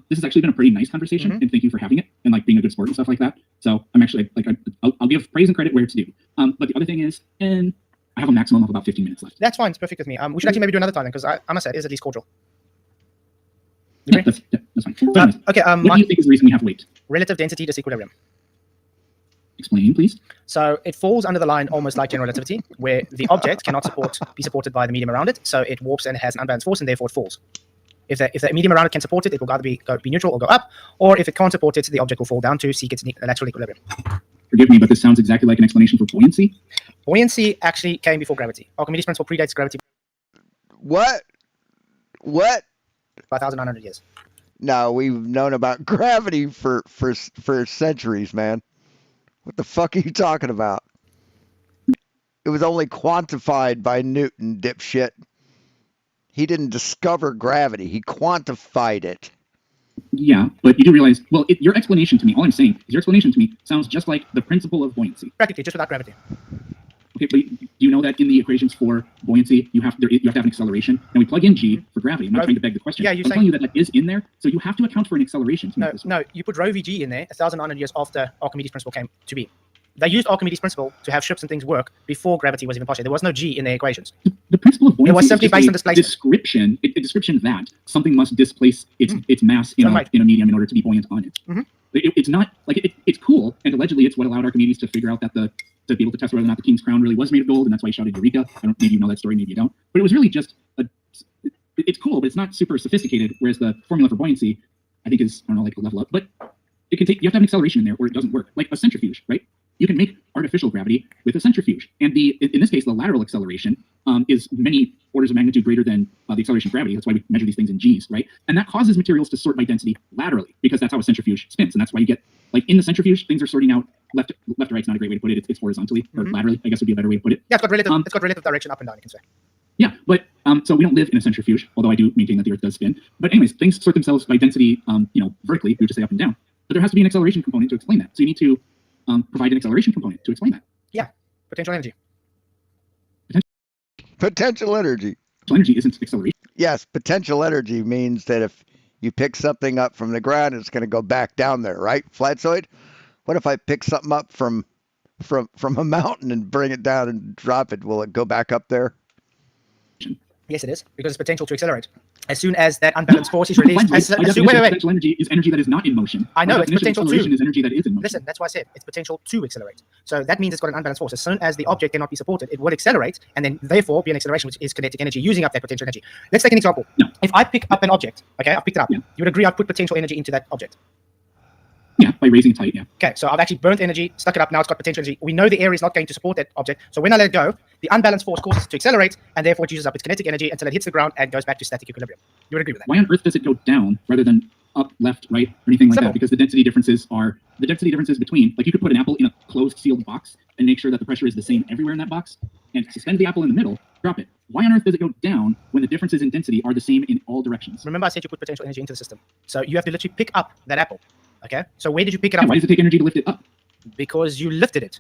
this has actually been a pretty nice conversation, and thank you for having it and like being a good sport and stuff like that. So I'm actually like I'll give praise and credit where it's due. But the other thing is, and I have a maximum of about 15 minutes left. that's fine. It's perfect with me. We should actually maybe do another time because I must say it is at least cordial. Yeah, that's fine. So anyways, Okay. what do you think is the reason we have weight? Relative density disequilibrium. Explain, please. So it falls under the line almost like general relativity, where the object cannot be supported by the medium around it, so it warps and it has an unbalanced force, and therefore it falls. If the medium around it can support it, it will either be neutral or go up, or if it can't support it, the object will fall down to seek its lateral equilibrium. Forgive me, but this sounds exactly like an explanation for buoyancy. Buoyancy actually came before gravity. Archimedes' principle predates gravity What? What? by 1,900 years. No, we've known about gravity for centuries, man. What the fuck are you talking about? It was only quantified by Newton, dipshit. He didn't discover gravity. He quantified it. Yeah, but you do realize, well, your explanation to me, all I'm saying is your explanation to me sounds just like the principle of buoyancy. Practically, just without gravity. Okay, but do you know that in the equations for buoyancy, you have to have an acceleration, and we plug in g for gravity. I'm not trying to beg the question. Yeah, I'm telling you that is in there, so you have to account for an acceleration to make this work. No, you put rho vg in there 1,900 years after Archimedes' principle came to be. They used Archimedes' principle to have ships and things work before gravity was even postulated. There was no g in their equations. The principle of buoyancy was simply is just based on a displacement. description that something must displace its mass in a medium in order to be buoyant on it. It's not like it's cool, and allegedly it's what allowed Archimedes to figure out that to be able to test whether or not the king's crown really was made of gold, and that's why he shouted Eureka. Maybe you know that story, maybe you don't. But it was really just it's cool, but it's not super sophisticated. Whereas the formula for buoyancy, I think, is, I don't know, like a level up, but you have to have an acceleration in there, or it doesn't work. Like a centrifuge, right? You can make artificial gravity with a centrifuge, and in this case, the lateral acceleration is many orders of magnitude greater than the acceleration of gravity. That's why we measure these things in g's, right? And that causes materials to sort by density laterally, because that's how a centrifuge spins, and that's why you get, like, in the centrifuge, things are sorting out left to right's not a great way to put it. It's horizontally or laterally, I guess would be a better way to put it. Yeah, it's got relative direction up and down, you can say. Yeah, but so we don't live in a centrifuge, although I do maintain that the Earth does spin. But anyways, things sort themselves by density, vertically. We would just say up and down. But there has to be an acceleration component to explain that. So you need to provide an acceleration component to explain that. Yeah, potential energy. Potential energy. So energy isn't acceleration. Yes, potential energy means that if you pick something up from the ground, it's going to go back down there, right? Flatzoid? What if I pick something up from a mountain and bring it down and drop it? Will it go back up there? Yes, it is, because it's potential to accelerate. As soon as that unbalanced force is released, wait. Potential energy is energy that is not in motion. I know, it's potential to. Acceleration is energy that is in motion. Listen, that's why I said it's potential to accelerate. So that means it's got an unbalanced force. As soon as the object cannot be supported, it will accelerate, and then therefore be an acceleration, which is kinetic energy, using up that potential energy. Let's take an example. No. If I pick up an object, okay, I've picked it up. Yeah. You would agree I've put potential energy into that object. Yeah, by raising its height, yeah. Okay, so I've actually burnt energy, stuck it up, now it's got potential energy. We know the area is not going to support that object, so when I let it go, the unbalanced force causes it to accelerate, and therefore it uses up its kinetic energy until it hits the ground and goes back to static equilibrium. You would agree with that? Why on earth does it go down rather than up, left, right, or anything like Simple. that? Because the density differences between, like, you could put an apple in a closed, sealed box and make sure that the pressure is the same everywhere in that box, and suspend the apple in the middle, drop it. Why on earth does it go down when the differences in density are the same in all directions? Remember I said you put potential energy into the system. So you have to literally pick up that apple. Okay, so where did you pick it up? Yeah, why does it take energy to lift it up? Because you lifted it.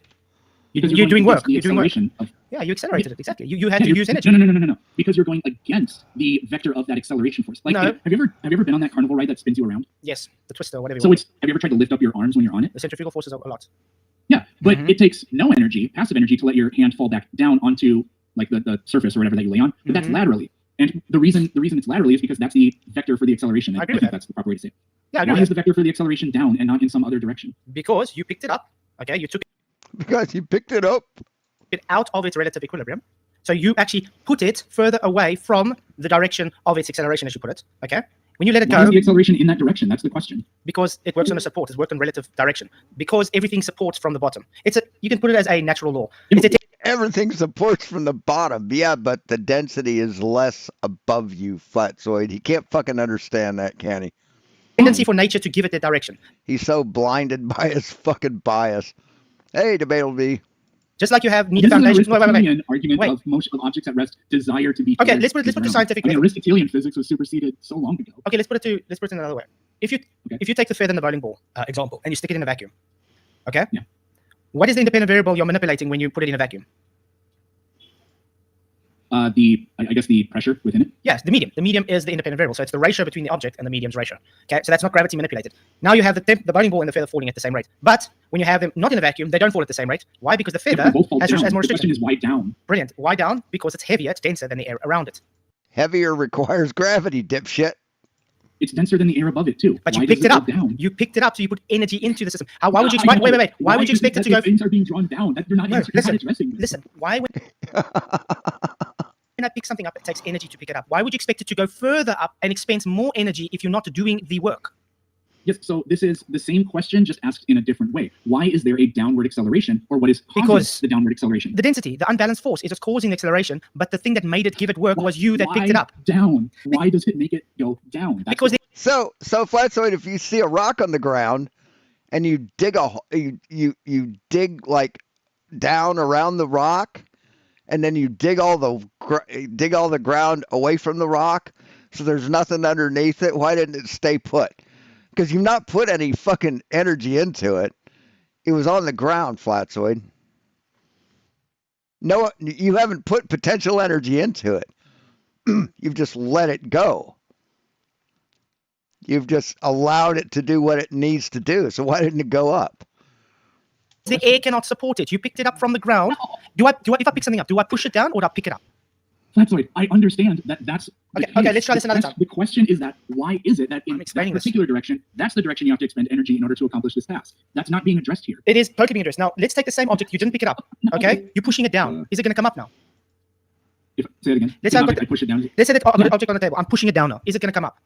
Because You're doing work. The You're doing work. acceleration of Yeah, you accelerated it, exactly. You had to you're- use energy. No. Because you're going against the vector of that acceleration force. Like, No. have you ever been on that carnival ride that spins you around? Yes, the twister, whatever you So want. have you ever tried to lift up your arms when you're on it? The centrifugal forces are a lot. Yeah, but Mhm. it takes no energy, passive energy, to let your hand fall back down onto, like, the surface or whatever that you lay on. But that's Mhm. laterally. And the reason it's laterally is because that's the vector for the acceleration. I agree I with think that. that's the proper way to say it. Yeah, I agree Why with is the vector for the acceleration down and not in some other direction? that. Because you picked it up. Okay, you took Because you picked it up. it out of its relative equilibrium. So you actually put it further away from the direction of its acceleration, as you put it. Okay, when you let it Why is go, the acceleration in that direction? That's the question. because it works on a support, it's worked on relative direction. Because everything supports from the bottom. You can put it as a natural law. It's a Everything supports from the bottom. Yeah, but the density is less above you, Flatzoid. He can't fucking understand that, can he? tendency for nature to give it that direction. He's so blinded by his fucking bias. Hey, Debatable. Just like you have This needed is an foundation. Wait. Aristotelian argument Wait. of motion of objects at rest desire to be. Okay, carried let's put it to around. scientific I mean, level. Aristotelian physics was superseded so long ago. Okay, let's put it in another way. If you take the feather in the bowling ball example and you stick it in a vacuum, okay? Yeah. What is the independent variable you're manipulating when you put it in a vacuum? I guess the pressure within it. Yes, the medium. The medium is the independent variable, so it's the ratio between the object and the medium's ratio. Okay, so that's not gravity manipulated. Now you have the bowling ball and the feather falling at the same rate. But when you have them not in a vacuum, they don't fall at the same rate. Why? Because the Yeah, feather they both fall has down. more The question restriction. is why down? Brilliant. Why down? Because it's heavier, it's denser than the air around it. Heavier requires gravity, dipshit. It's denser than the air above it too. But Why you does picked it go up. Down? You picked it up, so you put energy into the system. Why would you? I know. Wait. Why would you is expect it to that go? the things are being drawn down? That you're not No, you're not listen. addressing this. Listen. Why would? I pick something up, it takes energy to pick it up. Why would you expect it to go further up and expend more energy if you're not doing the work? Yes, so this is the same question, just asked in a different way. Why is there a downward acceleration, or what is causing Because the downward acceleration? The density, the unbalanced force is what's causing the acceleration, but the thing that made it give it work was you that picked it up. Down. Why does it make it go down? That's Because So Flatsoid, if you see a rock on the ground and you dig you dig like down around the rock, and then you dig all the ground away from the rock, so there's nothing underneath it. Why didn't it stay put? Because you've not put any fucking energy into it. It was on the ground, Flatsoid. No, you haven't put potential energy into it. You've just let it go. You've just allowed it to do what it needs to do. So why didn't it go up? the air cannot support it. You picked it up from the ground. If I pick something up, do I push it down or do I pick it up? Flatsoid, I understand that that's Okay, let's try this another time. The question is that why is it that in that explaining this. particular direction, that's the direction you have to expend energy in order to accomplish this task? That's not being addressed here. It is totally being addressed. Now, let's take the same object. You didn't pick it up. Okay? You're pushing it down. Is it going to come up now? Say it again. Let's If have I push it down. Let's say that I've got an object on the table. I'm pushing it down now. Is it going to come up?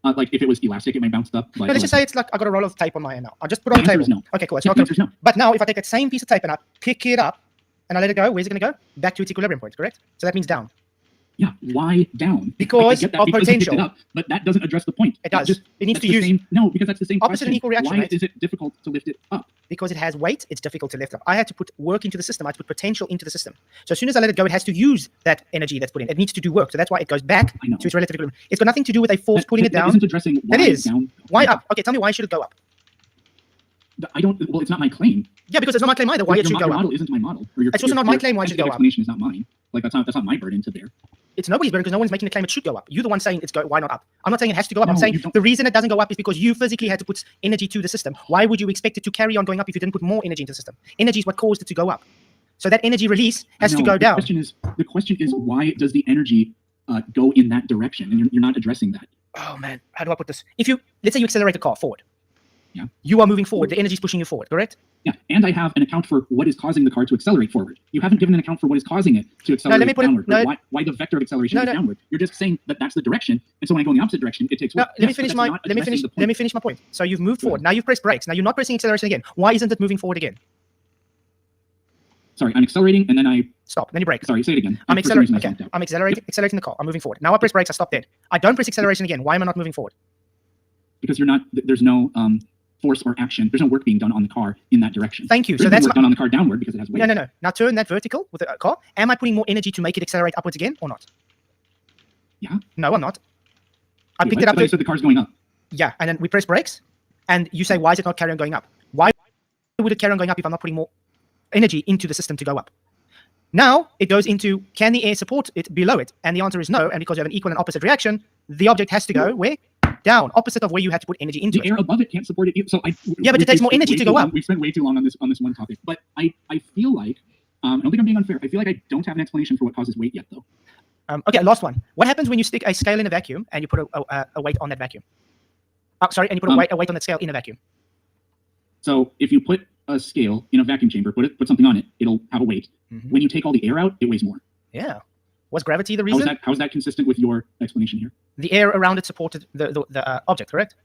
Like if it was elastic, it might bounce up. Like, No, let's just say it's like I got a roll of tape on my hand now. I'll just put it on the The table. answer is no. Okay, cool. It's The not going answer is no. But now, if I take that same piece of tape and I pick it up and I let it go, where's it going to go? Back to its equilibrium point, correct? So that means down. Yeah, why down? Because I get that, of because you picked potential. it up, but that doesn't address the point. It That does. It needs that's to the use same, no, because that's the same opposite and question. equal reaction, Why mate. is it difficult to lift it up? Because it has weight, it's difficult to lift up. I had to put work into the system. I had to put potential into the system. So as soon as I let it go, it has to use that energy that's put in. It needs to do work. So that's why it goes back I know. to its relative equilibrium. It's got nothing to do with a force pulling it That down. isn't addressing why That is. down. Why up? Okay, tell me why should it go up? I don't. Well, it's not my claim. Yeah, because it's not my claim either. Why it your, should your go model up? isn't my model. Or your, It's also not my claim why it should go up. Explanation is not mine. Like that's not my burden to bear. It's nobody's burden because no one's making the claim it should go up. You're the one saying it's go. Why not up? I'm not saying it has to go up. I'm No, saying you don't- the reason it doesn't go up is because you physically had to put energy to the system. Why would you expect it to carry on going up if you didn't put more energy into the system? Energy is what caused it to go up. So that energy release has to No, go down. The question is why does the energy go in that direction? And you're not addressing that. Oh man, how do I put this? Let's say you accelerate the car forward. Yeah. You are moving forward. The energy is pushing you forward, correct? Yeah, and I have an account for what is causing the car to accelerate forward. You haven't given an account for what is causing it to accelerate let me put it- downward. no. Why the vector of acceleration No, is no. downward. You're just saying that that's the direction, and so when I go in the opposite direction, it takes No, work. let me Yes, but finish that's my not let me addressing finish the let me point. finish my point. So you've moved forward. Now you've pressed brakes. Now you're not pressing acceleration again. Why isn't it moving forward again? Sorry, I'm accelerating, and then I. Stop. Then you brake. Sorry, say it again. I'm For some reason accelerating. I Okay. blanked out. I'm accelerating the car. I'm moving forward. Now I press brakes. I stop dead. I don't press acceleration again. Why am I not moving forward? Because you're not. There's no force or action. There's no work being done on the car in that direction. Thank you. There's So no that's work done on the car downward because it has weight. no. Now turn that vertical with the car. Am I putting more energy to make it accelerate upwards again or not? Yeah. No, I'm not. I Wait, picked what? it up. But I said the car's going up. Yeah, and then we press brakes, and you say, why is it not carrying on going up? Why would it carry on going up if I'm not putting more energy into the system to go up? Now it goes into, can the air support it below it? And the answer is no. And because you have an equal and opposite reaction, the object has to go where? Down, opposite of where you had to put energy into The it. air above it can't support it. So Yeah, but it takes more we spent energy way to too go long- up. We spent way too long on this one topic. But I feel like I don't think I'm being unfair. I feel like I don't have an explanation for what causes weight yet, though. Okay, last one. What happens when you stick a scale in a vacuum and you put a weight on that vacuum? And you put a weight on that scale in a vacuum. So if you put a scale in a vacuum chamber, put something on it, it'll have a weight. When you take all the air out, it weighs more. Yeah. Was gravity the How is reason? that consistent with your explanation here? The air around it supported the object, correct?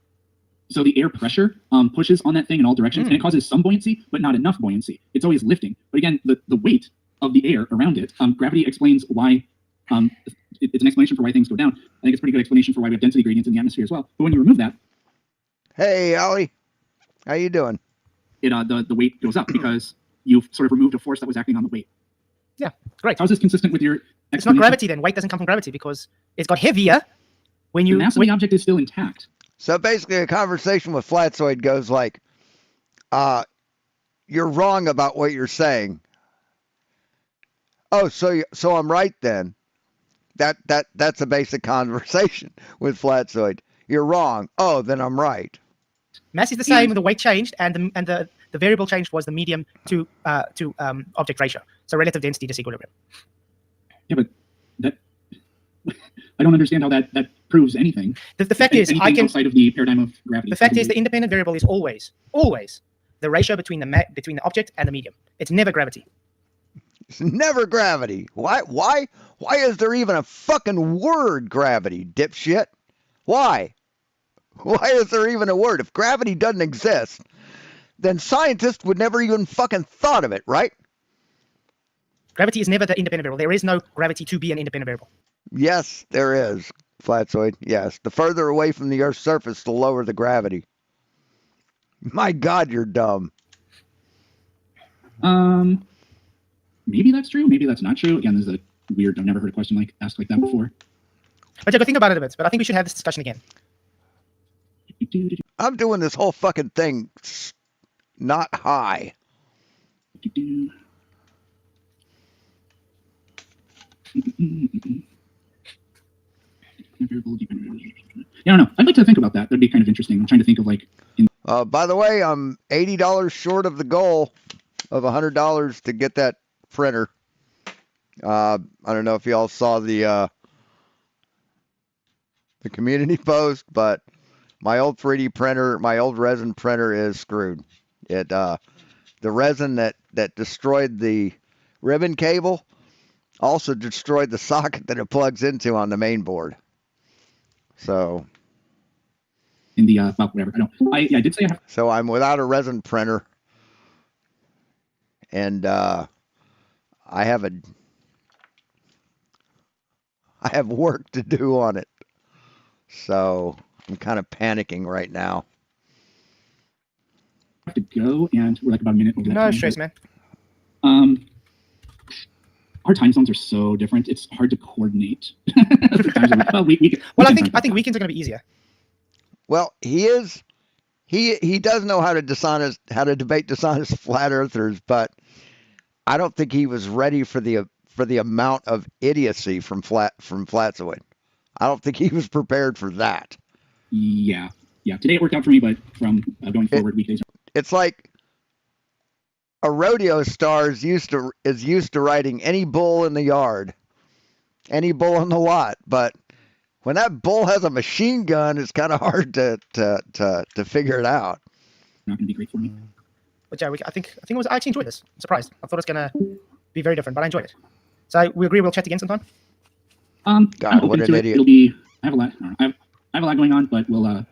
So the air pressure pushes on that thing in all directions, and it causes some buoyancy, but not enough buoyancy. It's always lifting. But again, the weight of the air around it, gravity explains why. It's an explanation for why things go down. I think it's a pretty good explanation for why we have density gradients in the atmosphere as well. But when you remove that, Hey, Ollie, how you doing? the weight goes up because you've sort of removed a force that was acting on the weight. Yeah, great. How is this consistent with your It's not explanation? gravity then. Weight doesn't come from gravity because it's got heavier when The you. mass of the object is still intact. So basically, a conversation with Flatsoid goes like, "You're wrong about what you're saying." Oh, so I'm right then. That's a basic conversation with Flatsoid. You're wrong. Oh, then I'm right. Mass is the same, the weight changed, and the variable changed was the medium to object ratio. So relative density disequilibrium. Yeah, but that I don't understand how that proves anything. The fact is, Anything outside of the paradigm of gravity. The fact is, the independent variable is always the ratio between the object and the medium. It's never gravity. It's never gravity. Why? Why is there even a fucking word gravity, dipshit? Why? Why is there even a word? If gravity doesn't exist, then scientists would never even fucking thought of it, right? Gravity is never the independent variable. There is no gravity to be an independent variable. Yes, there is. Flatzoid, yes. The further away from the Earth's surface, the lower the gravity. My God, you're dumb. Maybe that's true. Maybe that's not true. Again, this is a weird. I've never heard a question asked like that before. But yeah, go think about it a bit. But I think we should have this discussion again. I'm doing this whole fucking thing not high. Yeah, I don't know. I'd like to think about that. That'd be kind of interesting. I'm trying to think of like. By the way, I'm $80 short of the goal of $100 to get that printer. I don't know if y'all saw the community post, but my old 3D printer, my old resin printer is screwed. It the resin that destroyed the ribbon cable also destroyed the socket that it plugs into on the main board. So in the well, whatever. I did say I have. So I'm without a resin printer, and I have work to do on it. So I'm kind of panicking right now. I have to go, and we're like about a minute over that. No time, stress, but, man. Our time zones are so different. It's hard to coordinate. Well, I think weekends are going to be easier. Well, he does know how to debate dishonest flat earthers, but I don't think he was ready for the amount of idiocy from Flatzoid. I don't think he was prepared for that. Yeah. Today it worked out for me, but from going forward, weekdays. It's like a rodeo star is used to riding any bull in the yard, any bull in the lot, but when that bull has a machine gun, it's kind of hard to figure it out. Not going to be great for me. But yeah, I think I actually enjoyed this. I'm surprised. I thought it was going to be very different, but I enjoyed it. So we agree we'll chat again sometime. God, I'm what open an to it. idiot! It'll be. I have a lot. I have a lot going on, but we'll I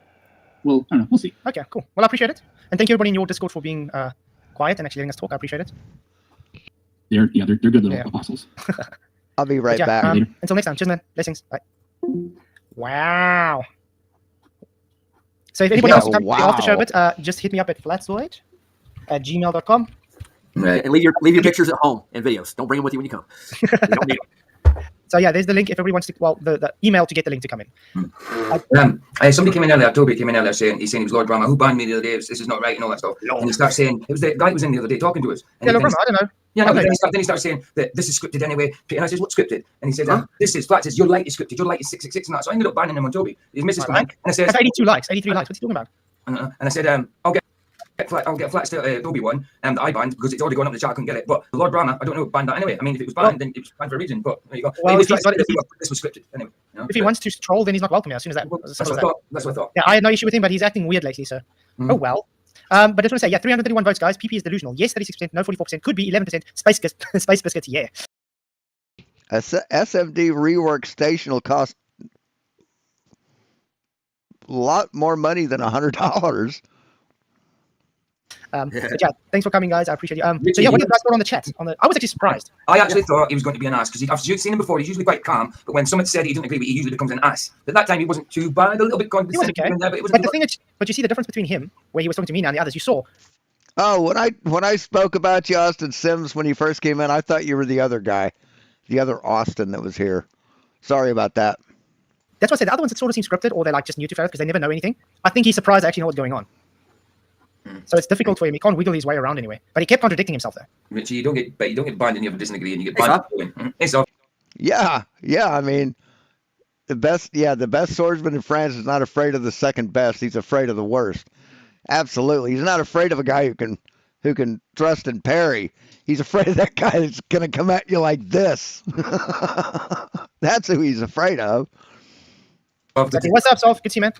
don't know. We'll see. Okay, cool. Well, I appreciate it, and thank you everybody in your Discord for being quiet and actually letting us talk. I appreciate it. They're good little apostles. I'll be right back. Until next time. Cheers, man. Blessings. Bye. Wow. So if anybody else wants to come off the show a bit, just hit me up at flatzoid@gmail.com. Right. And leave your pictures at home and videos. Don't bring them with you when you come. You don't need them. So yeah, there's the link if everybody wants to. Well, the email to get the link to come in. Somebody came in earlier. Toby came in earlier saying he was Lord Brahma who banned me the other day. This is not right and all that stuff. And he starts saying it was the guy who was in the other day talking to us. And Lord Brahma, I don't know. Yeah, no, then he starts saying that this is scripted anyway. And I said, what's scripted? And he said, this is Flat says your light is scripted. Your light is 666 and that. So I ended up banning him on Toby. His missus came in and I said, that's 82 likes, 83 likes. What's he talking about? And I said, I'll get Flat still Toby one, that I banned because it's already gone up the chat. I couldn't get it. But the Lord Brahma, I don't know, banned that anyway. I mean, if it was banned, then it was banned for a reason. But there you go. Well, this was scripted anyway. You know? If he wants to troll, then he's not welcome here. As soon as that. That's what I thought. Yeah, I had no issue with him, but he's acting weird lately. So, oh well. But I just want to say, 331 votes, guys. PP is delusional. Yes, 36%. No, 44%. Could be 11%. Space biscuits. Yeah. A SMD rework station will cost a lot more money than $100. But yeah, thanks for coming, guys. I appreciate you. So yeah, what did you guys thought on the chat? I was actually surprised. I actually thought he was going to be an ass because I've seen him before. He's usually quite calm, but when someone said he didn't agree with, he usually becomes an ass. But that time he wasn't too bad. A little bit condescending. He was okay. But the thing is, but you see the difference between him, where he was talking to me now, and the others. You saw. Oh, when I spoke about you, Austin Sims, when you first came in, I thought you were the other guy, the other Austin that was here. Sorry about that. That's what I said. The other ones that sort of seem scripted, or they're like just new to Ferris because they never know anything. I think he's surprised I actually know what's going on. So it's difficult for him. He can't wiggle his way around anyway. But he kept contradicting himself there. Richie, you don't get banned and you doesn't agree, and you get banned. It's off. Yeah. I mean, the best swordsman in France is not afraid of the second best. He's afraid of the worst. Absolutely, he's not afraid of a guy who can thrust and parry. He's afraid of that guy that's gonna come at you like this. That's who he's afraid of. Exactly. What's up, Solve? Good to see you, man.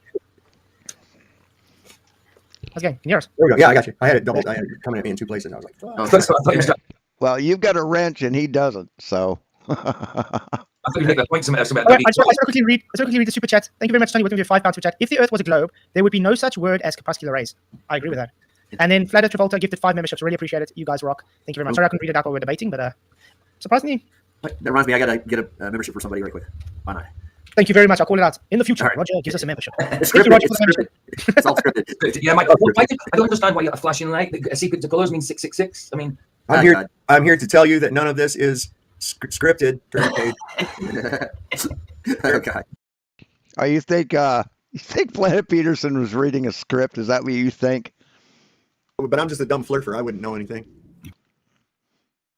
How's it going? Can you hear us? There we go. Yeah, I got you. I had it doubled. I had it coming at me in two places. I was like, Well, Well, you've got a wrench and he doesn't, so. I thought you make that point. Something All right, I just want to quickly read the super chat. Thank you very much, Tony, with your £5 super chat. If the Earth was a globe, there would be no such word as corpuscular rays. I agree with that. And then Flat Earth Travolta gifted 5 memberships. Really appreciate it. You guys rock. Thank you very much. Sorry I couldn't read it out while we were debating, but surprisingly, That reminds me, I gotta get a membership for somebody right quick. Why not? thank you very much. I'll call it out in the future. All right. Roger gives us a membership. It's Thank you, scripted. Roger, It's for the scripted. It's all scripted. Yeah, Mike. I don't understand why you got a flashing light. A sequence of colors means 666. I mean, Ah, I'm here. God. I'm here to tell you that none of this is scripted. Turn the page. Oh, God. Oh, you think Planet Peterson was reading a script? Is that what you think? But I'm just a dumb flirter. I wouldn't know anything.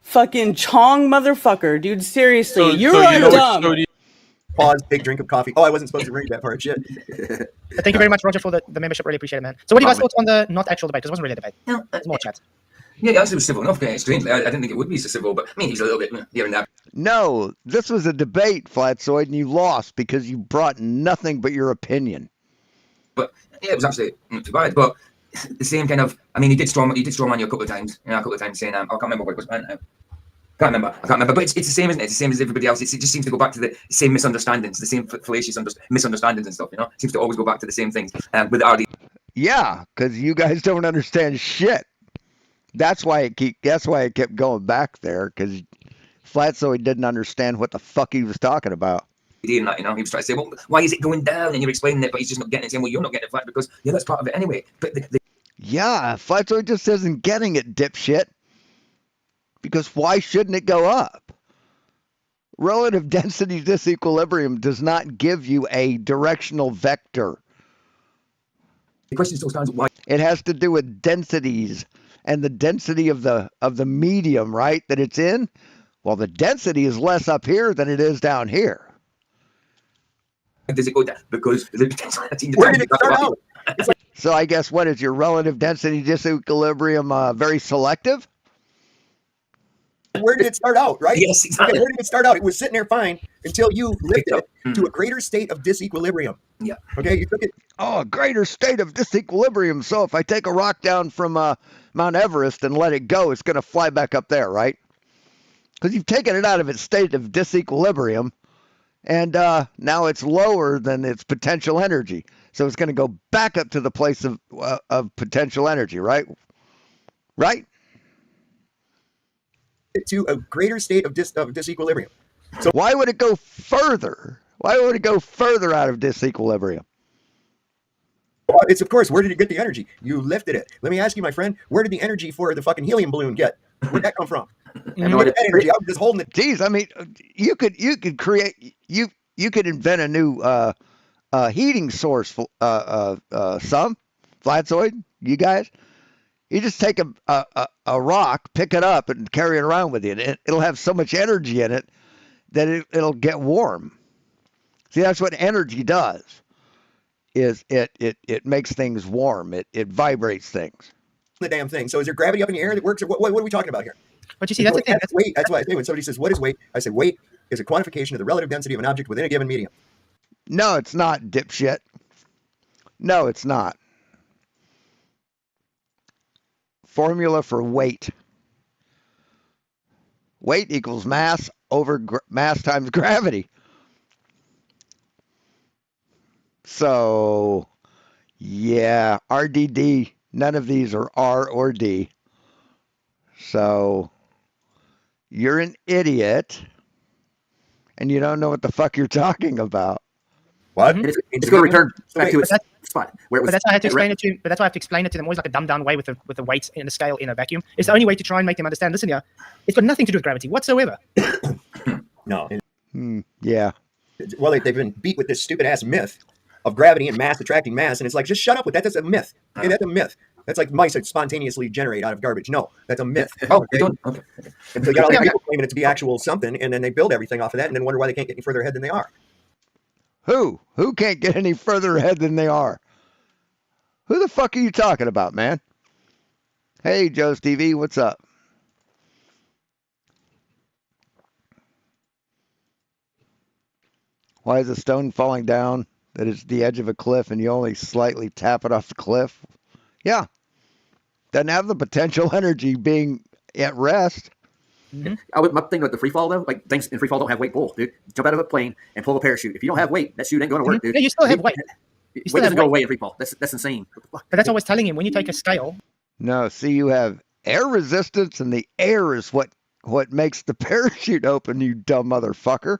Fucking Chong motherfucker, dude. Seriously, you're dumb. Pause, big drink of coffee. Oh, I wasn't supposed to read that part. Shit. But thank you very much, Roger, for the membership. Really appreciate it, man. So what do you guys thought on the not actual debate? Because it wasn't really a debate. no, It's more chat. yeah, it was civil enough. Strangely, I didn't think it would be so civil, but I mean, he's a little bit here and there. No, this was a debate, Flatzoid, and you lost because you brought nothing but your opinion. But yeah, it was actually not too bad. But the same kind of, I mean, he did strawman you a couple of times. A couple of times saying, I can't remember what it was meant now. I can't remember. But it's the same, isn't it? It's the same as everybody else. It just seems to go back to the same misunderstandings, the same fallacious misunderstandings and stuff. It seems to always go back to the same things. With RD, Yeah, because you guys don't understand shit. That's why it kept going back there, because Flatzoid didn't understand what the fuck he was talking about. and that, he was trying to say, well, why is it going down? And you're explaining it, but he's just not getting it. Saying, well, you're not getting it flat because that's part of it anyway. But Yeah, Flatzoid just isn't getting it, dipshit. Because why shouldn't it go up? Relative density disequilibrium does not give you a directional vector. the question still stands: why? It has to do with densities and the density of the medium, right, that it's in. Well, the density is less up here than it is down here. Does it go down? Because Where did it start out? So I guess what is your relative density disequilibrium very selective? Where did it start out, right? Yes, exactly. Okay, where did it start out? It was sitting there fine until you lifted it to a greater state of disequilibrium. Yeah. Okay, you took it. Oh, a greater state of disequilibrium. So if I take a rock down from Mount Everest and let it go, it's going to fly back up there, right? Because you've taken it out of its state of disequilibrium, and now it's lower than its potential energy. So it's going to go back up to the place of potential energy, right? Right? To a greater state of disequilibrium. So why would it go further? Why would it go further out of disequilibrium? Well, it's, of course, where did it get the energy? You lifted it. Let me ask you, my friend, where did the energy for the fucking helium balloon get? Where'd that come from? I know that energy. I was just holding it. Geez, I mean, you could create you could invent a new heating source. Some Flatzoid, you guys. You just take a rock, pick it up, and carry it around with you. And it'll have so much energy in it that it'll get warm. See, that's what energy does. Is it makes things warm. It vibrates things. The damn thing. So is there gravity up in the air that works? Or what are we talking about here? But you see, that's the thing. That's weight. That's why I say when somebody says, what is weight? I say weight is a quantification of the relative density of an object within a given medium. No, it's not, dipshit. No, it's not. Formula for weight. Weight equals mass over mass times gravity. So, yeah, RDD, none of these are R or D. So, you're an idiot, and you don't know what the fuck you're talking about. What? It's going to return back to its spot where it was. But that's how I have to explain it to. But that's why I have to explain it to them always like a dumbed down way with the weights in a scale in a vacuum. It's the only way to try and make them understand. Listen here, it's got nothing to do with gravity whatsoever. No. Yeah. Well, they've been beat with this stupid ass myth of gravity and mass attracting mass, and it's like, just shut up with that. That's a myth. Okay, that's a myth. That's like mice that spontaneously generate out of garbage. No, that's a myth. Oh, okay? okay. And so you got all these people claiming it to be actual something, and then they build everything off of that, and then wonder why they can't get any further ahead than they are. Who can't get any further ahead than they are? Who the fuck are you talking about, man? Hey, Joe's TV, what's up? Why is a stone falling down that is the edge of a cliff and you only slightly tap it off the cliff? Yeah. Doesn't have the potential energy being at rest. My thing with the free fall though, like things in free fall don't have weight pull, dude. Jump out of a plane and pull a parachute. If you don't have weight, that chute ain't going to work, dude. Yeah, you still have weight. Weight doesn't go away in free fall. That's insane. But that's always telling him when you take a scale. No, see, you have air resistance, and the air is what makes the parachute open, you dumb motherfucker.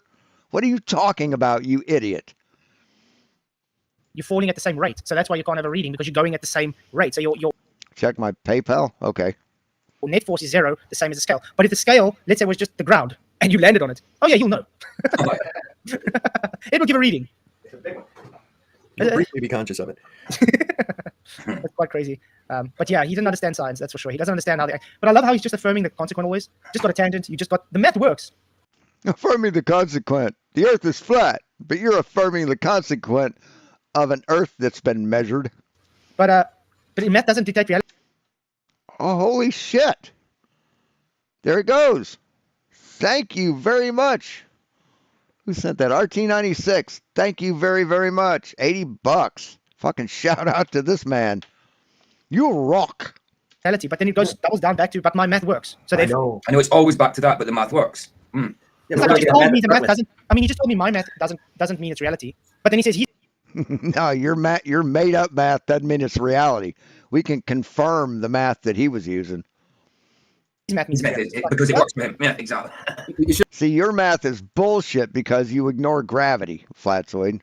What are you talking about, you idiot? You're falling at the same rate, so that's why you can't have a reading, because you're going at the same rate. So your Check my PayPal. Okay. net force is 0, the same as the scale. But if the scale, let's say, was just the ground and you landed on it, oh yeah, you'll know. It will give a reading. It's a big one. You'll briefly be conscious of it. That's quite crazy. But yeah, he didn't understand science, that's for sure. He doesn't understand how they. But I love how he's just affirming the consequent always. Just got a tangent. You just got the math works. Affirming the consequent. The Earth is flat, but you're affirming the consequent of an Earth that's been measured. But math doesn't dictate reality. Oh, holy shit. There it goes. Thank you very much. Who sent that? RT96. Thank you very, very much. $80. Fucking shout out to this man. You rock. But then it doubles down back to, but my math works. So I know it's always back to that, but the math works. Yeah, it's like he just told me the math doesn't. I mean, he just told me my math doesn't mean it's reality. But then he says he. No, your made up math doesn't mean it's reality. We can confirm the math that he was using. His math means because it works for him. Yeah, exactly. See, your math is bullshit because you ignore gravity, Flatzoid.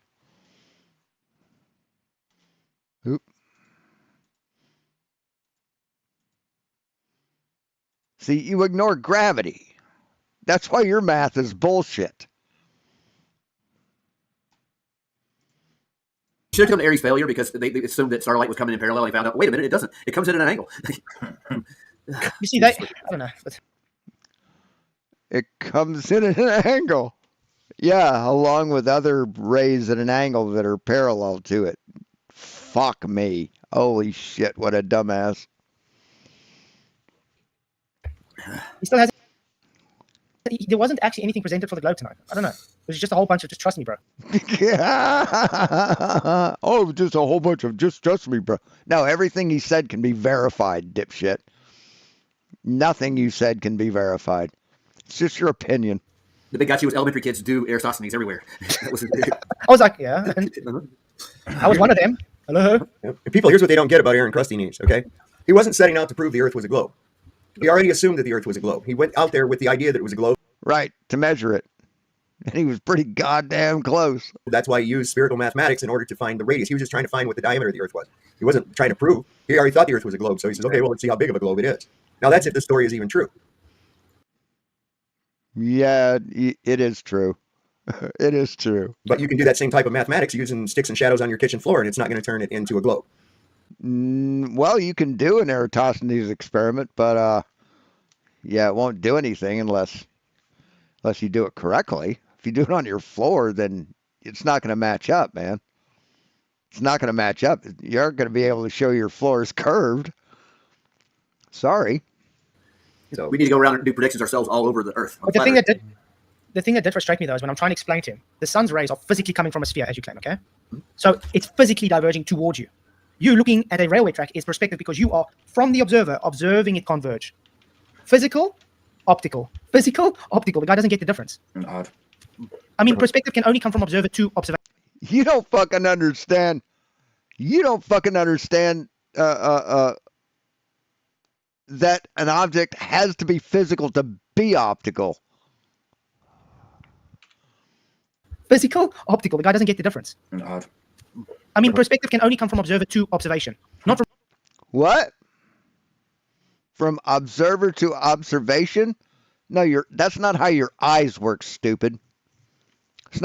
Oop. See, you ignore gravity. That's why your math is bullshit. Should have come to Aries failure because they assumed that starlight was coming in parallel. They found out, wait a minute, it doesn't. It comes in at an angle. You see that? I don't know. But... It comes in at an angle. Yeah, along with other rays at an angle that are parallel to it. Fuck me. Holy shit, what a dumbass. He still has. There wasn't actually anything presented for the globe tonight. I don't know. It was just a whole bunch of just trust me, bro. Oh, just a whole bunch of just trust me, bro. No, everything he said can be verified, dipshit. Nothing you said can be verified. It's just your opinion. The big gotcha was elementary kids do Eratosthenes everywhere. That was I was like, yeah. I was one of them. Hello. People, here's what they don't get about Aaron Krusty okay? He wasn't setting out to prove the Earth was a globe. He already assumed that the Earth was a globe. He went out there with the idea that it was a globe. Right, to measure it. And he was pretty goddamn close. That's why he used spherical mathematics in order to find the radius. He was just trying to find what the diameter of the Earth was. He wasn't trying to prove. He already thought the Earth was a globe. So he says, okay, well, let's see how big of a globe it is. Now, that's if the story is even true. Yeah, it is true. It is true. But you can do that same type of mathematics using sticks and shadows on your kitchen floor, and it's not going to turn it into a globe. Well, you can do an Eratosthenes experiment, but yeah, it won't do anything unless you do it correctly. If you do it on your floor, then it's not going to match up, man. It's not going to match up. You aren't going to be able to show your floor is curved. Sorry. So we need to go around and do predictions ourselves all over the Earth. But the thing that did frustrate me though is when I'm trying to explain to him, the sun's rays are physically coming from a sphere, as you claim, okay? So it's physically diverging towards you. You looking at a railway track is perspective because you are from the observer observing it converge. Physical, optical. Physical, optical. The guy doesn't get the difference. Odd. I mean, perspective can only come from observer to observation. You don't fucking understand. You don't fucking understand that an object has to be physical to be optical. Physical, optical. The guy doesn't get the difference. Odd. I mean, perspective can only come from observer to observation, not from. What? From observer to observation? No, that's not how your eyes work, stupid. That's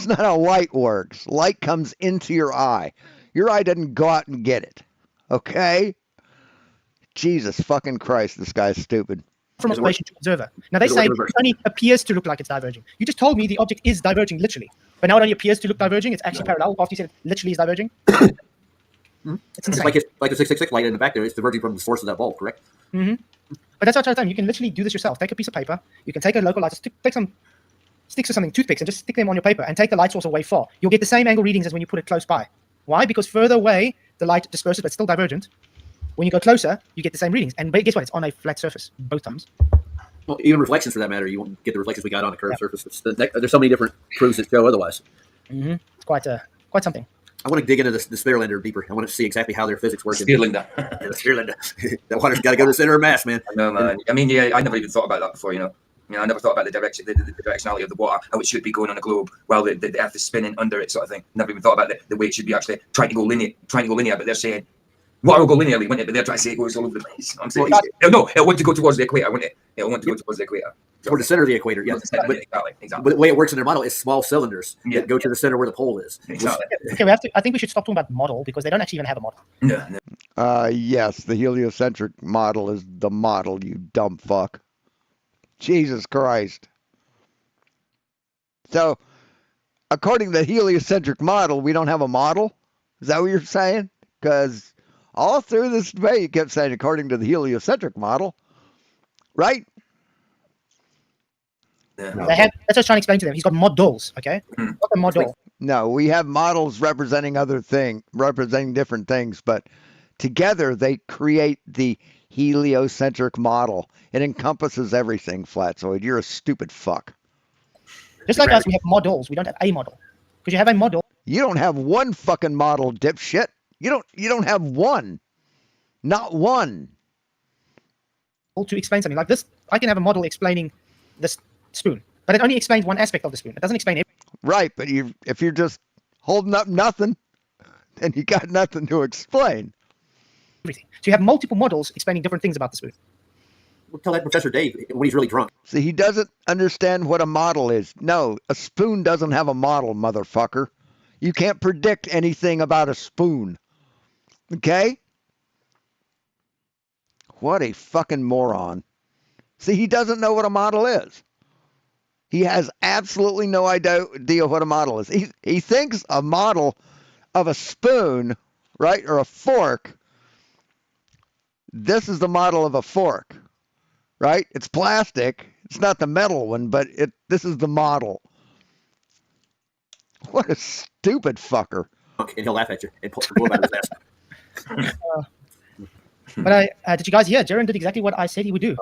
not how light works. Light comes into your eye. Your eye doesn't go out and get it. Okay? Jesus fucking Christ, this guy's stupid. From observation to observer. Now they say it only appears to look like it's diverging. You just told me the object is diverging literally, but now it only appears to look diverging. It's actually parallel after you said it literally is diverging. It's insane. It's like the 666 light in the back there. It's diverging from the source of that bulb, correct? Mm-hmm. But that's what I try to tell you. You can literally do this yourself. Take a piece of paper. You can take a local light, take some sticks or something, toothpicks, and just stick them on your paper and take the light source away far. You'll get the same angle readings as when you put it close by. Why? Because further away, the light disperses, but it's still divergent. When you go closer, you get the same readings. And guess what? It's on a flat surface both times. Well, even reflections for that matter, you won't get the reflections we got on the curved surface. There's so many different proofs that show otherwise. Mm-hmm. It's quite something. I want to dig into the Spearlander deeper. I want to see exactly how their physics work. Spearlander. The Spearlander. That water's got to go to the center of mass, man. No, man. I mean, yeah, I never even thought about that before, you know. I never thought about the directionality of the water, how it should be going on a globe while the Earth is spinning under it, sort of thing. Never even thought about the way it should be actually trying to go linear. But they're saying water will go linearly, wouldn't it? But they're trying to say it goes all over the place. I'm saying, no, it'll want to go towards the equator, wouldn't it? It'll want to go towards the equator. Toward the center of the equator, yeah. Exactly. But the way it works in their model is small cylinders that go to the center where the pole is. Exactly. Okay, I think we should stop talking about model because they don't actually even have a model. No. Yes, the heliocentric model is the model, you dumb fuck. Jesus Christ. So, according to the heliocentric model, we don't have a model? Is that what you're saying? Because all through this debate, you kept saying, according to the heliocentric model, right? Yeah. That's what I was trying to explain to them. He's got models, okay? Not a model. No, we have models representing representing different things, but together they create the heliocentric model. It encompasses everything, Flatzoid. You're a stupid fuck. Just like us, we have models. We don't have a model. Because you have a model. You don't have one fucking model, dipshit. You don't have one. Not one. To explain something like this, I can have a model explaining this spoon, but it only explains one aspect of the spoon. It doesn't explain everything. Right, but if you're just holding up nothing, then you got nothing to explain. Everything. So you have multiple models explaining different things about the spoon. We'll tell that Professor Dave when he's really drunk. See, he doesn't understand what a model is. No, a spoon doesn't have a model, motherfucker. You can't predict anything about a spoon. Okay? What a fucking moron. See, he doesn't know what a model is. He has absolutely no idea what a model is. He thinks a model of a spoon, right, or a fork, this is the model of a fork. Right? It's plastic. It's not the metal one, but this is the model. What a stupid fucker. And he'll laugh at you and blow out his ass. But did you guys hear? Jaren did exactly what I said he would do.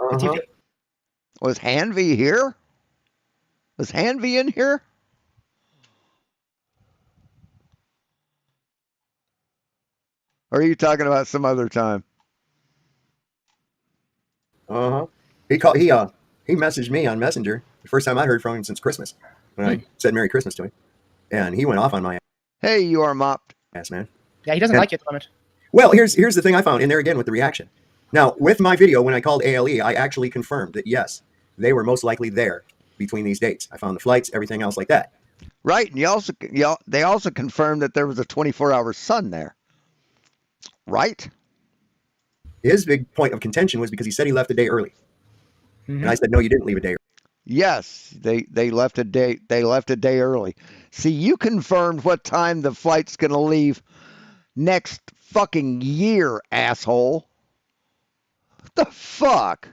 Was Hanvey here? Was Hanvey in here? Or are you talking about some other time? He messaged me on Messenger the first time I heard from him since Christmas when I said Merry Christmas to him, and he went off on my Hey, you are mopped ass, man. Yeah, he doesn't like you at the moment. Well, here's the thing I found in there again with the reaction. Now, with my video when I called ALE, I actually confirmed that yes, they were most likely there between these dates. I found the flights, everything else like that. Right, and they also confirmed that there was a 24-hour sun there. Right? His big point of contention was because he said he left a day early. And I said, no, you didn't leave a day early. Yes, they left a day. They left a day early. See, you confirmed what time the flight's going to leave next fucking year, asshole. What the fuck?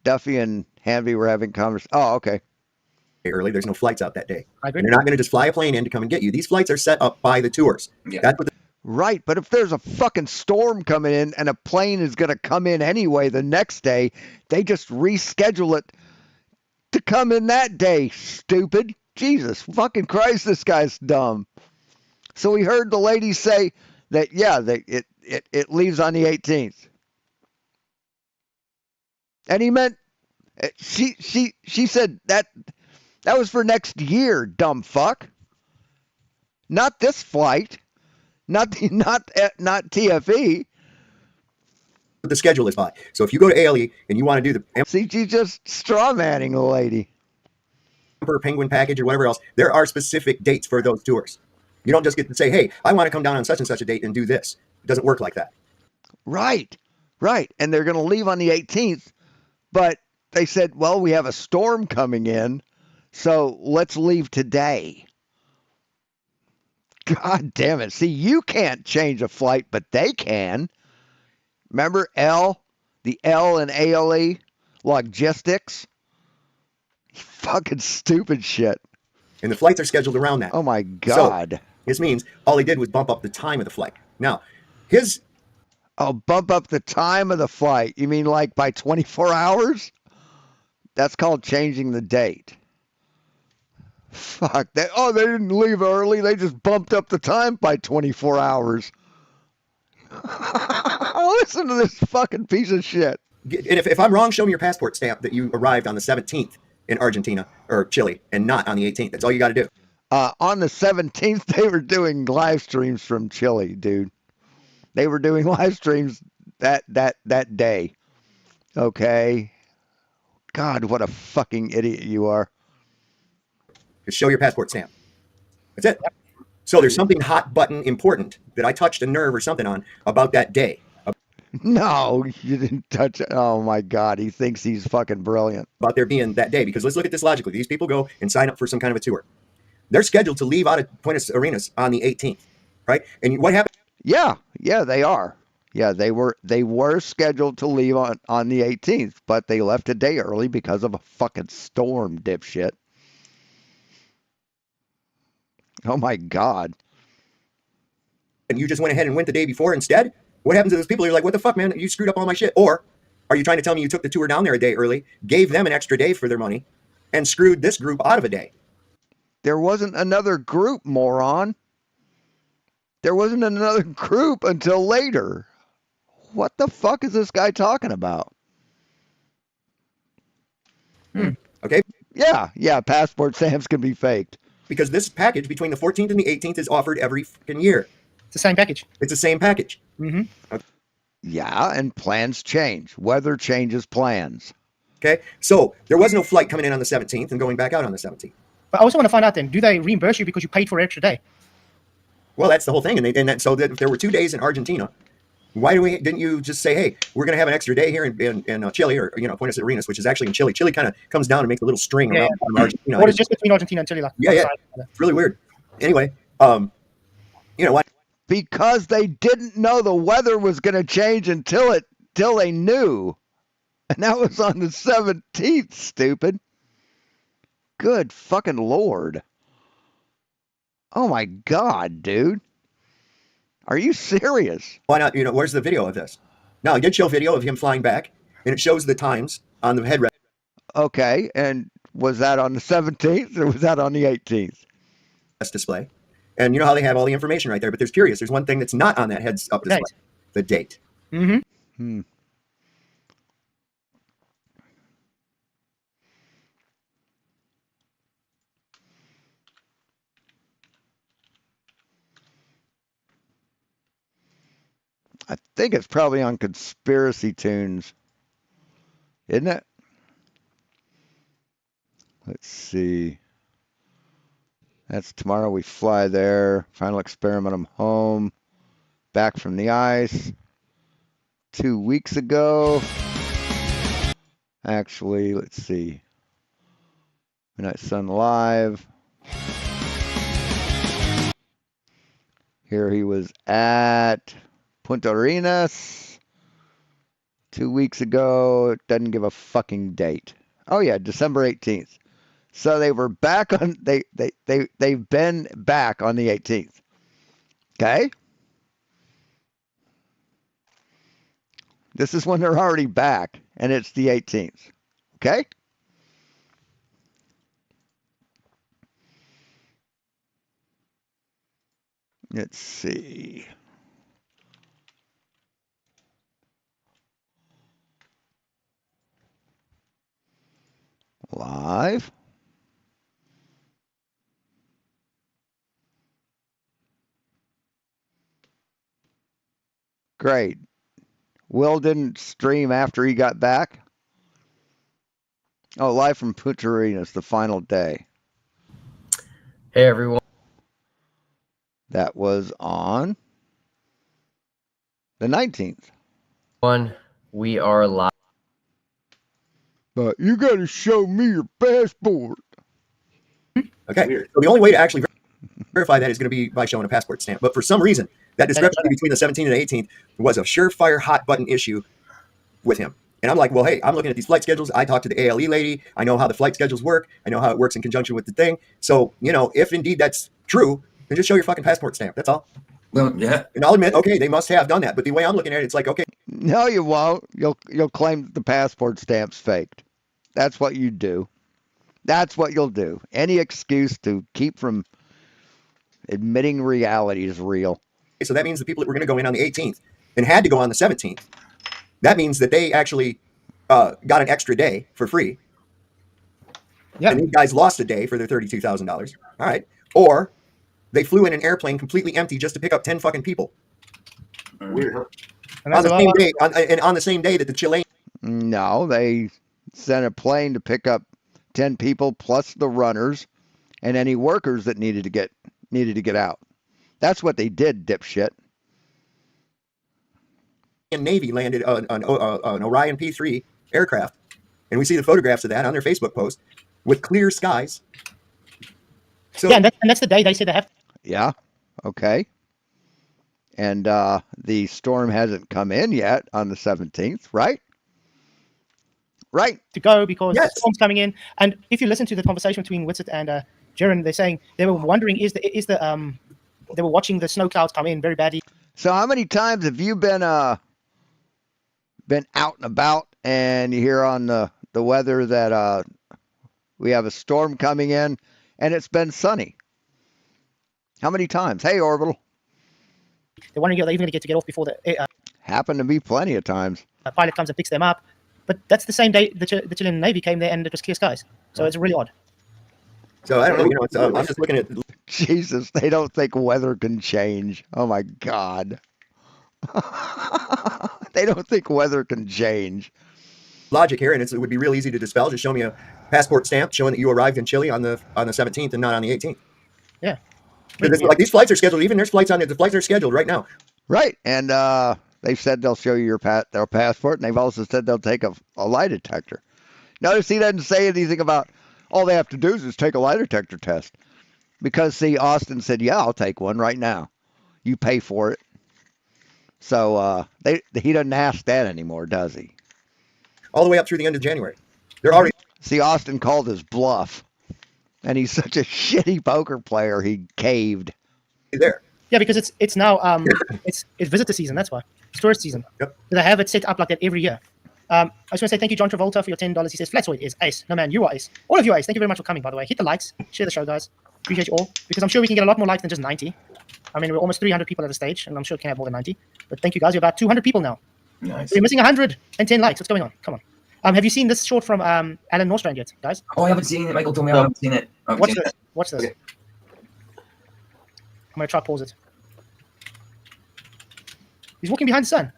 Duffy and Hanvey were having conversation. Oh, okay. Early, there's no flights out that day. They're not going to just fly a plane in to come and get you. These flights are set up by the tours. Yeah. That's what. Right, but if there's a fucking storm coming in and a plane is going to come in anyway the next day, they just reschedule it to come in that day, stupid. Jesus fucking Christ, this guy's dumb. So we heard the lady say that, yeah, it leaves on the 18th. And he meant, she said that was for next year, dumb fuck. Not this flight. Not TFE. The schedule is by. So if you go to ALE and you want to do the see, she's just straw manning the lady. Emperor Penguin package or whatever else, there are specific dates for those tours. You don't just get to say, hey, I want to come down on such and such a date and do this. It doesn't work like that. Right. And they're going to leave on the 18th, but they said, well, we have a storm coming in, so let's leave today. God damn it. See, you can't change a flight, but they can. Remember the L in ALE? Logistics? Fucking stupid shit. And the flights are scheduled around that. Oh my God. So, this means all he did was bump up the time of the flight. Now, bump up the time of the flight. You mean like by 24 hours? That's called changing the date. Fuck that. Oh, they didn't leave early. They just bumped up the time by 24 hours. Listen to this fucking piece of shit. And if I'm wrong, show me your passport stamp that you arrived on the 17th in Argentina or Chile and not on the 18th. That's all you got to do. On the 17th, they were doing live streams from Chile, dude. They were doing live streams that day. Okay. God, what a fucking idiot you are. Just show your passport stamp. That's it. So there's something hot button important that I touched a nerve or something on about that day. No, you didn't touch it. Oh my God, he thinks he's fucking brilliant. About there being that day, because let's look at this logically. These people go and sign up for some kind of a tour. They're scheduled to leave out of Buenos Aires on the 18th, right? And what happened? Yeah, they are. Yeah, they were scheduled to leave on the 18th, but they left a day early because of a fucking storm, dipshit. Oh my God. And you just went ahead and went the day before instead? What happens to those people? You're like, what the fuck, man? You screwed up all my shit. Or are you trying to tell me you took the tour down there a day early, gave them an extra day for their money, and screwed this group out of a day? There wasn't another group, moron. There wasn't another group until later. What the fuck is this guy talking about? Okay. Yeah, passport stamps can be faked. Because this package between the 14th and the 18th is offered every fucking year. It's the same package. It's the same package. Mm-hmm. Okay. Yeah, and plans change. Weather changes plans. Okay. So there was no flight coming in on the 17th and going back out on the 17th. But I also want to find out then, do they reimburse you because you paid for an extra day? Well, that's the whole thing. So that if there were 2 days in Argentina, why didn't you just say, hey, we're going to have an extra day here in Chile, or Buenos Aires, which is actually in Chile. Chile kind of comes down and makes a little string around Argentina. What is just between Argentina and Chile? Like yeah. It's really weird. Anyway, why? Because they didn't know the weather was going to change until they knew. And that was on the 17th, stupid. Good fucking Lord. Oh my God, dude. Are you serious? Why not? Where's the video of this? Now, I did show video of him flying back, and it shows the times on the headrest. Okay, and was that on the 17th or was that on the 18th? Display. And you know how they have all the information right there, but there's one thing that's not on that heads up display. The date. Mm-hmm. I think it's probably on Conspiracy Tunes, isn't it? Let's see. That's tomorrow we fly there. Final experiment, I'm home. Back from the ice. 2 weeks ago. Actually, let's see. Midnight Sun Live. Here he was at Punta Arenas 2 weeks ago. It doesn't give a fucking date. Oh yeah, December 18th. So they were back on. They've been back on the 18th. Okay. This is when they're already back, and it's the 18th. Okay. Let's see. Live. Great. Will didn't stream after he got back. Oh, live from Punta Arenas, the final day. Hey, everyone. That was on the 19th. We are live. But you got to show me your passport. Okay. So the only way to actually verify that is going to be by showing a passport stamp. But for some reason, that discrepancy between the 17th and 18th was a surefire hot button issue with him. And I'm like, well, hey, I'm looking at these flight schedules. I talked to the ALE lady. I know how the flight schedules work. I know how it works in conjunction with the thing. So, if indeed that's true, then just show your fucking passport stamp. That's all. Well, yeah. And I'll admit, okay, they must have done that. But the way I'm looking at it, it's like, okay. No, you won't. You'll claim that the passport stamp's faked. That's what you do. That's what you'll do. Any excuse to keep from admitting reality is real. So that means the people that were going to go in on the 18th and had to go on the 17th. That means that they actually got an extra day for free. Yeah. And these guys lost a day for their $32,000. All right. Or they flew in an airplane completely empty just to pick up 10 fucking people. Weird, huh? And On that's the a same lot. day, on the same day that the Chilean No, they sent a plane to pick up 10 people plus the runners and any workers that needed to get out. That's what they did, dipshit. Navy landed an Orion P-3 aircraft, and we see the photographs of that on their Facebook post with clear skies. So Yeah, and that's the day they said they have Yeah. Okay. And the storm hasn't come in yet on the 17th, right? Right. to go because Yes. the storm's coming in. And if you listen to the conversation between Whitsitt and Jaron, they're saying they were wondering they were watching the snow clouds come in very badly. So how many times have you been out and about and you hear on the weather that we have a storm coming in and it's been sunny? How many times? Hey, Orbital. They're wondering if they're even going to get off before the Happened to be plenty of times. pilot comes and picks them up. But that's the same day the Chilean Navy came there and it was clear skies. So it's really odd. So I don't know. It's, I'm just looking at Jesus, they don't think weather can change. Oh my God. They don't think weather can change. logic here, and it would be real easy to dispel. Just show me a passport stamp showing that you arrived in Chile on the 17th and not on the 18th. Yeah. Like these flights are scheduled. Even there's flights on it. The flights are scheduled right now. Right, and they've said they'll show you their passport, and they've also said they'll take a lie detector. Notice he doesn't say anything about all they have to do is take a lie detector test. Because, see, Austin said, yeah, I'll take one right now. You pay for it. So he doesn't ask that anymore, does he? All the way up through the end of January. They're already. See, Austin called his bluff. And he's such a shitty poker player, he caved. There. Yeah, because it's now it's visitor season. That's why it's tourist season. Yep. They have it set up like that every year. I just want to say thank you, John Travolta, for your $10. He says Flatsoid is ace. No man, you are ace. All of you are ace. Thank you very much for coming. By the way, hit the likes, share the show, guys. Appreciate you all because I'm sure we can get a lot more likes than just 90. I mean, we're almost 300 people at the stage, and I'm sure we can have more than 90. But thank you, guys. You're about 200 people now. Nice. So you're missing 110 likes. What's going on? Come on. Have you seen this short from Alan Norstrand yet, guys? Oh, I haven't seen it. Michael told me I haven't seen it. Watch this. Watch this. Okay. I'm gonna try to pause it. He's walking behind the sun.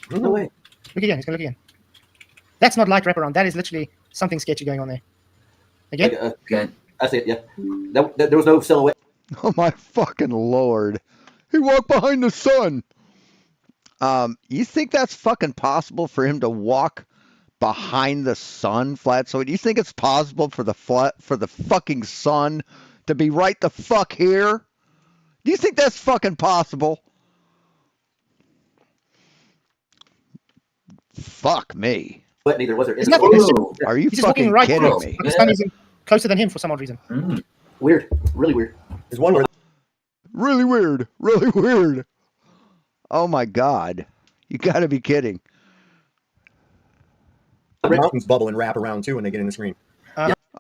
No way. Look again. He's gonna look again. That's not light wraparound. That is literally something sketchy going on there. Again. Again. I see it. Yeah. There was no silhouette. Oh my fucking Lord. He walked behind the sun. You think that's fucking possible for him to walk behind the sun, Flatsoid? Do you think it's possible for the fucking sun to be right the fuck here? Do you think that's fucking possible? Fuck me. But neither was there. There's nothing. It's just, Are you he's just walking fucking right kidding through me? it. The sun is closer than him for some odd reason. Weird. Really weird. There's one where Really weird. Really weird. Oh my God. You gotta be kidding. the mountains bubble and wrap around too when they get in the screen.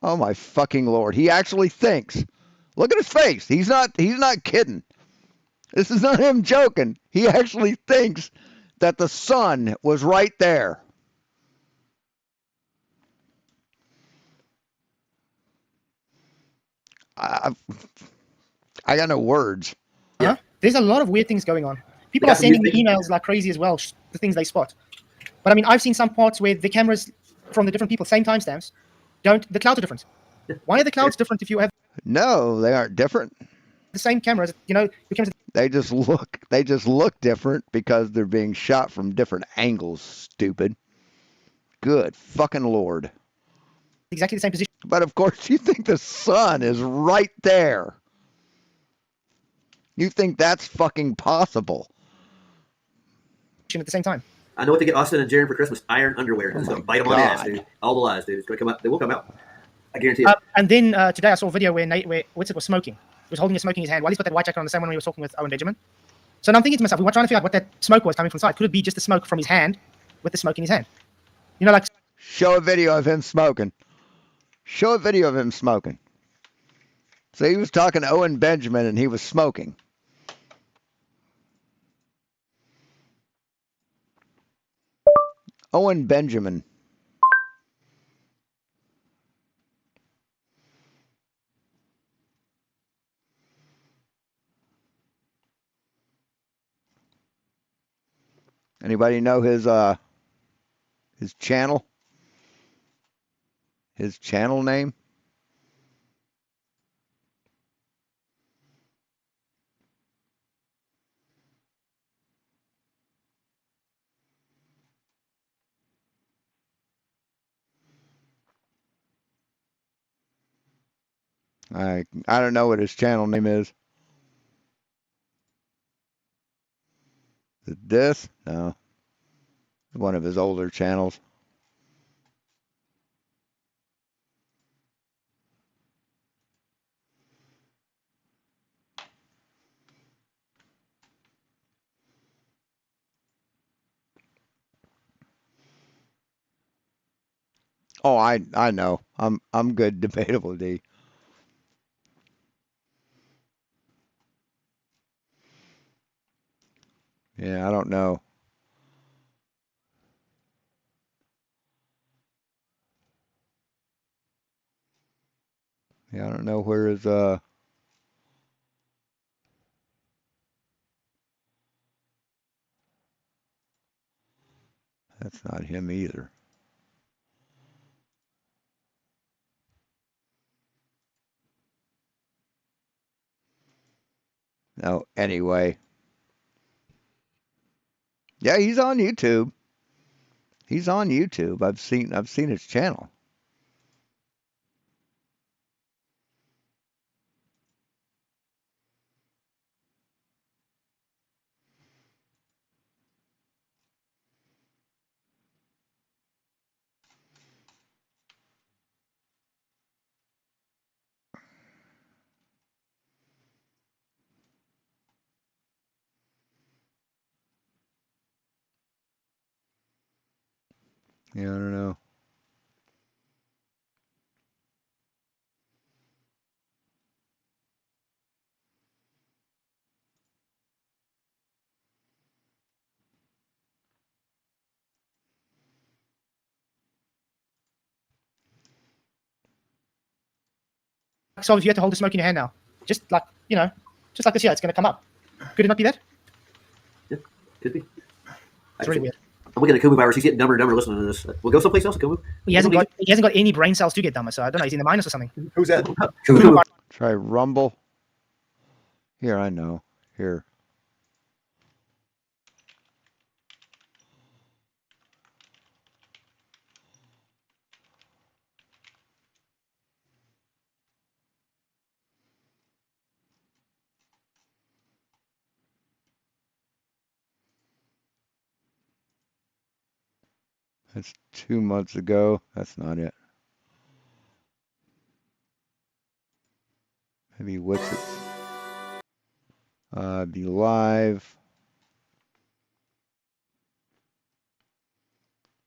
Oh my fucking Lord. He actually thinks. Look at his face. He's not kidding. This is not him joking. He actually thinks that the sun was right there. I got no words. Yeah. There's a lot of weird things going on. People are sending me emails like crazy as well, the things they spot. But I mean, I've seen some parts where the cameras from the different people, same timestamps, the clouds are different. Why are the clouds different if you have No, they aren't different. the same cameras? You know, your cameras They just look different because they're being shot from different angles, stupid. Good fucking Lord. exactly the same position But of course you think the sun is right there. You think that's fucking possible. at the same time. I know what to get Austin and Jaron for Christmas. Iron underwear. It's going to bite them on the ass, dude. All the lies, dude. It's going to come out. They will come out. I guarantee it. And then today I saw a video where Whitsitt was smoking. He was holding a smoke in his hand while he's got that white jacket on, the same one we were talking with Owen Benjamin. So now I'm thinking to myself, we were trying to figure out what that smoke was coming from the side. Could it be just the smoke from his hand with the smoke in his hand? You know, like Show a video of him smoking. Show a video of him smoking. So he was talking to Owen Benjamin and he was smoking. Owen Benjamin. Anybody know his channel? His channel name? I don't know what his channel name is. Is it this? No. One of his older channels. Oh, I know. I'm good. Debatable D. Yeah, I don't know. Yeah, I don't know where his that's not him either. No, anyway. Yeah, he's on YouTube. He's on YouTube. I've seen his channel. Yeah, I don't know. So if you had to hold a smoke in your hand now, just like just like this here, it's going to come up. Could it not be that? Yeah, could be. It's really weird. I'm looking at Kumu virus. He's getting dumber and dumber listening to this. We'll go someplace else, Kumu. He hasn't got any brain cells to get dumber, so I don't know. He's in the minus or something. Who's that? Kumu. Try Rumble. Here, I know. Here. That's 2 months ago. That's not it. Maybe what's it? Be live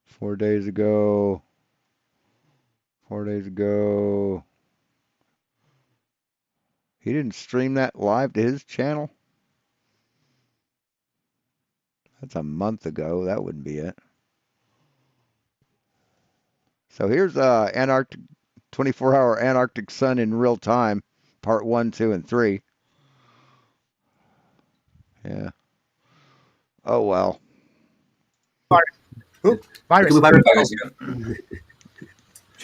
4 days ago. 4 days ago. He didn't stream that live to his channel? That's a month ago. That wouldn't be it. So here's Antarctic 24-hour Antarctic sun in real time, part 1, 2, and 3. Yeah. Oh well. Virus. Virus, yeah.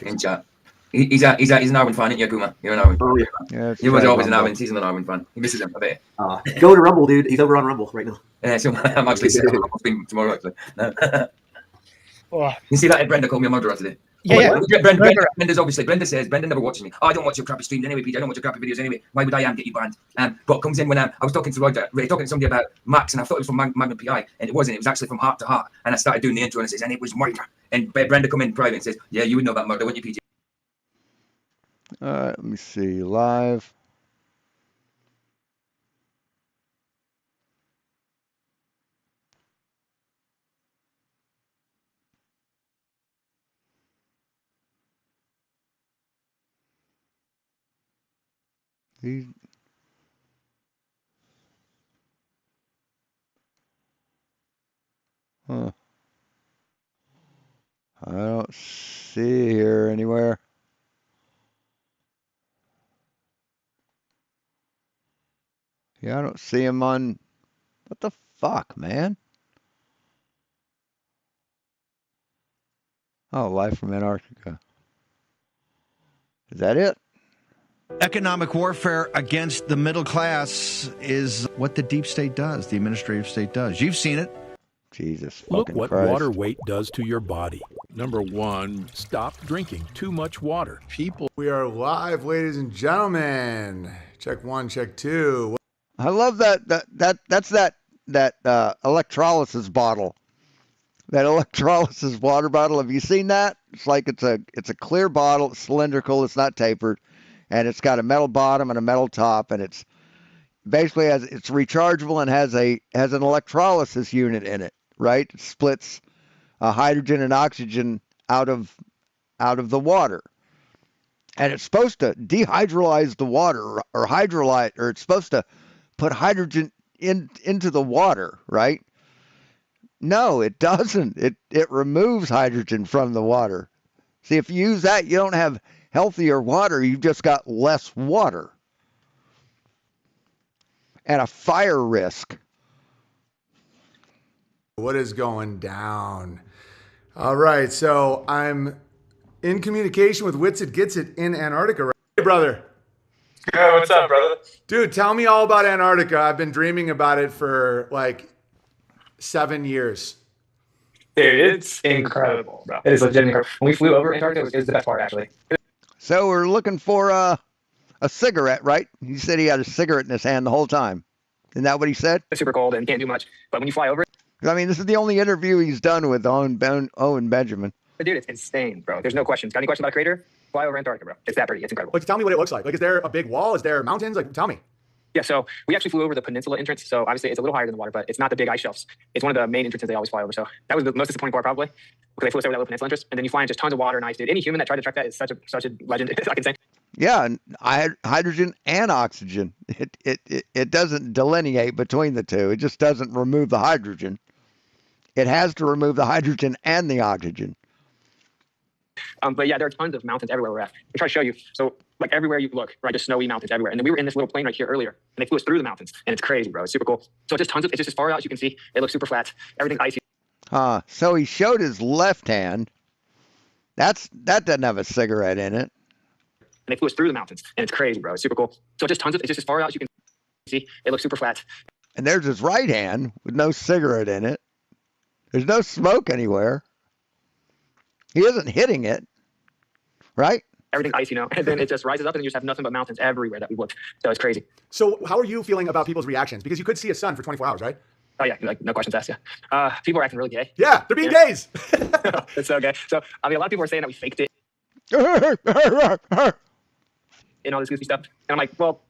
In chat. He's an Arwen fan, isn't you, Kuma? You're an Arwen fan. Oh, yeah. Yeah, He was always an Rumble. Arwen. He's an Arwen fan. He misses him a bit. Go to Rumble, dude. He's over on Rumble right now. Yeah, so I'm actually sitting on the stream tomorrow, actually. No. Oh. You see that? Brenda called me a murderer today. Yeah. Brenda says, Brenda never watches me. Oh, I don't watch your crappy streams anyway, Pete. I don't watch your crappy videos anyway. Why would I get you banned? But comes in when I was talking to Roger, talking to somebody about Max, and I thought it was from Magnum PI, and it wasn't. It was actually from Heart to Heart. And I started doing the intro, and it says, and it was murder. And Brenda come in private and says, yeah, you would know about murder, wouldn't you, PJ? Let me see. Live. He, huh. I don't see here anywhere. Yeah, I don't see him on. What the fuck, man? Oh, Live from Antarctica. Is that it? Economic warfare against the middle class is what the deep state does, the administrative state does. You've seen it. Jesus Look fucking what Christ. water weight does to your body. Number one, stop drinking too much water. People. We are live, ladies and gentlemen. Check one, check two. I love that's that electrolysis bottle. That electrolysis water bottle. Have you seen that? It's like it's a clear bottle, it's cylindrical, it's not tapered, and it's got a metal bottom and a metal top, and it's basically it's rechargeable and has an electrolysis unit in it, right? It splits hydrogen and oxygen out of the water. And it's supposed to dehydrolyze the water or hydrolyze, or it's supposed to put hydrogen into the water, right? No, it doesn't. It removes hydrogen from the water. See, if you use that, you don't have healthier water. You've just got less water. And a fire risk. What is going down? All right, so I'm in communication with Wits It Gets It in Antarctica. Right? Hey, brother. Good, what's up, brother? Dude, tell me all about Antarctica. I've been dreaming about it for like 7 years. Dude, it's incredible, bro. It is legitimately incredible. When we flew over Antarctica, it was the best part, actually. So we're looking for a cigarette, right? He said he had a cigarette in his hand the whole time. Isn't that what he said? It's super cold and can't do much. But when you fly over it, I mean, this is the only interview he's done with Owen Benjamin. dude, it's insane, bro. There's no questions. Got any questions about a crater? Fly over Antarctica, bro. It's that pretty. It's incredible. Like, tell me what it looks like. Like, is there a big wall? Is there mountains? Like, tell me. Yeah, so we actually flew over the peninsula entrance. So obviously it's a little higher than the water, but it's not the big ice shelves. It's one of the main entrances they always fly over. So that was the most disappointing part, probably, because they flew us over that little peninsula entrance, and then you fly in just tons of water and ice, dude. Any human that tried to track that is such a legend. It's like insane. Yeah, and hydrogen and oxygen. It doesn't delineate between the two. It just doesn't remove the hydrogen. It has to remove the hydrogen and the oxygen. But yeah, there are tons of mountains everywhere we're at. We try to show you. So like everywhere you look, right, just snowy mountains everywhere. And then we were in this little plane right here earlier, and they flew us through the mountains, and it's crazy, bro. It's super cool. So it's just as far out as you can see. It looks super flat. Everything's icy. So he showed his left hand. That doesn't have a cigarette in it. And they flew us through the mountains, and it's crazy, bro. It's super cool. So it's just as far out as you can see. It looks super flat. And there's his right hand with no cigarette in it. There's no smoke anywhere. He isn't hitting it, right? Everything's ice, and then it just rises up, and you just have nothing but mountains everywhere that we've looked. So it's crazy. So how are you feeling about people's reactions? Because you could see a sun for 24 hours, right? Oh yeah, like no questions asked. Yeah, people are acting really gay. Yeah, they're being gays. It's so gay. So I mean, a lot of people are saying that we faked it and all this goofy stuff. And I'm like, well,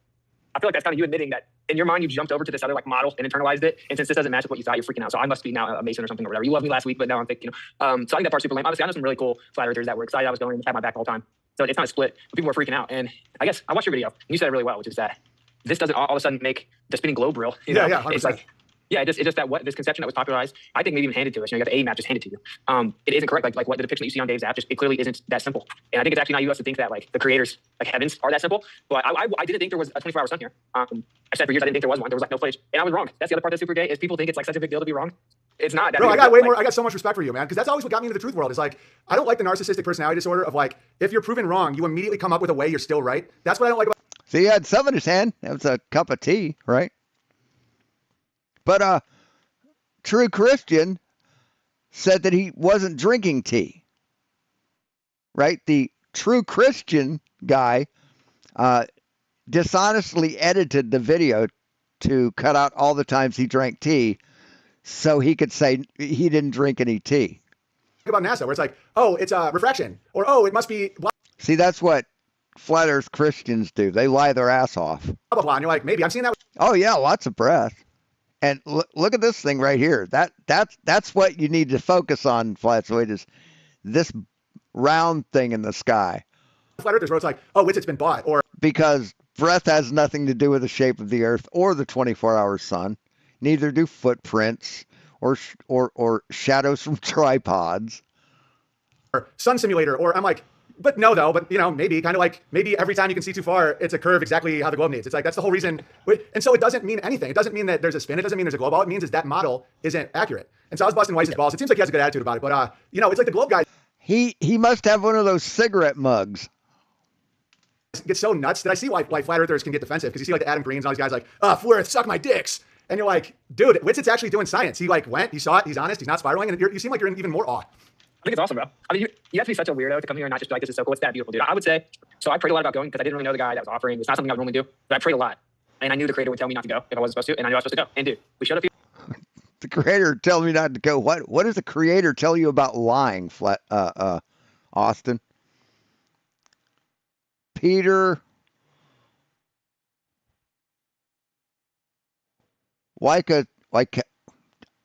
I feel like that's kind of you admitting that in your mind you jumped over to this other like model and internalized it. And since this doesn't match with what you thought, you're freaking out. So I must be now a Mason or something or whatever. You loved me last week, but now I'm thinking, so I think that part's super lame. Obviously, I know some really cool flat earthers that were excited I was going and had my back the whole time. So it's not a split, but people were freaking out. And I guess I watched your video and you said it really well, which is that this doesn't all of a sudden make the spinning globe real. Yeah, 100%. It's like, yeah, it's just that this conception that was popularized, I think maybe even handed to us. You got the A map just handed to you. It isn't correct. Like what the depiction that you see on Dave's app, it clearly isn't that simple. And I think it's actually not you us to think that like the creators, like heavens, are that simple. But I didn't think there was a 24-hour sun here. I said for years I didn't think there was one. There was like no footage, and I was wrong. That's the other part that's super gay is people think it's like such a big deal to be wrong. It's not. Bro, I got way more. I got so much respect for you, man, because that's always what got me into the truth world. Is like I don't like the narcissistic personality disorder of like if you're proven wrong, you immediately come up with a way you're still right. That's what I don't like about. See, he had some in his hand. That was a cup of tea, right? But True Christian said that he wasn't drinking tea, right? The True Christian guy dishonestly edited the video to cut out all the times he drank tea so he could say he didn't drink any tea. About NASA, where it's like, oh, it's a refraction, or oh, it must be blah. See, that's what flat earth Christians do. They lie their ass off. Blah, blah, and you're like, maybe I'm seeing that. Oh, yeah, lots of breath. And look at this thing right here. That's what you need to focus on, Flatzoid, is this round thing in the sky. Flat earthers, where it's like, oh, it's been bought, or because breath has nothing to do with the shape of the Earth or the 24-hour sun. Neither do footprints or shadows from tripods. Or sun simulator, or I'm like, but no, though, but maybe kind of like maybe every time you can see too far, it's a curve exactly how the globe needs. It's like that's the whole reason. And so it doesn't mean anything. It doesn't mean that there's a spin. It doesn't mean there's a globe. All it means is that model isn't accurate. And so I was busting Weiss's balls. It seems like he has a good attitude about it, but it's like the globe guy. He must have one of those cigarette mugs. Gets so nuts that I see why flat earthers can get defensive, because you see like the Adam Greens and all these guys like, flat earth, suck my dicks. And you're like, dude, Witzett's actually doing science. He went, he saw it, he's honest, he's not spiraling, and you seem like you're in even more awe. I think it's awesome, bro. I mean, you have to be such a weirdo to come here and not just be like, this is so cool. It's that beautiful, dude. I would say, so I prayed a lot about going because I didn't really know the guy that was offering. It's not something I would normally do, but I prayed a lot. And I knew the creator would tell me not to go if I wasn't supposed to, and I knew I was supposed to go. And dude, we showed up here. The creator tells me not to go. What does the creator tell you about lying, Austin? Peter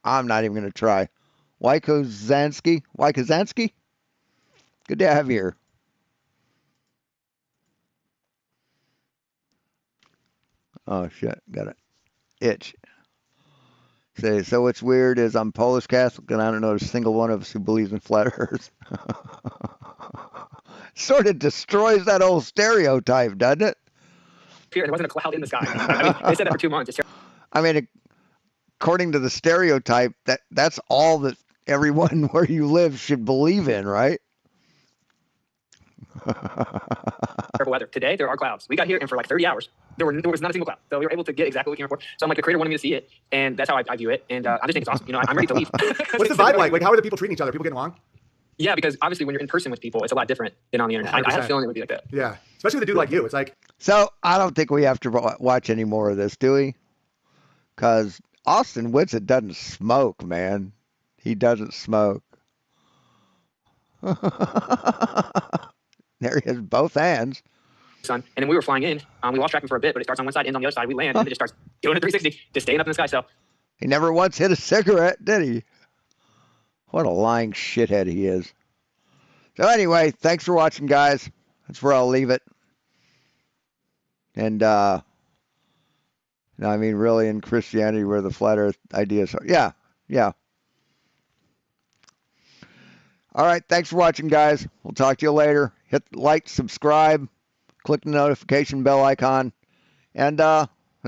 I'm not even going to try. Wykozansky? Good to have you here. Oh, shit. Got an itch. So what's weird is I'm Polish Catholic, and I don't know a single one of us who believes in flat earth. Sort of destroys that old stereotype, doesn't it? There wasn't a cloud in the sky. I mean, they said that for 2 months. I mean, according to the stereotype, that's all that everyone where you live should believe in, right? Terrible weather. Today, there are clouds. We got here, and for like 30 hours, there was not a single cloud. So we were able to get exactly what we came here for. So I'm like, the creator wanted me to see it, and that's how I view it. And I just think it's awesome. I'm ready to leave. What's the vibe like? Like, how are the people treating each other? Are people getting along? Yeah, because obviously when you're in person with people, it's a lot different than on the internet. I had a feeling it would be like that. Yeah, especially with a dude like you. It's like. So I don't think we have to watch any more of this, do we? Because Austin Winsett doesn't smoke, man. He doesn't smoke. There he has both hands. Sun. And then we were flying in. We lost track for a bit, but it starts on one side, ends on the other side. We land, and it just starts doing a 360, just staying up in the sky. So he never once hit a cigarette, did he? What a lying shithead he is. So anyway, thanks for watching, guys. That's where I'll leave it. And I mean, really, in Christianity, where the flat Earth ideas are. Yeah. All right, thanks for watching, guys. We'll talk to you later. Hit like, subscribe, click the notification bell icon, and